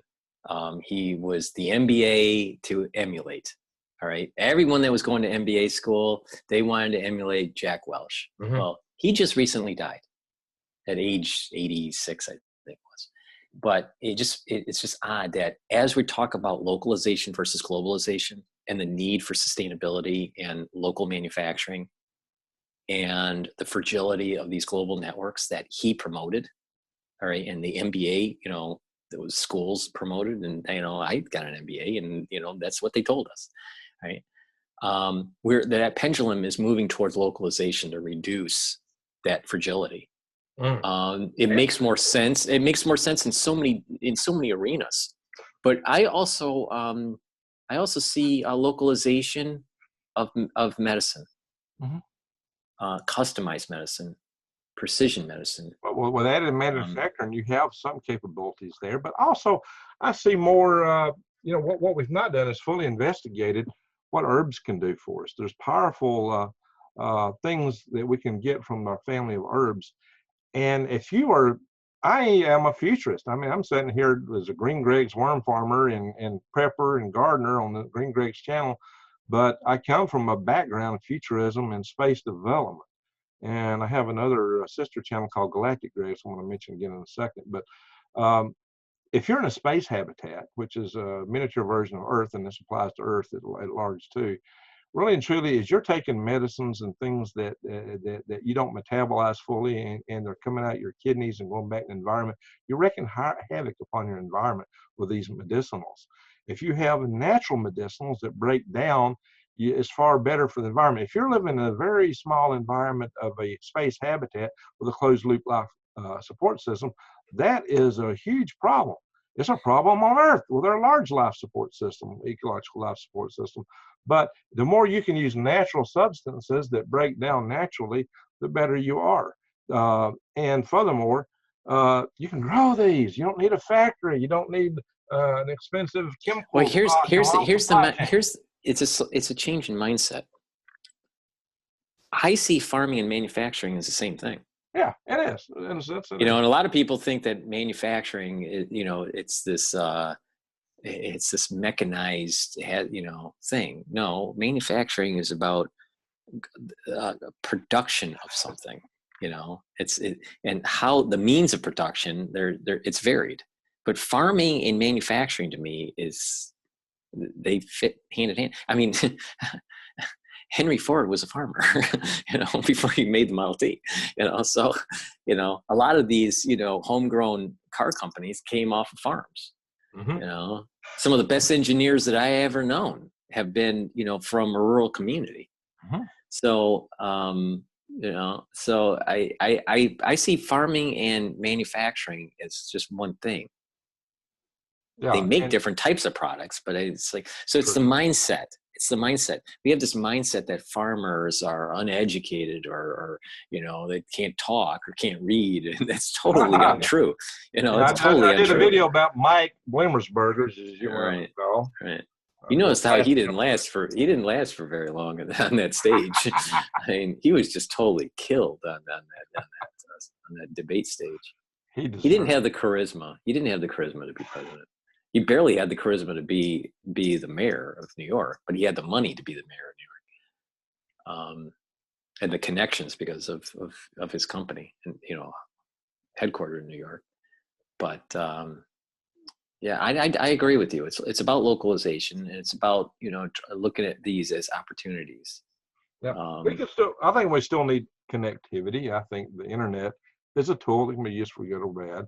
he was the MBA to emulate. All right. Everyone that was going to MBA school, they wanted to emulate Jack Welch. Mm-hmm. Well, he just recently died at age 86, I think it was. But it's just odd that as we talk about localization versus globalization and the need for sustainability and local manufacturing and the fragility of these global networks that he promoted, all right, and the MBA, those schools promoted, and I got an MBA, and that's what they told us, right? That pendulum is moving towards localization to reduce that fragility. It makes more sense. It makes more sense in so many arenas. But I also see a localization of medicine, customized medicine, precision medicine. Well, with additive manufacturing, you have some capabilities there, but also I see more. What we've not done is fully investigated what herbs can do for us. There's powerful things that we can get from our family of herbs. And I am a futurist. I mean, I'm sitting here as a Green Greg's worm farmer and prepper and gardener on the Green Greg's channel, but I come from a background of futurism and space development. And I have another sister channel called Galactic Graves I want to mention again in a second. But if you're in a space habitat, which is a miniature version of Earth, and this applies to Earth at large too, really and truly, is you're taking medicines and things that you don't metabolize fully, and they're coming out your kidneys and going back in the environment. You're wreaking havoc upon your environment with these medicinals. If you have natural medicinals that break down, it's far better for the environment. If you're living in a very small environment of a space habitat with a closed loop life support system, that is a huge problem. It's a problem on Earth with our large life support system, ecological life support system. But the more you can use natural substances that break down naturally, the better you are. And furthermore, you can grow these. You don't need a factory. You don't need an expensive chemical. Well, it's a change in mindset. I see farming and manufacturing as the same thing. Yeah, it is. And a lot of people think that manufacturing, it's this mechanized, thing. No, manufacturing is about production of something. And how the means of production, it's varied. But farming and manufacturing to me they fit hand in hand. I mean, Henry Ford was a farmer, before he made the Model T, so, a lot of these, homegrown car companies came off of farms. You know, some of the best engineers that I ever known have been, you know, from a rural community. So, you know, so I see farming and manufacturing as just one thing. Yeah, they make different types of products, but it's like, so it's the mindset. It's the mindset. We have this mindset that farmers are uneducated or you know, they can't talk or can't read. And that's totally untrue. You know, it's totally untrue. I did a video about Mike Wimmersberger's, as you might recall. Right. You noticed how he didn't last for very long on that stage. I mean, he was just totally killed on that debate stage. He didn't have the charisma. He didn't have the charisma to be president. He barely had the charisma to be the mayor of New York, but he had the money to be the mayor of New York, and the connections because of his company, and you know, headquartered in New York. But yeah, I agree with you. It's about localization, and it's about, you know, looking at these as opportunities. Yeah, we can still. I think we still need connectivity. I think the internet is a tool that can be used for good or bad,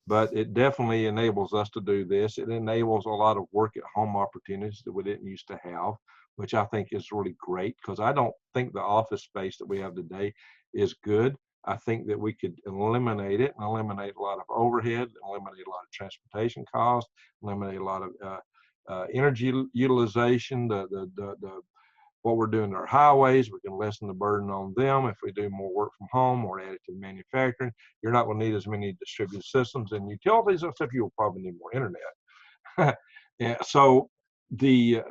but it definitely enables us to do this. It enables a lot of work at home opportunities that we didn't used to have, which I think is really great, because I don't think the office space that we have today is good. I think that we could eliminate it and eliminate a lot of overhead, eliminate a lot of transportation costs, eliminate a lot of energy utilization, what we're doing to our highways. We can lessen the burden on them if we do more work from home or additive manufacturing. You're not going to need as many distributed systems and utilities and stuff. You'll probably need more internet. Yeah, so there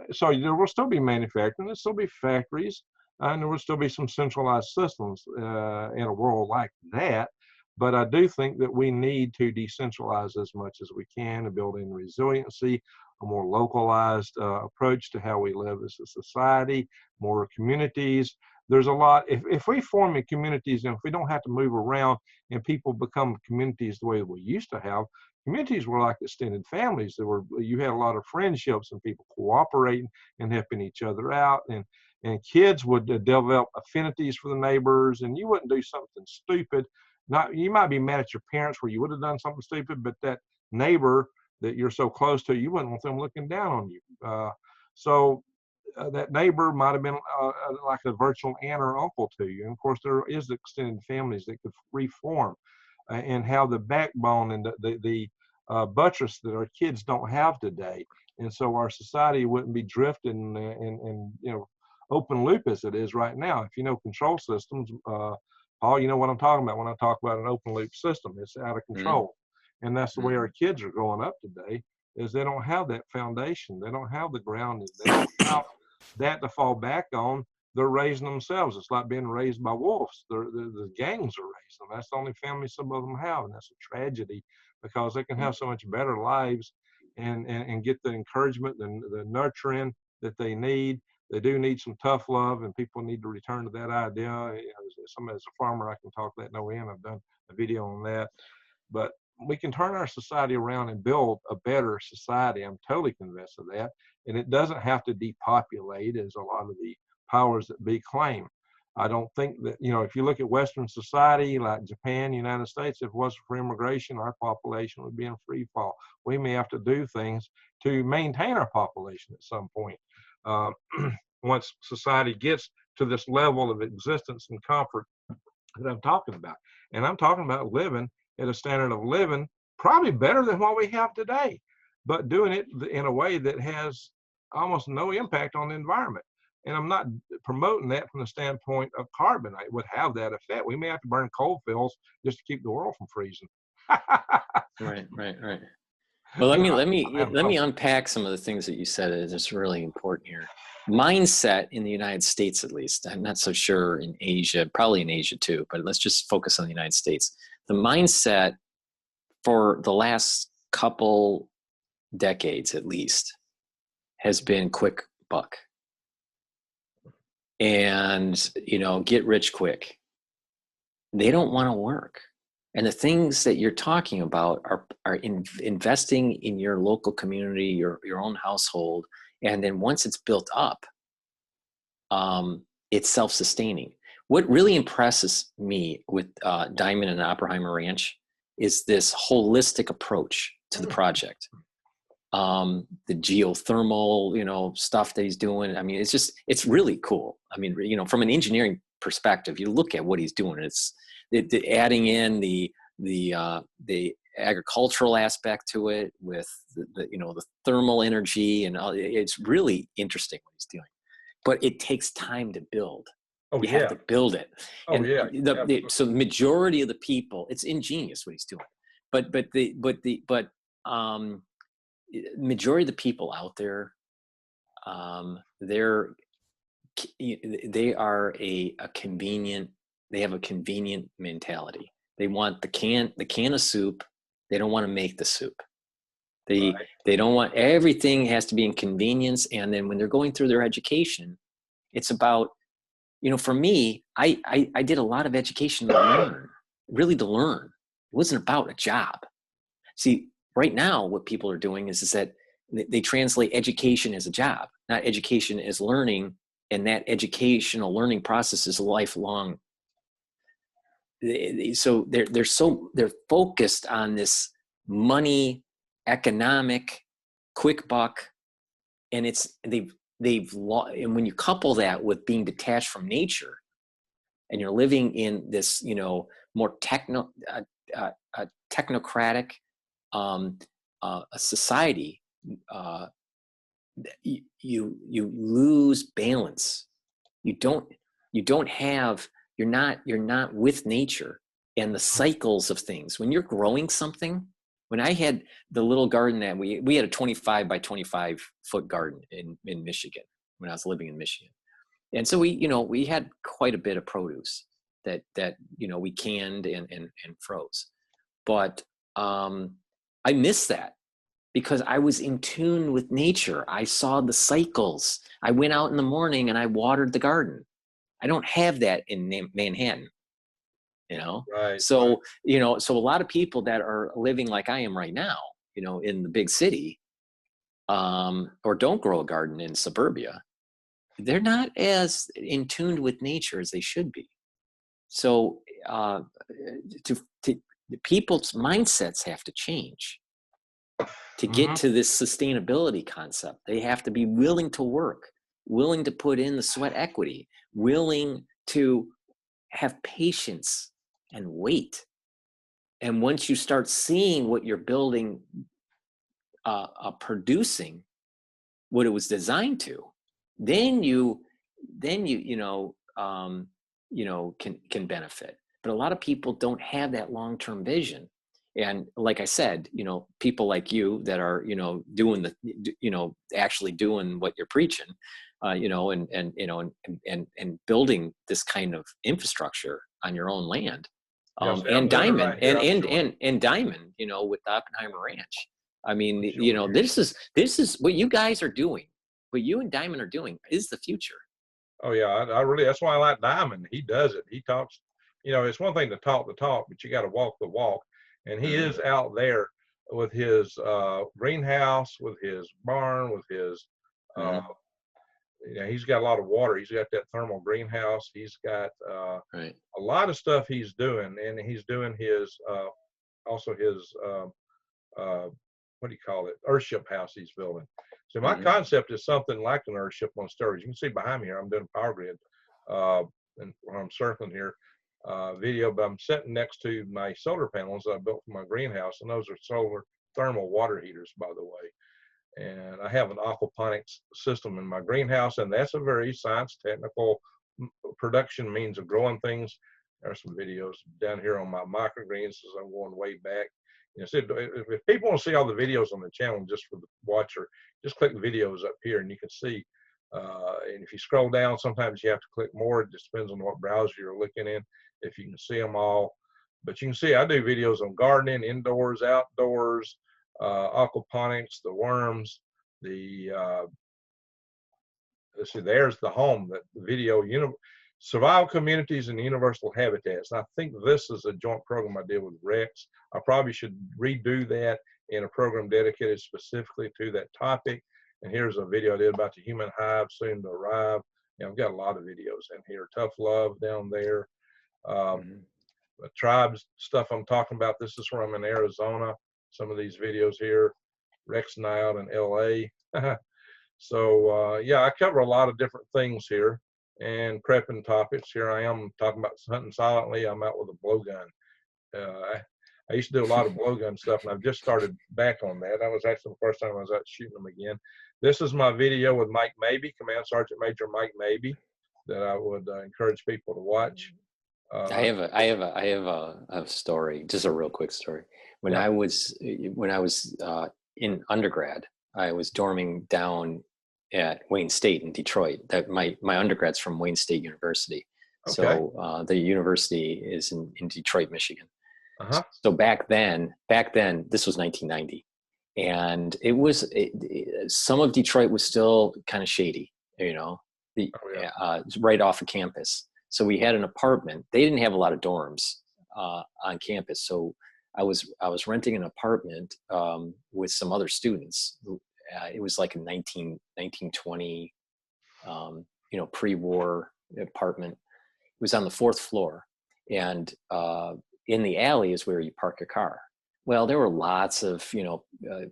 will still be manufacturing. There'll still be factories, and there will still be some centralized systems in a world like that. But I do think that we need to decentralize as much as we can and build in resiliency, a more localized approach to how we live as a society, more communities. There's a lot, if we form in communities and if we don't have to move around and people become communities the way we used to have, communities were like extended families. You had a lot of friendships and people cooperating and helping each other out, and kids would develop affinities for the neighbors, and you wouldn't do something stupid. You might be mad at your parents where you would have done something stupid, but that neighbor that you're so close to, you wouldn't want them looking down on you. That neighbor might have been like a virtual aunt or uncle to you. And of course, there is extended families that could reform and have the backbone and the buttress that our kids don't have today. And so our society wouldn't be drifting and you know, open loop as it is right now. If you know control systems, Paul, you know what I'm talking about when I talk about an open loop system. It's out of control. And that's the way our kids are growing up today, is they don't have that foundation. They don't have the ground. They don't have that to fall back on. They're raising themselves. It's like being raised by wolves. The gangs are raising them. That's the only family some of them have, and that's a tragedy, because they can have so much better lives and get the encouragement and the nurturing that they need. They do need some tough love, and people need to return to that idea. As a farmer, I can talk that no end. I've done a video on that. But we can turn our society around and build a better society. I'm totally convinced of that. And it doesn't have to depopulate, as a lot of the powers that be claim. I don't think that, you know, if you look at Western society like Japan, United States, if it wasn't for immigration, our population would be in free fall. We may have to do things to maintain our population at some point. Once society gets to this level of existence and comfort that I'm talking about. And I'm talking about living at a standard of living probably better than what we have today, but doing it in a way that has almost no impact on the environment. And I'm not promoting that from the standpoint of carbon. It would have that effect. We may have to burn coal fields just to keep the world from freezing. Right. Well, let me unpack some of the things that you said. It's really important here. Mindset in the United States, at least. I'm not so sure in Asia, probably in Asia too, but let's just focus on the United States. The mindset for the last couple decades, at least, has been quick buck and, you know, get rich quick. They don't want to work. And the things that you're talking about are investing in your local community, your own household. And then once it's built up, it's self-sustaining. What really impresses me with Diamond and Oppenheimer Ranch is this holistic approach to the project. The geothermal, stuff that he's doing. I mean, it's really cool. I mean, from an engineering perspective, you look at what he's doing. It's adding in the agricultural aspect to it with the thermal energy, and it's really interesting what he's doing. But it takes time to build. You have to build it. Oh, and yeah. So the majority of the people, it's ingenious what he's doing. But majority of the people out there, they are a convenient. They have a convenient mentality. They want the can of soup. They don't want to make the soup. They don't want, everything has to be in convenience. And then when they're going through their education, it's about, for me, I did a lot of education to learn, really to learn. It wasn't about a job. See, right now, what people are doing is that they translate education as a job, not education as learning, and that educational learning process is lifelong. So they're focused on this money, economic, quick buck, and and when you couple that with being detached from nature, and you're living in this more technocratic a society, you lose balance. You're not with nature and the cycles of things. When you're growing something, when I had the little garden that we had a 25 by 25 foot garden in Michigan when I was living in Michigan. And so we had quite a bit of produce that we canned and froze. But I missed that because I was in tune with nature. I saw the cycles. I went out in the morning and I watered the garden. I don't have that in Manhattan, Right. So, so a lot of people that are living like I am right now, in the big city, or don't grow a garden in suburbia, they're not as in tune with nature as they should be. So, people's mindsets have to change to get to this sustainability concept. They have to be willing to work, willing to put in the sweat equity, willing to have patience and wait. And once you start seeing what you're building, producing what it was designed to, then you can benefit. But a lot of people don't have that long-term vision. And like I said, people like you that are, doing actually doing what you're preaching, and building this kind of infrastructure on your own land, and Diamond, and Diamond, with the Oppenheimer Ranch. I mean, this is what you guys are doing. What you and Diamond are doing is the future. Oh yeah, I really, that's why I like Diamond. He does it. He talks. It's one thing to talk the talk, but you got to walk the walk. And he is out there with his greenhouse, with his barn, with his, he's got a lot of water. He's got that thermal greenhouse. He's got a lot of stuff he's doing. And he's doing his, also his, what do you call it? Earthship house he's building. So my concept is something like an earthship on steroids. You can see behind me here, I'm doing power grid. And when I'm circling here, video, but I'm sitting next to my solar panels that I built for my greenhouse, and those are solar thermal water heaters, by the way. And I have an aquaponics system in my greenhouse, and that's a very science technical production means of growing things. There's some videos down here on my microgreens as I'm going way back. So if people want to see all the videos on the channel just for the watcher, just click videos up here and you can see. And if you scroll down, sometimes you have to click more. It just depends on what browser you're looking in, if you can see them all. But you can see I do videos on gardening, indoors, outdoors, aquaponics, the worms, let's see, there's the home, that video, survival communities and universal habitats. And I think this is a joint program I did with Rex. I probably should redo that in a program dedicated specifically to that topic. And here's a video I did about the human hive soon to arrive. I've got a lot of videos in here. Tough love down there. the tribes stuff I'm talking about. This is where I'm in Arizona. Some of these videos here, Rex and I out in LA. So yeah, I cover a lot of different things here and prepping topics. Here I am talking about hunting silently. I'm out with a blowgun. I used to do a lot of blowgun stuff, and I've just started back on that. That was actually the first time I was out shooting them again. This is my video with Mike Mabee, Command Sergeant Major Mike Mabee, that I would encourage people to watch. I have a story, just a real quick story. When I was in undergrad, I was dorming down at Wayne State in Detroit. That my undergrad's from Wayne State University. Okay. So the university is in Detroit, Michigan. So back then, this was 1990, and it was some of Detroit was still kind of shady, you know, right off of campus. So we had an apartment. They didn't have a lot of dorms on campus, so I was renting an apartment with some other students. It was like a 1920, you know, pre-war apartment. It was on the 4th floor, and in the alley is where you park your car. Well, there were lots of, you know,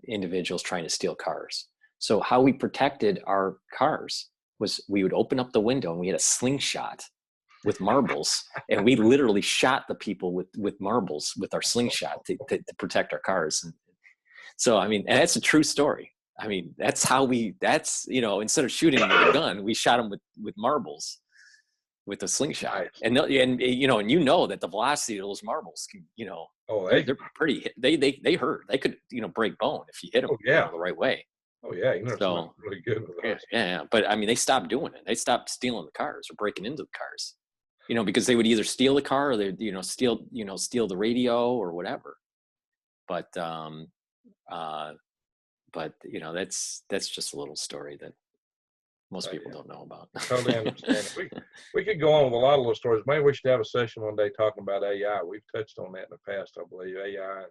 individuals trying to steal cars. So how we protected our cars was we would open up the window and we had a slingshot with marbles, and we literally shot the people with marbles with our slingshot to protect our cars. And so, I mean, and that's a true story. I mean, that's, you know, instead of shooting them with a gun, we shot them with marbles, with a slingshot. And you know that the velocity of those marbles can, you know, they're pretty, they hurt. They could, you know, break bone if you hit them you know, the right way. Oh yeah, you know, so really good with those. Yeah, but I mean, they stopped doing it. They stopped stealing the cars or breaking into the cars, you know, because they would either steal the car or they, you know, steal the radio or whatever. But you know, that's just a little story that most people don't know about. Totally understand. We could go on with a lot of those stories. Maybe we should have a session one day talking about AI. We've touched on that in the past, I believe. AI,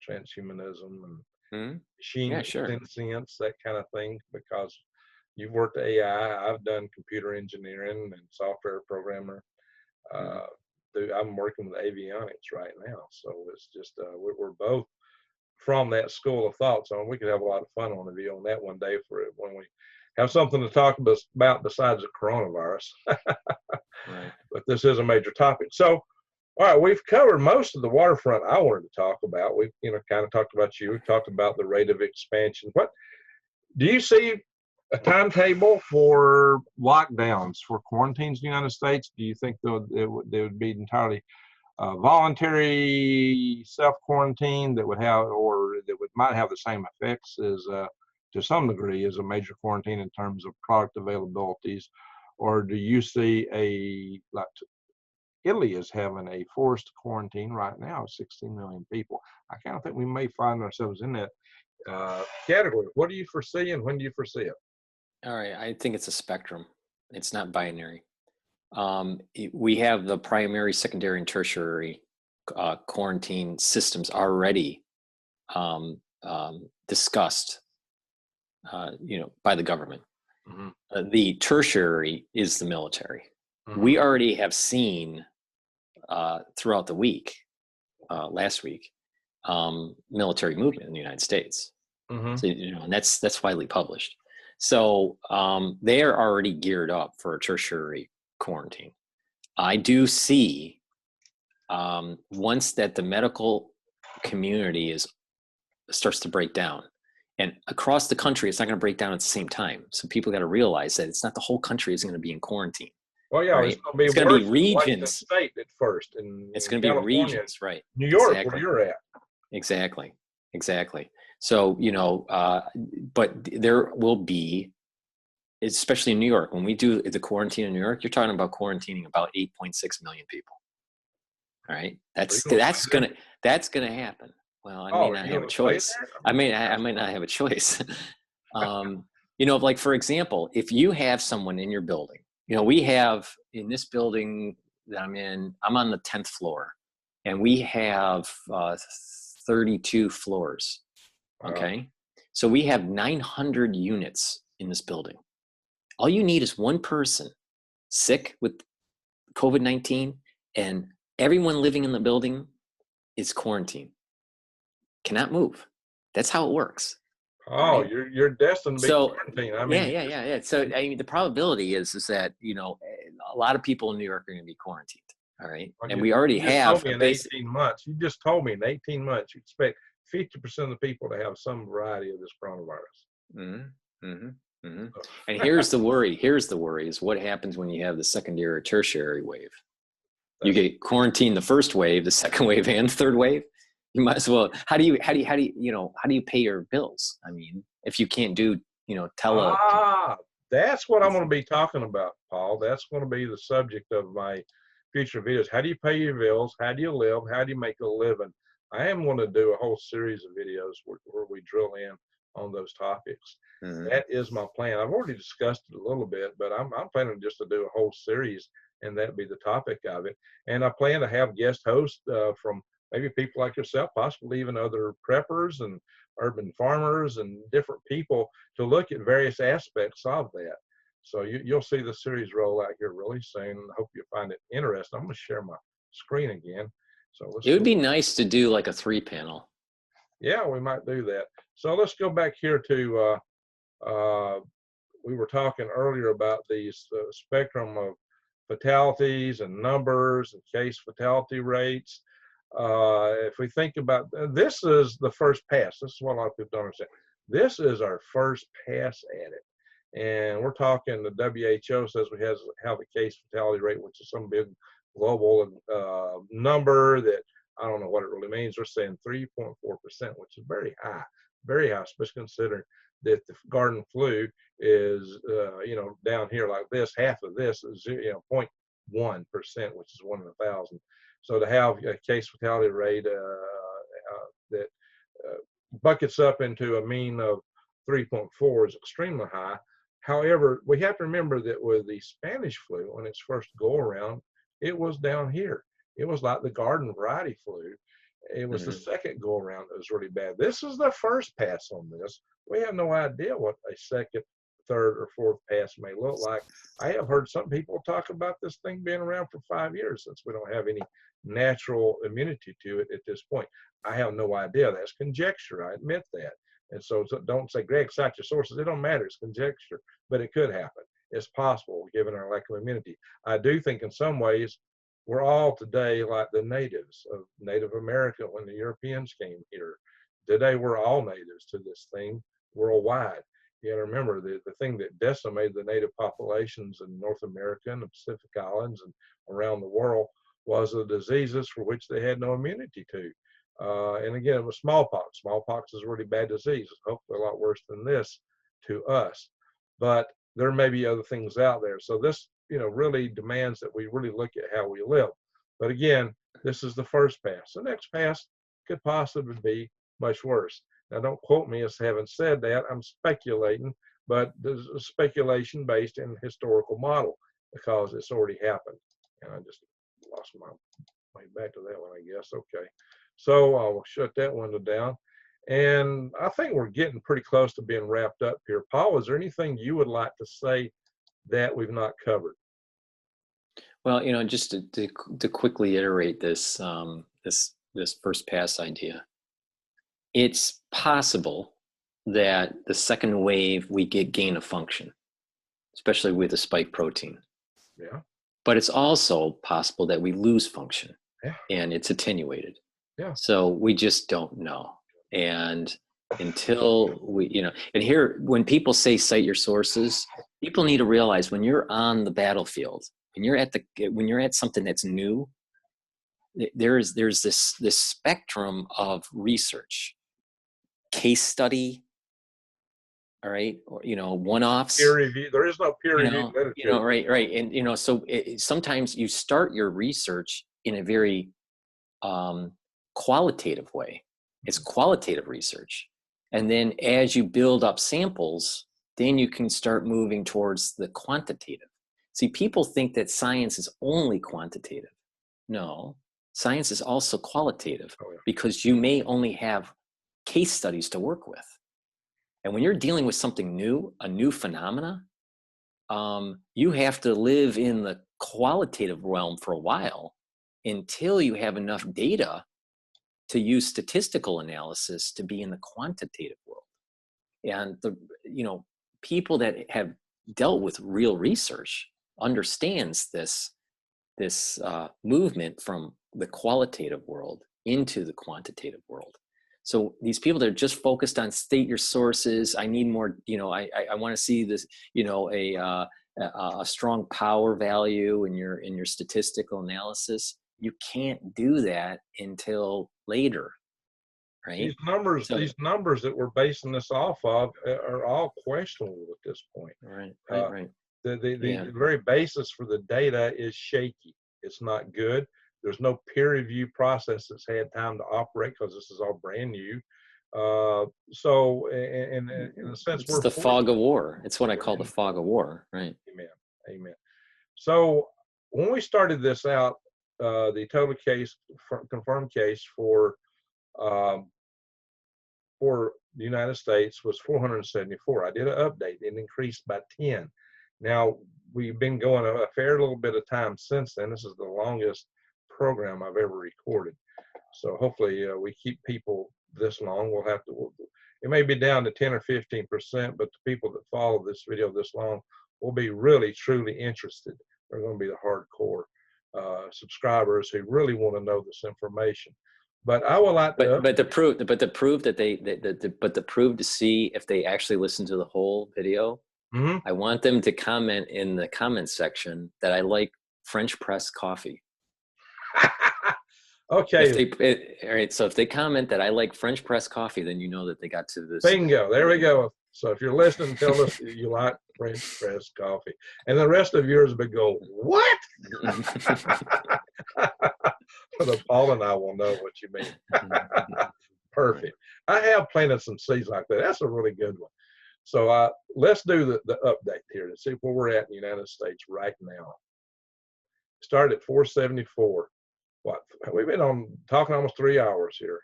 transhumanism, and machine sentience, that kind of thing. Because you've worked at AI, I've done computer engineering and software programmer. I'm working with avionics right now, so it's just we're both from that school of thought. So we could have a lot of fun on the video on that one day for it when we have something to talk about besides the coronavirus. Right. But this is a major topic. So, all right, we've covered most of the waterfront I wanted to talk about. We've, you know, kind of talked about you. We've talked about the rate of expansion. What do you see a timetable for lockdowns, for quarantines in the United States? Do you think they would be entirely voluntary self-quarantine that would have, or that might have the same effects as to some degree as a major quarantine in terms of product availabilities? Or do you see like Italy is having a forced quarantine right now of 16 million people? I kind of think we may find ourselves in that category. What do you foresee, and when do you foresee it? All right, I think it's a spectrum. It's not binary. We have the primary, secondary, and tertiary quarantine systems already discussed, you know, by the government. The tertiary is the military. We already have seen throughout the week, last week, military movement in the United States. So, you know, and that's widely published. So they are already geared up for a tertiary quarantine. I do see once that the medical community starts to break down, and across the country, it's not going to break down at the same time. So people got to realize that it's not the whole country is going to be in quarantine. Well, yeah, right? It's going to be regions. State at first, it's going to be regions, right? New York, where you're at. Exactly. So, you know, but there will be, especially in New York, when we do the quarantine in New York, you're talking about quarantining about 8.6 million people. All right, that's gonna happen. Well, I may not have a choice. I might not have a choice. You know, like for example, if you have someone in your building, you know, we have in this building that I'm in, I'm on the 10th floor, and we have 32 floors. Okay, so we have 900 units in this building. All you need is one person sick with COVID-19, and everyone living in the building is quarantined, cannot move. That's how it works. Oh, Right? you're destined to be So quarantined. I yeah, mean, yeah. So I mean, the probability is that, you know, a lot of people in New York are going to be quarantined. All right, well, and we already you just have told me a in basic. 18 months. You just told me in 18 months you expect 50% of the people to have some variety of this coronavirus. Mm-hmm, mm-hmm, mm-hmm. So, And here's the worry. Here's the worry: is what happens when you have the secondary or tertiary wave. You get quarantined the first wave, the second wave, and the third wave. You might as well. How do you pay your bills? I mean, if you can't do, you know, that's what I'm going to be talking about, Paul. That's going to be the subject of my future videos. How do you pay your bills? How do you live? How do you make a living? I am going to do a whole series of videos where we drill in on those topics. Mm-hmm. That is my plan. I've already discussed it a little bit, but I'm planning just to do a whole series, and that be the topic of it. And I plan to have guest hosts from maybe people like yourself, possibly even other preppers and urban farmers and different people to look at various aspects of that. So you'll see the series roll out here really soon. I hope you find it interesting. I'm going to share my screen again. So It would be nice to do like a 3-panel. Yeah, we might do that. So let's go back here to, we were talking earlier about these spectrum of fatalities and numbers and case fatality rates. If we think about, this is the first pass. This is what a lot of people don't understand. This is our first pass at it. And we're talking, the WHO says we have a case fatality rate, which is some big global number that I don't know what it really means. We're saying 3.4%, which is very high, especially considering that the garden flu is, down here like this. Half of this is, 0.1%, which is 1 in 1,000. So to have a case fatality rate that buckets up into a mean of 3.4 is extremely high. However, we have to remember that with the Spanish flu, on its first go around, it was down here. It was like the garden variety flu. It was the second go around that was really bad. This is the first pass on this. We have no idea what a second, third, or fourth pass may look like. I have heard some people talk about this thing being around for 5 years, since we don't have any natural immunity to it at this point. I have no idea. That's conjecture. I admit that. And so don't say, Greg, cite your sources. It don't matter. It's conjecture, but it could happen. It's possible given our lack of immunity. I do think in some ways we're all today like the natives of Native America when the Europeans came here. Today we're all natives to this thing worldwide. You got to remember the thing that decimated the native populations in North America and the Pacific Islands and around the world was the diseases for which they had no immunity to. And again, it was smallpox. Smallpox is a really bad disease. It's hopefully a lot worse than this to us. But there may be other things out there. So this, really demands that we really look at how we live. But again, this is the first pass. The next pass could possibly be much worse. Now, don't quote me as having said that. I'm speculating, but there's a speculation based in historical model because it's already happened. And I just lost my way back to that one, I guess. Okay. So I'll shut that window down. And I think we're getting pretty close to being wrapped up here. Paul, is there anything you would like to say that we've not covered? Well, just to quickly iterate this this first pass idea, it's possible that the second wave we get gain of function, especially with the spike protein. Yeah. But it's also possible that we lose function, yeah. And it's attenuated. Yeah. So we just don't know. And until we, and here, when people say cite your sources, people need to realize when you're on the battlefield, when you're at something that's new, there's this spectrum of research, case study, all right, or one-offs. Peer review. There is no peer review literature. Right, and so sometimes you start your research in a very qualitative way. It's qualitative research, and then as you build up samples, then you can start moving towards the quantitative. See, people think that science is only quantitative. No, science is also qualitative, because you may only have case studies to work with. And when you're dealing with something new, a new phenomena, you have to live in the qualitative realm for a while until you have enough data to use statistical analysis to be in the quantitative world. And the, you know, people that have dealt with real research understands this movement from the qualitative world into the quantitative world. So these people that are just focused on state your sources, I need more, you know, I want to see this, you know, a strong power value in your statistical analysis. You can't do that until later, right? These numbers that we're basing this off of are all questionable at this point. Right. The very basis for the data is shaky. It's not good. There's no peer review process that's had time to operate because this is all brand new. So in a sense, it's the fog of war. It's what I call the fog of war, right? Amen. So when we started this out, the total case, confirmed case for the United States was 474. I did an update. It increased by 10. Now, we've been going a fair little bit of time since then. This is the longest program I've ever recorded. So hopefully we keep people this long. It may be down to 10 or 15%, but the people that follow this video this long will be really, truly interested. They're going to be the hardcore subscribers who really want to know this information. But I would like to. But to prove to see if they actually listen to the whole video. Mm-hmm. I want them to comment in the comment section that I like French press coffee. Okay. All right. So if they comment that I like French press coffee, then you know that they got to this. Bingo. There we go. So if you're listening, tell us you like French press coffee, and the rest of yours will go, what? But Paul and I will know what you mean. Perfect. I have planted some seeds like that. That's a really good one. So let's do the update here to see where we're at in the United States right now. Started at 474. What we've been talking almost 3 hours here.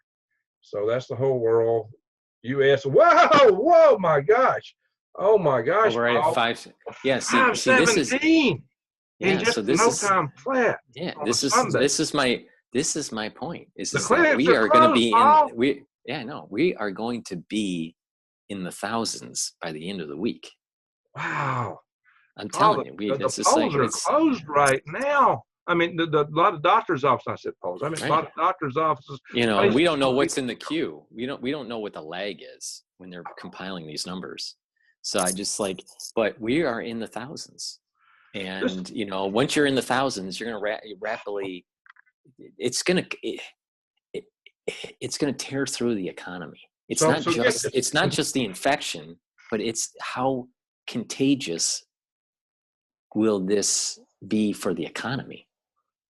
So that's the whole world. U.S. Whoa, my gosh. Oh my gosh. We're at 5. Yeah, see this is in just no time flat. Yeah, this is my point. Is that we are going to be we are going to be in the thousands by the end of the week. Wow. I'm telling you, the polls are closed right now. I mean, a lot of doctors' offices. I said polls. I mean, a lot of doctors' offices. You know, we don't know what's in the queue. We don't know what the lag is when they're compiling these numbers. So I just but we are in the thousands, and you know, once you're in the thousands, you're going to rapidly. It's going to tear through the economy. It's not just the infection, but it's how contagious will this be for the economy.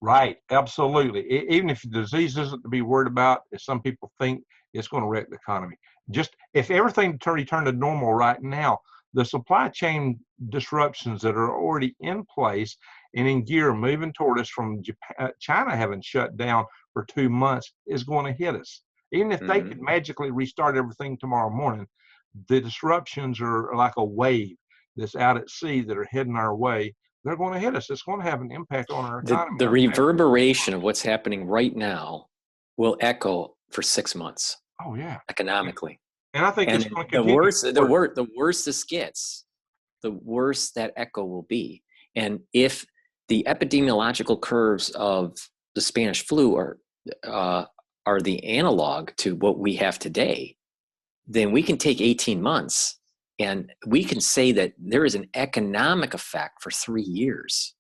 Right, absolutely. Even if the disease isn't to be worried about, as some people think, it's going to wreck the economy. Just if everything returned to normal right now, the supply chain disruptions that are already in place and in gear moving toward us from China having shut down for 2 months is going to hit us. Even if they could magically restart everything tomorrow morning, the disruptions are like a wave that's out at sea that are heading our way. They're going to hit us. It's going to have an impact on our economy. The reverberation of what's happening right now will echo for 6 months. Oh yeah, economically. And I think it's going to continue. The worse this gets, the worse that echo will be. And if the epidemiological curves of the Spanish flu are the analog to what we have today, then we can take 18 months and we can say that there is an economic effect for 3 years.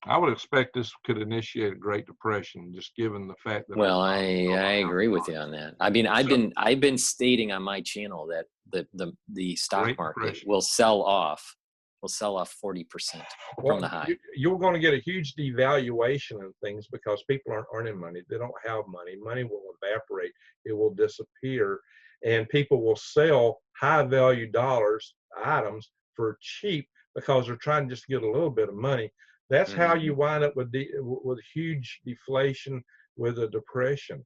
I would expect this could initiate a Great Depression, just given the fact that. Well, I agree with you on that. I mean, I've been stating on my channel that the stock market will sell off 40% from the high. You're going to get a huge devaluation of things because people aren't earning money. They don't have money. Money will evaporate. It will disappear. And people will sell high-value items for cheap because they're trying to just get a little bit of money. That's how you wind up with huge deflation, with a depression.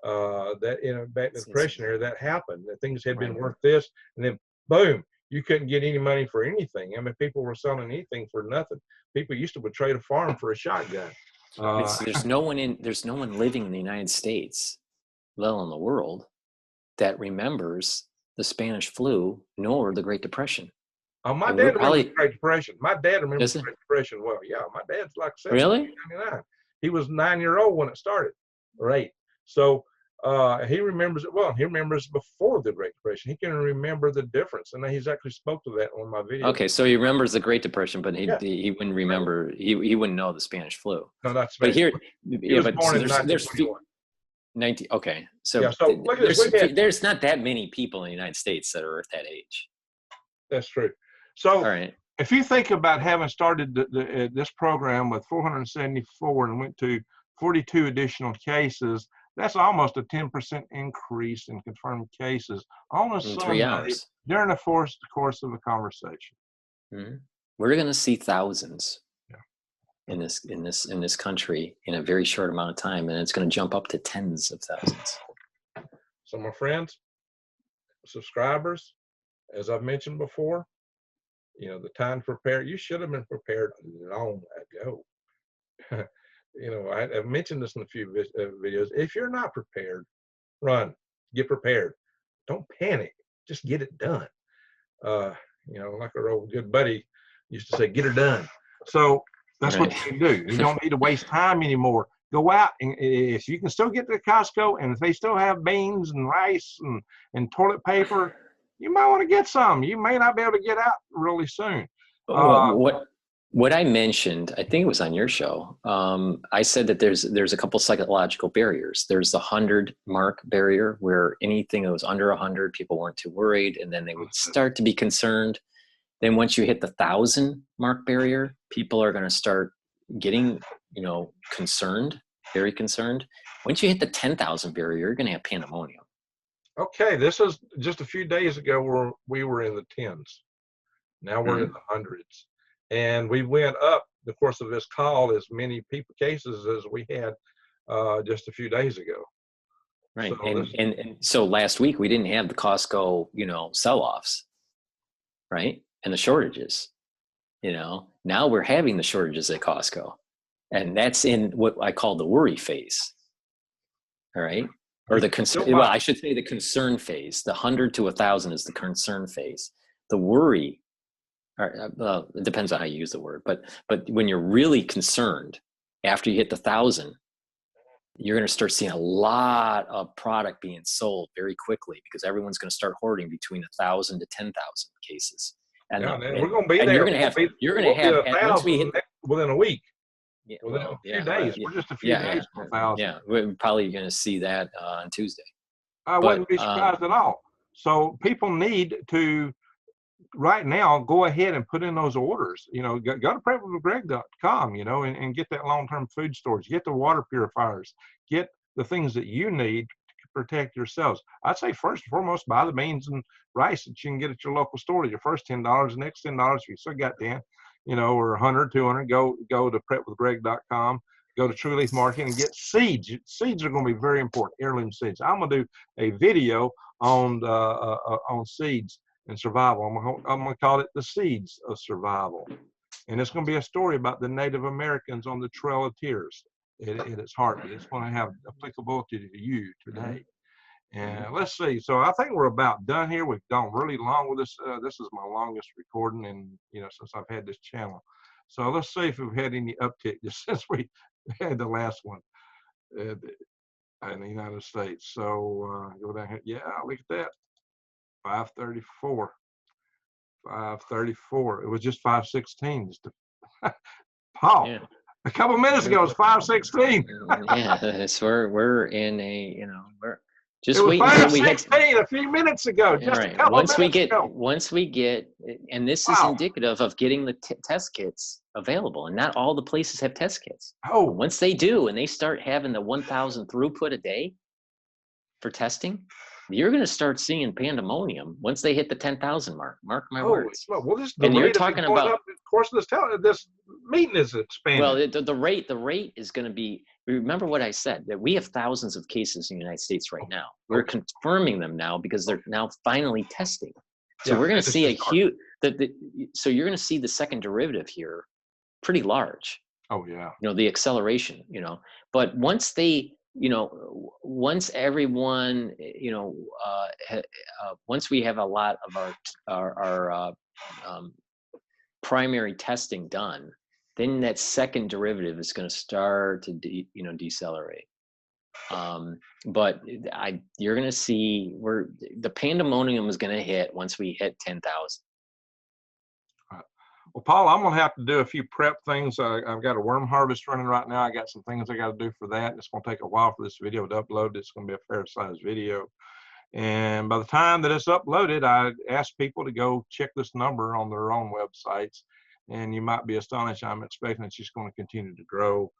Back in the depression era, that happened. That things had been worth this, and then boom, you couldn't get any money for anything. I mean, people were selling anything for nothing. People used to trade a farm for a shotgun. There's no one living in the United States, let alone the world, that remembers the Spanish flu nor the Great Depression. Oh, my And dad we're remembers probably, the Great Depression. My dad remembers does the it? Great Depression well. Yeah, my dad's like Really? 1799. He was 9-year-old when it started, or 8. So he remembers it well. He remembers before the Great Depression. He can remember the difference, and he's actually spoke to that on my video. Okay, so he remembers the Great Depression, but Yeah. he wouldn't remember. He wouldn't know the Spanish flu. No, not But Spanish. here, He yeah, was but born so in there's 1921. 19. Okay, so, Yeah, so look at this. there's not that many people in the United States that are at that age. That's true. So All right. if you think about having started this program with 474 and went to 42 additional cases, that's almost a 10% increase in confirmed cases on a In 3 Sunday hours. during the course of a conversation. Mm-hmm. We're going to see thousands Yeah. in this country in a very short amount of time, and it's going to jump up to tens of thousands. So my friends, subscribers, as I've mentioned before, the time to prepare, you should have been prepared long ago. I've mentioned this in a few videos. If you're not prepared, run, get prepared. Don't panic, just get it done. Like our old good buddy used to say, get her done. So that's what you do. You don't need to waste time anymore. Go out, and if you can still get to Costco, and if they still have beans and rice and toilet paper, you might want to get some. You may not be able to get out really soon. What I mentioned, I think it was on your show. I said that there's a couple psychological barriers. There's the 100 mark barrier, where anything that was under 100, people weren't too worried, and then they would start to be concerned. Then once you hit the 1,000 mark barrier, people are going to start getting, concerned, very concerned. Once you hit the 10,000 barrier, you're going to have pandemonium. Okay, this is just a few days ago where we were in the 10s. Now we're in the hundreds. And we went up the course of this call as many cases as we had just a few days ago. Right. So and so last week we didn't have the Costco, sell-offs, right? And the shortages, now we're having the shortages at Costco. And that's in what I call the worry phase. All right. Or the concern, well, I should say the concern phase. The 100 to 1,000 is the concern phase. The worry, well, it depends on how you use the word, but when you're really concerned, after you hit the 1,000, you're going to start seeing a lot of product being sold very quickly, because everyone's going to start hoarding between 1,000 to 10,000 cases. And we're going to be there. You're going to have 1,000 within a week. Yeah, within a few days. We're just a few days from 1,000. Yeah, we're probably going to see that on Tuesday. I wouldn't be surprised at all. So people need to, right now, go ahead and put in those orders. Go to prepwithgreg.com, and get that long-term food storage. Get the water purifiers. Get the things that you need to protect yourselves. I'd say first and foremost, buy the beans and rice that you can get at your local store. Your first $10, the next $10, if you still got 10, or 100, 200, go to prepwithgreg.com. Go to True Leaf Market and get seeds. Seeds are going to be very important, heirloom seeds. I'm going to do a video on seeds and survival. I'm going to call it The Seeds of Survival. And it's going to be a story about the Native Americans on the Trail of Tears at its heart. It's going to have applicability to you today. And let's see. So I think we're about done here. We've gone really long with this. This is my longest recording, and since I've had this channel. So let's see if we've had any uptick just since we had the last one in the United States. So go down here. Yeah, look at that. 534. 534. It was just 516. Paul, yeah. A couple of minutes ago it was 516. Yeah, we're in a we're just it was waiting 516 a few minutes ago. Just right. a couple Once of we minutes get, ago. once we get, and this is indicative of getting the test kits available, and not all the places have test kits. Oh, once they do, and they start having the 1,000 throughput a day for testing, you're going to start seeing pandemonium once they hit the 10,000 mark. Mark my words. Well, and you're talking about, of course, this meeting is expanding. Well, the rate is going to be. Remember what I said, that we have thousands of cases in the United States right now. We're confirming them now because they're now finally testing. So we're going to see a huge. So you're going to see the second derivative here, pretty large. Oh yeah. The acceleration, but once they, once everyone, once we have a lot of our primary testing done, then that second derivative is going to start to decelerate. But you're going to see the pandemonium is going to hit once we hit 10,000. Well, Paul, I'm going to have to do a few prep things. I've got a worm harvest running right now. I got some things I got to do for that. It's going to take a while for this video to upload. It's going to be a fair sized video. And by the time that it's uploaded, I ask people to go check this number on their own websites. And you might be astonished. I'm expecting it's just going to continue to grow.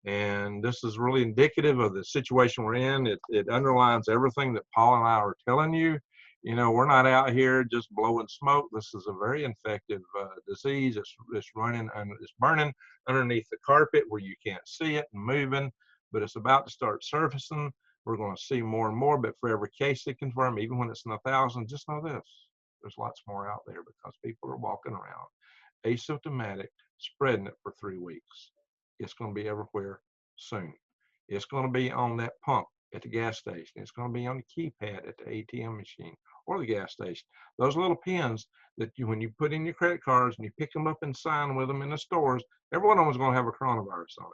And this is really indicative of the situation we're in. It underlines everything that Paul and I are telling you. We're not out here just blowing smoke. This is a very infective disease. It's running and it's burning underneath the carpet where you can't see it and moving, but it's about to start surfacing. We're going to see more and more, but for every case they confirm, even when it's in 1,000, just know this: there's lots more out there because people are walking around asymptomatic, spreading it for 3 weeks. It's going to be everywhere soon. It's going to be on that pump at the gas station. It's going to be on the keypad at the ATM machine or the gas station. Those little pins that when you put in your credit cards and you pick them up and sign with them in the stores, every one of them is going to have a coronavirus on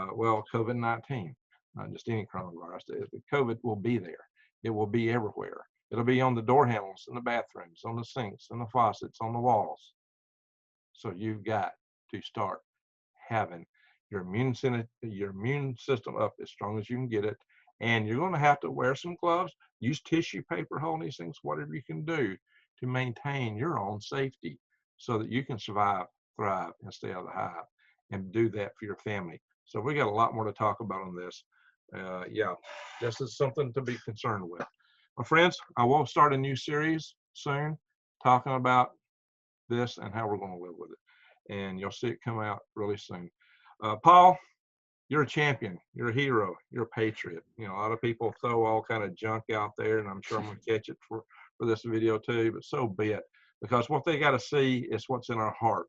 it. Well, COVID-19, not just any coronavirus. The COVID will be there. It will be everywhere. It'll be on the door handles, in the bathrooms, on the sinks, on the faucets, on the walls. So you've got to start having your immune system up as strong as you can get it. And you're going to have to wear some gloves, use tissue paper, hold these things, whatever you can do to maintain your own safety so that you can survive, thrive, and stay out of the hive, and do that for your family. So we got a lot more to talk about on this. Yeah, this is something to be concerned with. My friends, I will start a new series soon talking about this and how we're going to live with it. And you'll see it come out really soon. Paul, you're a champion. You're a hero. You're a patriot. A lot of people throw all kind of junk out there, and I'm sure I'm going to catch it for this video too, but so be it. Because what they got to see is what's in our heart.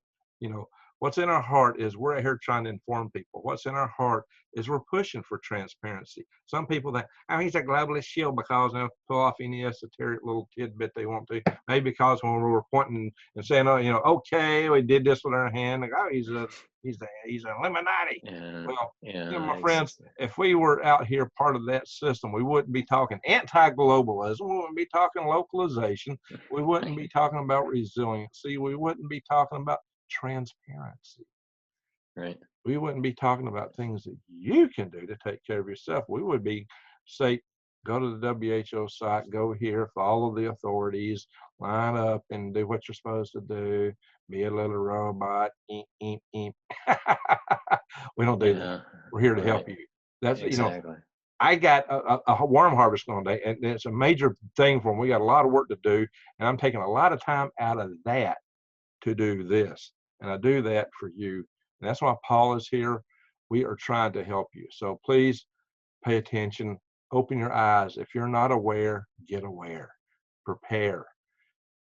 What's in our heart is we're out here trying to inform people. What's in our heart is we're pushing for transparency. Some people think, he's a globalist shield because they'll pull off any esoteric little tidbit they want to. Maybe because when we were pointing and saying, okay, we did this with our hand, like, he's an Illuminati. Yeah, well, yeah, my friends, if we were out here part of that system, we wouldn't be talking anti-globalism. We wouldn't be talking localization. We wouldn't be talking about resiliency. We wouldn't be talking about transparency. Right. We wouldn't be talking about things that you can do to take care of yourself. We would be say, go to the WHO site, go here, follow the authorities, line up and do what you're supposed to do, be a little robot, We don't do that. We're here to help you. That's exactly. I got a worm harvest going today, and it's a major thing for them. We got a lot of work to do, and I'm taking a lot of time out of that to do this. And I do that for you. And that's why Paul is here. We are trying to help you. So please pay attention, open your eyes. If you're not aware, get aware, prepare.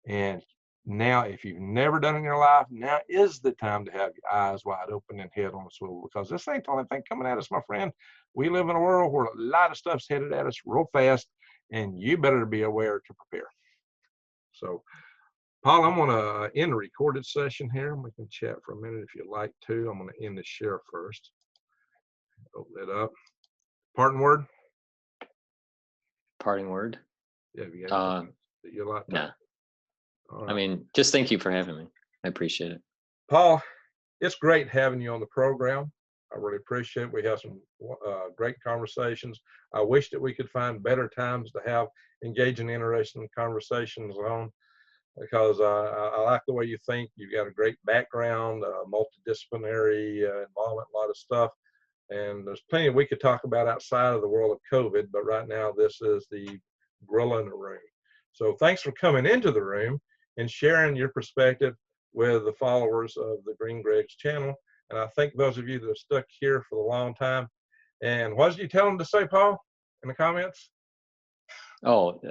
And now, if you've never done it in your life, now is the time to have your eyes wide open and head on a swivel, because this ain't the only thing coming at us, my friend. We live in a world where a lot of stuff's headed at us real fast, and you better be aware to prepare. So, Paul, I'm going to end the recorded session here. We can chat for a minute if you'd like to. I'm going to end the share first. Open it up. Parting word? Parting word? Yeah, have you got anything that you like to? Nah. Right. I mean, just thank you for having me. I appreciate it. Paul, it's great having you on the program. I really appreciate it. We have some great conversations. I wish that we could find better times to have engaging, interesting conversations on, because I like the way you think. You've got a great background, multidisciplinary involvement, a lot of stuff. And there's plenty we could talk about outside of the world of COVID, but right now this is the gorilla in the room. So thanks for coming into the room and sharing your perspective with the followers of the Green Greg's channel. And I thank those of you that have stuck here for a long time. And what did you tell them to say, Paul, in the comments? Oh,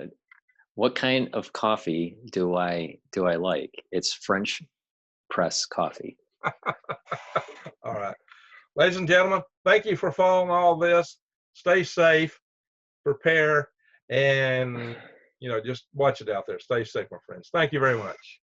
what kind of coffee do I like? It's French press coffee. All right. Ladies and gentlemen, thank you for following all this. Stay safe, prepare, and just watch it out there. Stay safe, my friends. Thank you very much.